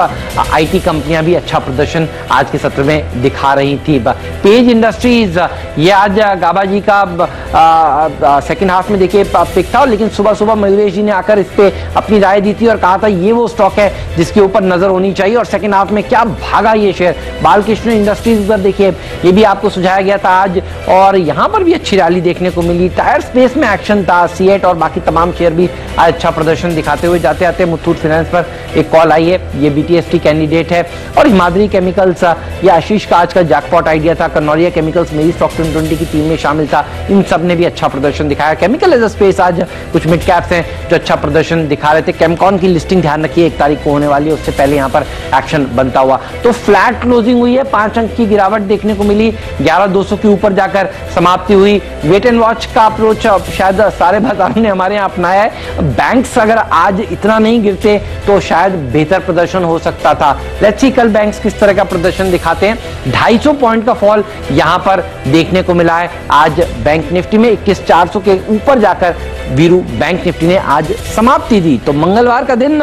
आईटी कंपनियां भी अच्छा प्रदर्शन आज के सत्र में दिखा रही थी। पेज इंडस्ट्रीज, ये आज गाबा जी का सेकंड हाफ में देखिए पिक था, लेकिन सुबह सुबह मयूरेश जी ने आकर इस पे अपनी राय दी थी और कहा था ये वो स्टॉक है जिसके ऊपर नजर होनी चाहिए। और सेकंड हाफ में क्या भागा ये शेयर। बालकृष्ण इंडस्ट्रीज पर देखिए ये भी आपको सुझाया गया था आज, और यहां पर भी अच्छी रैली देखने को मिली। टायर स्पेस में एक्शन था, सीएट और बाकी तमाम शेयर भी आज अच्छा प्रदर्शन दिखाते हुए। जाते आते मुथूट फाइनेंस पर एक कॉल आई है, ये बीटीएसटी कैंडिडेट है। और हिमाद्री केमिकल्स, ये आशीष का आज का जैकपॉट आइडिया था। कनौरिया केमिकल्स मेरी स्टॉक 2020 की टीम में शामिल था। इन सब ने भी अच्छा प्रदर्शन दिखाया। केमिकल एज अ स्पेस आज कुछ मिड कैप्स हैं जो अच्छा प्रदर्शन दिखा रहे थे। केमकॉन की लिस्टिंग ध्यान रखिए 1 तारीख को होने वाली है, उससे पहले यहाँ पर एक्शन बनता हुआ। तो फ्लैट क्लोजिंग हुई है, 5 अंक की गिरावट देखने को मिली, 11,200 के ऊपर जाकर समाप्ति हुई। वेट एंड वॉच का अप्रोच शायद सारे बाजार ने हमारे यहाँ अपनाया है। बैंक्स अगर आज इतना नहीं गिरते तो शायद बेहतर प्रदर्शन हो सकता था। लेट्स सी कल बैंक्स किस तरह का प्रदर्शन दिखाते हैं। 250 पॉइंट का फॉल यहाँ पर देखने को मिला है। आज बैंक निफ्टी में 21,400 के ऊपर जाकर वीरू बैंक निफ्टी ने आज समाप्ति दी। तो मंगलवार का दिन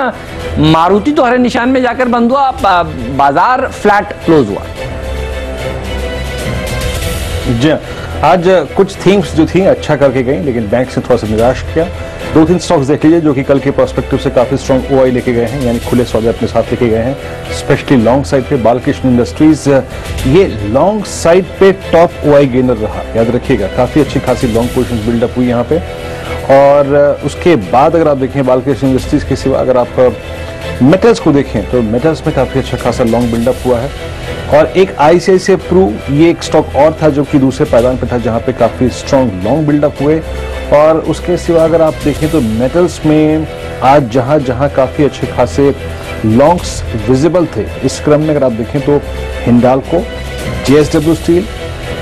मारुति तो हरे निशान में जाकर बंद हुआ, बाजार फ्लैट क्लोज हुआ। जी आज कुछ थीम्स जो थी अच्छा करके गई, लेकिन बैंक से थोड़ा सा निराश किया। 2-3 स्टॉक्स देख लीजिए जो कि कल के पर्सपेक्टिव से काफी स्ट्रॉन्ग ओआई लेके गए हैं, यानी खुले सौदे अपने साथ लेके गए हैं। स्पेशली लॉन्ग साइड पे बालकृष्ण इंडस्ट्रीज ये लॉन्ग साइड पे टॉप ओआई गेनर रहा, याद रखिएगा। काफी अच्छी खासी लॉन्ग पोजीशंस बिल्डअप हुई यहाँ पे। और उसके बाद अगर आप देखें बालकृष्ण इंडस्ट्रीज के सिवा अगर आप मेटल्स को देखें तो मेटल्स में काफी अच्छा खासा लॉन्ग बिल्डअप हुआ है। और एक आईसीआईसीआई प्रू ये एक स्टॉक और था जो कि दूसरे पायदान पे था, जहां पे काफी स्ट्रॉन्ग लॉन्ग बिल्डअप हुए। और उसके सिवा अगर आप देखें तो मेटल्स में आज जहां जहां काफी अच्छे खासे लॉन्ग्स विजिबल थे, इस क्रम में अगर आप देखें तो Hindalco, JSW steel,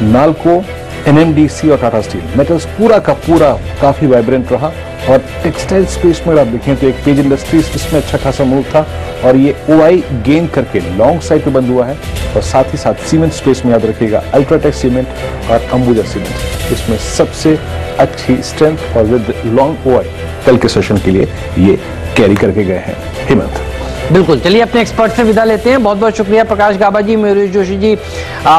NALCO, NMDC और टाटा स्टील, मेटल्स पूरा का पूरा काफी वाइब्रेंट रहा। और टेक्सटाइल स्पेस में आप देखें तो एक पेज इंडस्ट्रीज इसमें अच्छा खासा मूव था और ये ओआई गेन करके लॉन्ग साइड पे बंद हुआ है। और साथ ही साथ सीमेंट स्पेस में याद रखिएगा अल्ट्राटेक सीमेंट और अंबुजा सीमेंट, इसमें सबसे अच्छी स्ट्रेंथ और विद लॉन्ग ओआई कल के सेशन के लिए ये कैरी करके गए हैं। हेमंत बिल्कुल, चलिए अपने एक्सपर्ट से विदा लेते हैं। बहुत बहुत शुक्रिया प्रकाश गाबा जी, मयूरेश जोशी जी,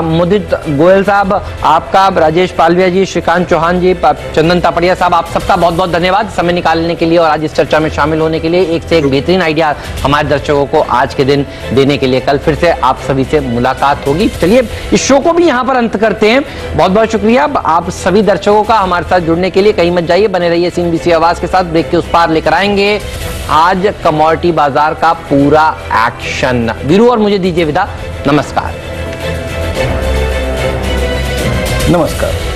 मुदित गोयल साहब आपका, राजेश पालविया जी, श्रीकांत चौहान जी, चंदन तापड़िया साहब, आप सबका बहुत बहुत धन्यवाद समय निकालने के लिए और आज इस चर्चा में शामिल होने के लिए। एक से एक बेहतरीन आइडिया हमारे दर्शकों को आज के दिन देने के लिए। कल फिर से आप सभी से मुलाकात होगी। चलिए इस शो को भी यहाँ पर अंत करते हैं। बहुत बहुत शुक्रिया आप सभी दर्शकों का हमारे साथ जुड़ने के लिए। कहीं मत जाइए, बने रहिए सीएनबीसी आवाज के साथ। ब्रेक के उस पार लेकर आएंगे आज कमोडिटी बाजार का पूरा एक्शन। वीरू और मुझे दीजिए विदा। नमस्कार। नमस्कार।